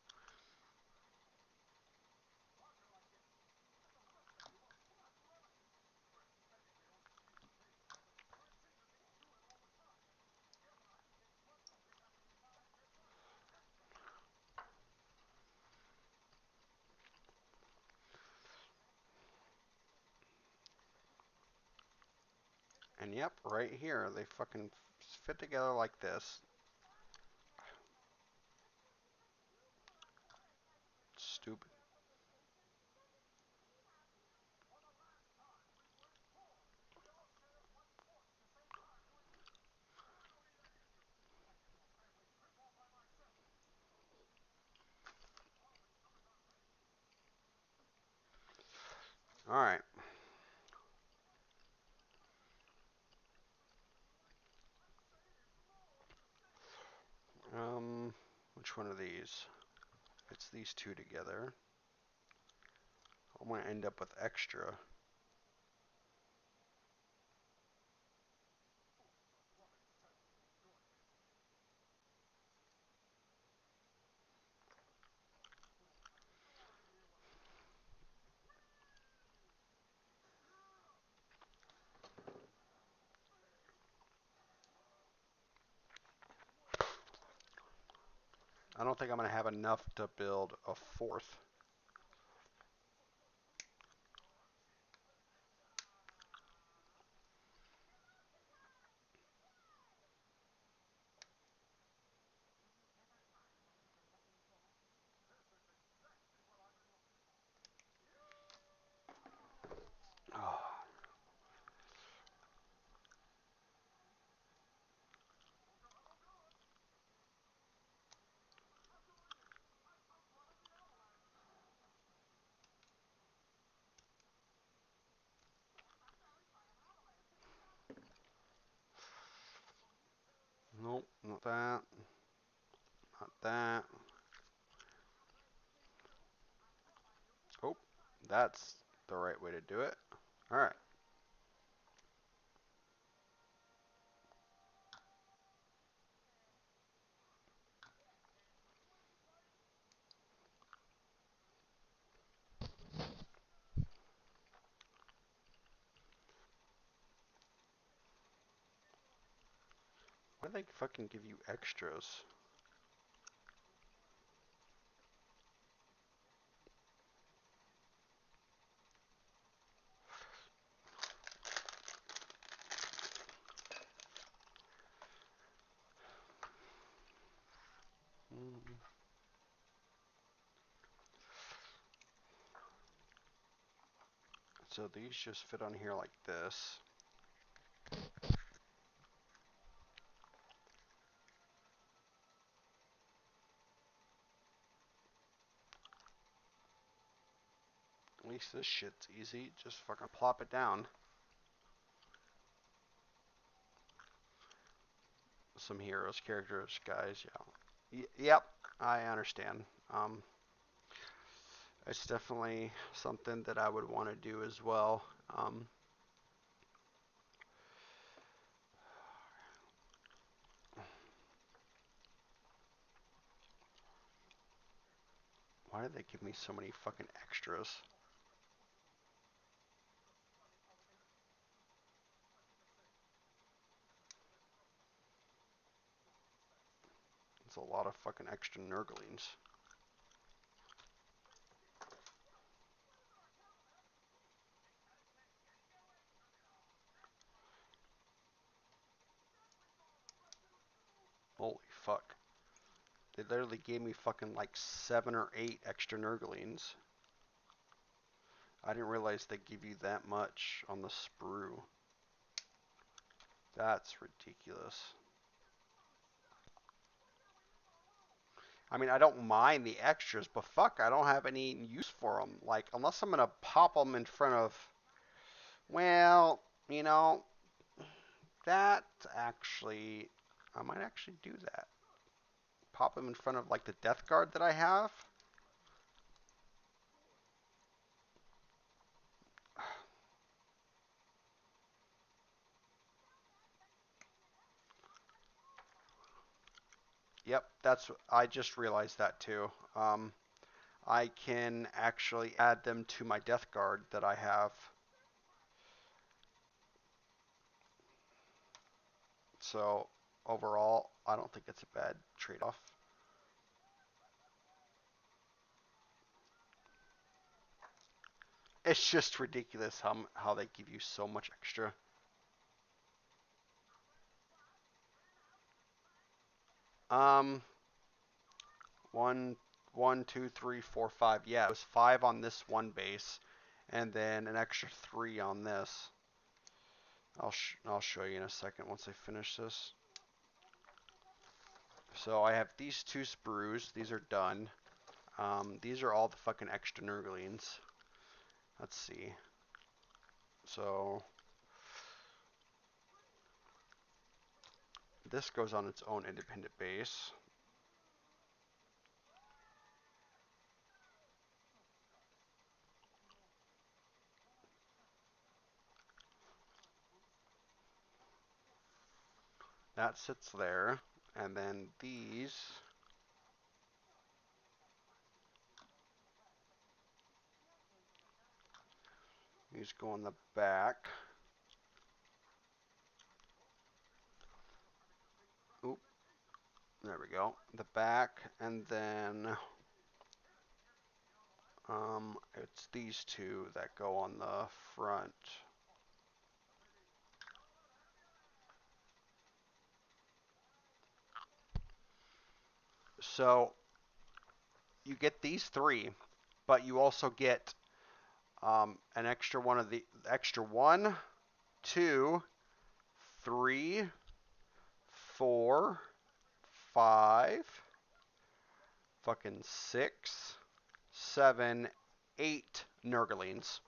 And yep, right here, they fucking fit together like this. Stupid. Alright. Which one of these? It's these two together. I'm gonna end up with extra. I don't think I'm going to have enough to build a fourth. Oh. Nope, not that. Not that. Oh, that's the right way to do it. All right. Why do they fucking give you extras? Mm. So these just fit on here like this. At least this shit's easy. Just fucking plop it down. Some heroes, characters, guys. Yeah. Yep, I understand. It's definitely something that I would want to do as well. Why did they give me so many fucking extras? It's a lot of fucking extra nurglings. Holy fuck. They literally gave me fucking like 7 or 8 extra nurglings. I didn't realize they give you that much on the sprue. That's ridiculous. I mean, I don't mind the extras, but fuck, I don't have any use for them. Like, unless I'm gonna pop them in front of, well, you know, that actually, I might actually do that. Pop them in front of like the death guard that I have. Yep, I just realized that too. I can actually add them to my death guard that I have. So overall, I don't think it's a bad trade-off. It's just ridiculous how they give you so much extra. Um, one, one, two, three, four, five. Yeah, it was 5 on this one base, and then an extra 3 on this. I'll show you in a second once I finish this. So I have these 2 sprues. These are done. These are all the fucking extra nurglings. Let's see. So this goes on its own independent base. That sits there. And then these go in the back. Oop. There we we go. The back, and then it's these two that go on the front. So you get these three, but you also get an extra one of the extra 1, 2, 3, 4, 5, fucking 6, 7, 8 Nurglings.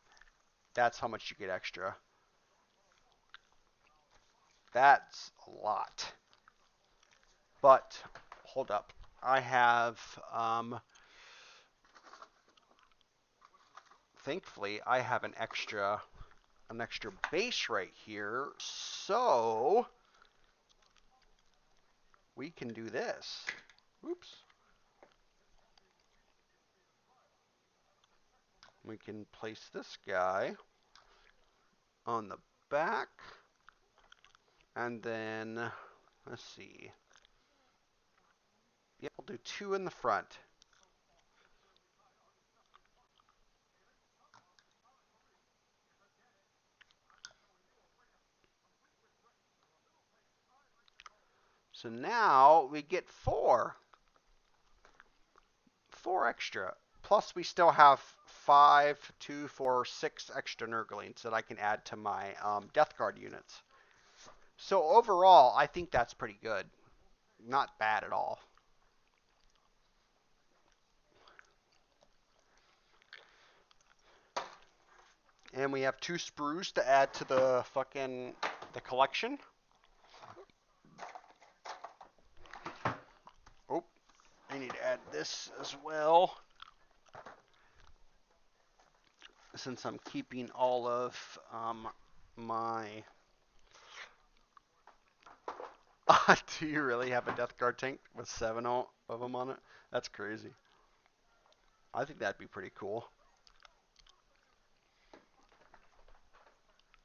That's how much you get extra. That's a lot. But hold up, I have thankfully I have an extra base right here, so we can do this. Oops. We can place this guy on the back, and then let's see. Yep, we'll do 2 in the front. So now we get 4 extra. Plus we still have 5, 2, 4, 6 extra Nurglings that I can add to my Death Guard units. So overall, I think that's pretty good. Not bad at all. And we have 2 sprues to add to the collection. Oh, I need to add this as well, since I'm keeping all of my... Do you really have a Death Guard tank with 7 of them on it? That's crazy. I think that'd be pretty cool.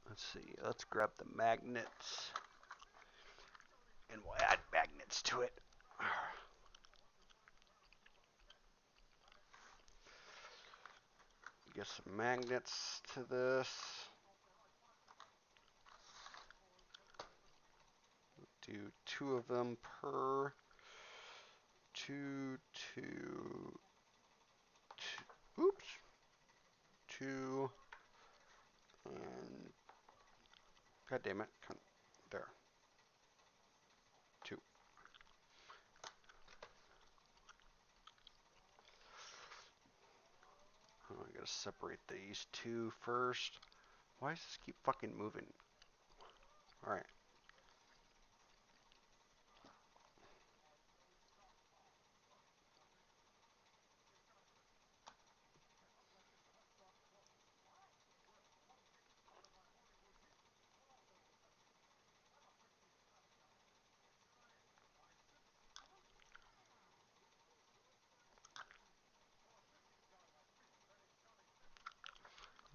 Let's see. Let's grab the magnets, and we'll add magnets to it. Get some magnets to this. Do 2 of them per. 2, 2, 2. Oops. 2, and God damn it. There. 2. Oh, I gotta separate these 2 first. Why does this keep fucking moving? Alright.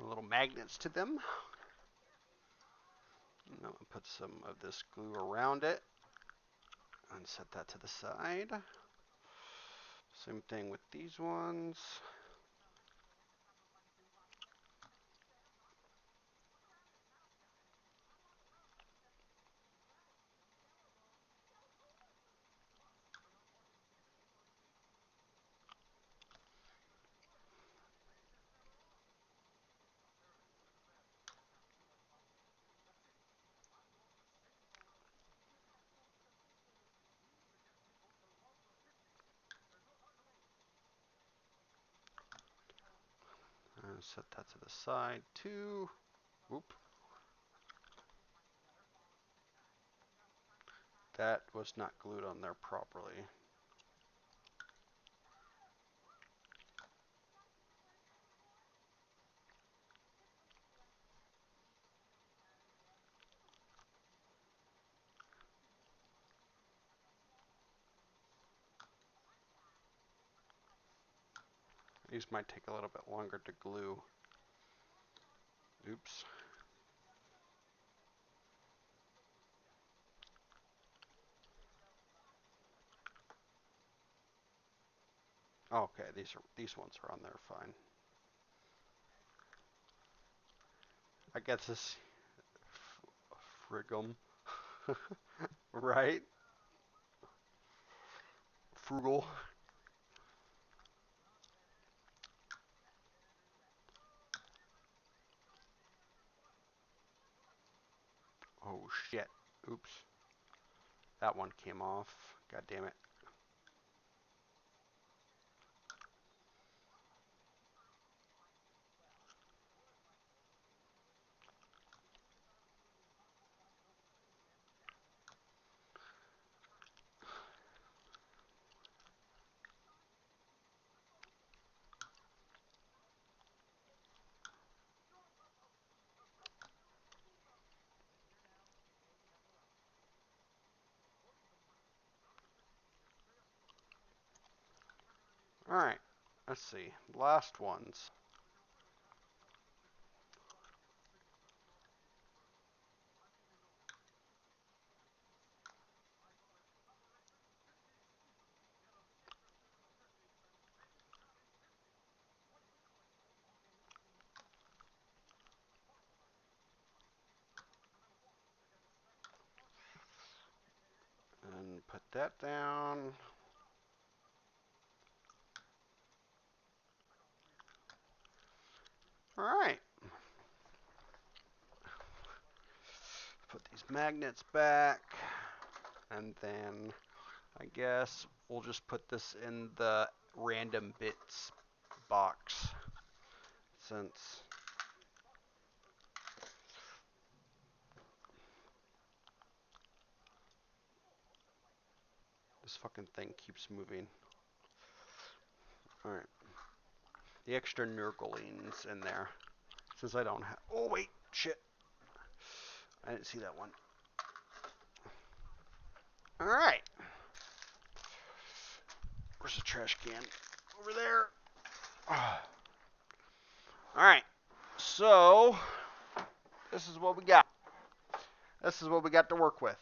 Little magnets to them. And I'm gonna put some of this glue around it and set that to the side. Same thing with these ones. And set that to the side too. Whoop. That was not glued on there properly. These might take a little bit longer to glue. Oops. Okay, these ones are on there fine. I guess this frigum, right? Frugal. Oh shit. Oops. That one came off. God damn it. Alright. Let's see. Last ones. And put that down. Alright. Put these magnets back. And then I guess we'll just put this in the random bits box. Since this fucking thing keeps moving. Alright. The extra Nurglings in there. Since I don't have. Oh, wait. Shit. I didn't see that one. Alright. Where's the trash can? Over there. Alright. So, this is what we got. This is what we got to work with.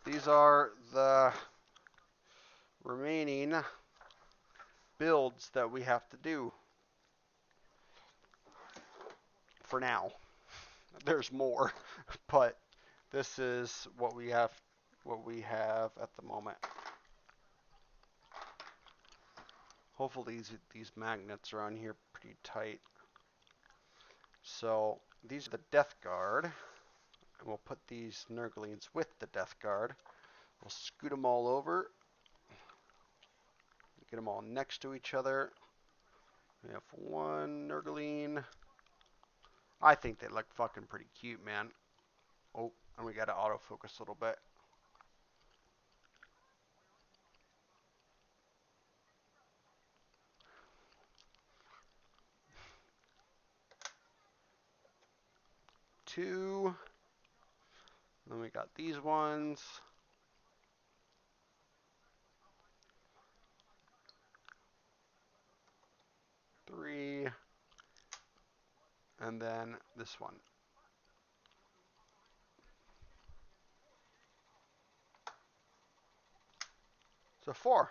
These are the remaining builds that we have to do for now. There's more, but this is what we have at the moment. Hopefully these magnets are on here pretty tight. So these are the Death Guard, and we'll put these Nurglings with the Death Guard. We'll scoot them all over, get them all next to each other. We have one Nurgling. I think they look fucking pretty cute, man. Oh, and we got to autofocus a little bit. Two. Then we got these ones. Three. And then this one. So four.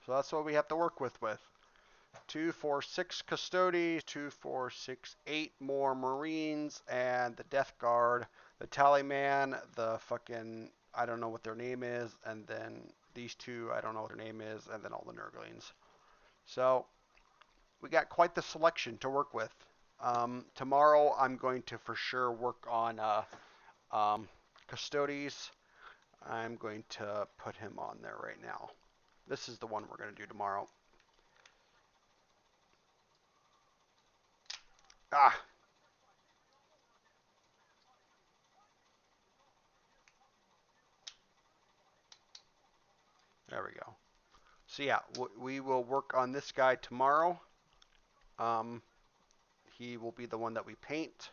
So that's what we have to work with. 2, 4, 6 Custodes, 2, 4, 6, 8 more Marines, and the Death Guard, the Tallyman, the fucking, I don't know what their name is, and then these two, I don't know what their name is, and then all the Nurglings. So we got quite the selection to work with. Tomorrow I'm going to for sure work on Custodes. I'm going to put him on there right now. This is the one we're going to do tomorrow. Ah, there we go. So yeah, we will work on this guy tomorrow. Um, he will be the one that we paint.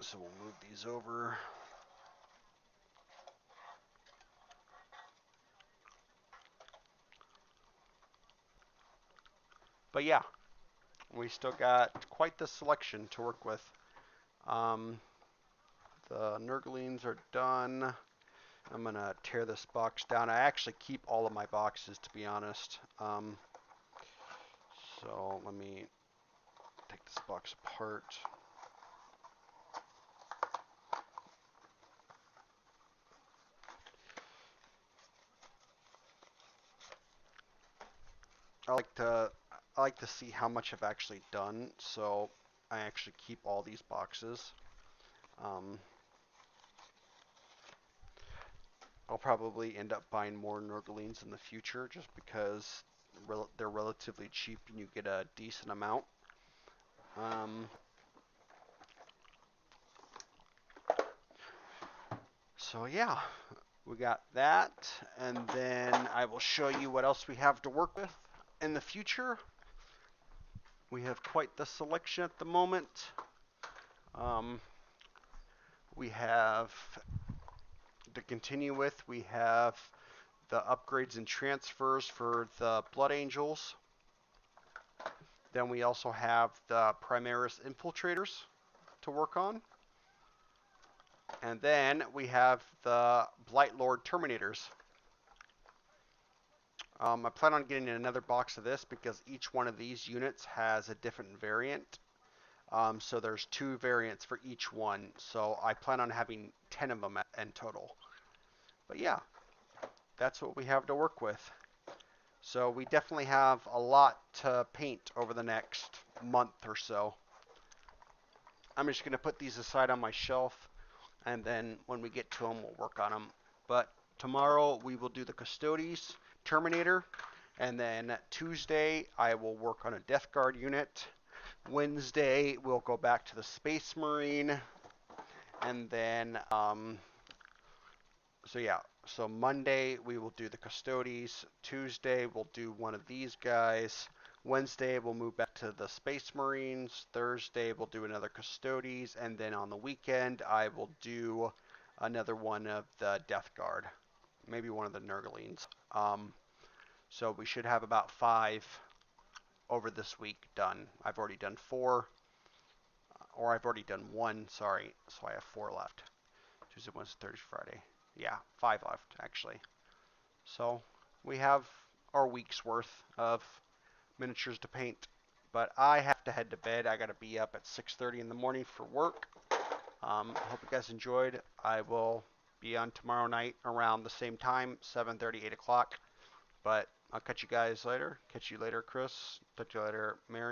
So we'll move these over. But yeah, we still got quite the selection to work with. The Nurglings are done. I'm gonna tear this box down. I actually keep all of my boxes, to be honest. So let me take this box apart. I like to I like to see how much I've actually done, so I actually keep all these boxes. Um, I'll probably end up buying more Nurglings in the future just because they're relatively cheap and you get a decent amount. Um, so yeah, we got that, and then I will show you what else we have to work with in the future. We have quite the selection at the moment. Um, we have to continue with, we have the upgrades and transfers for the Blood Angels. Then we also have the Primaris Infiltrators to work on. And then we have the Blightlord Terminators. I plan on getting another box of this because each one of these units has a different variant. So there's 2 variants for each one. So I plan on having 10 of them in total. But yeah, that's what we have to work with. So we definitely have a lot to paint over the next month or so. I'm just going to put these aside on my shelf, and then when we get to them, we'll work on them. But tomorrow we will do the Custodes Terminator, and then Tuesday I will work on a Death Guard unit. Wednesday we'll go back to the Space Marine, and then so yeah, so Monday we will do the Custodes. Tuesday we'll do one of these guys. Wednesday we'll move back to the Space Marines. Thursday we'll do another Custodes, and then on the weekend I will do another one of the Death Guard, maybe one of the Nurglings. So we should have about 5 over this week done. I've already done 4, or I've already done 1. Sorry, so I have 4 left. Tuesday, Wednesday, Thursday, Friday. Yeah, 5 left actually. So we have our week's worth of miniatures to paint. But I have to head to bed. I got to be up at 6:30 in the morning for work. Hope you guys enjoyed. I will be on tomorrow night around the same time, 7:30, 8 o'clock. But I'll catch you guys later. Catch you later, Chris. Catch you later, Mary.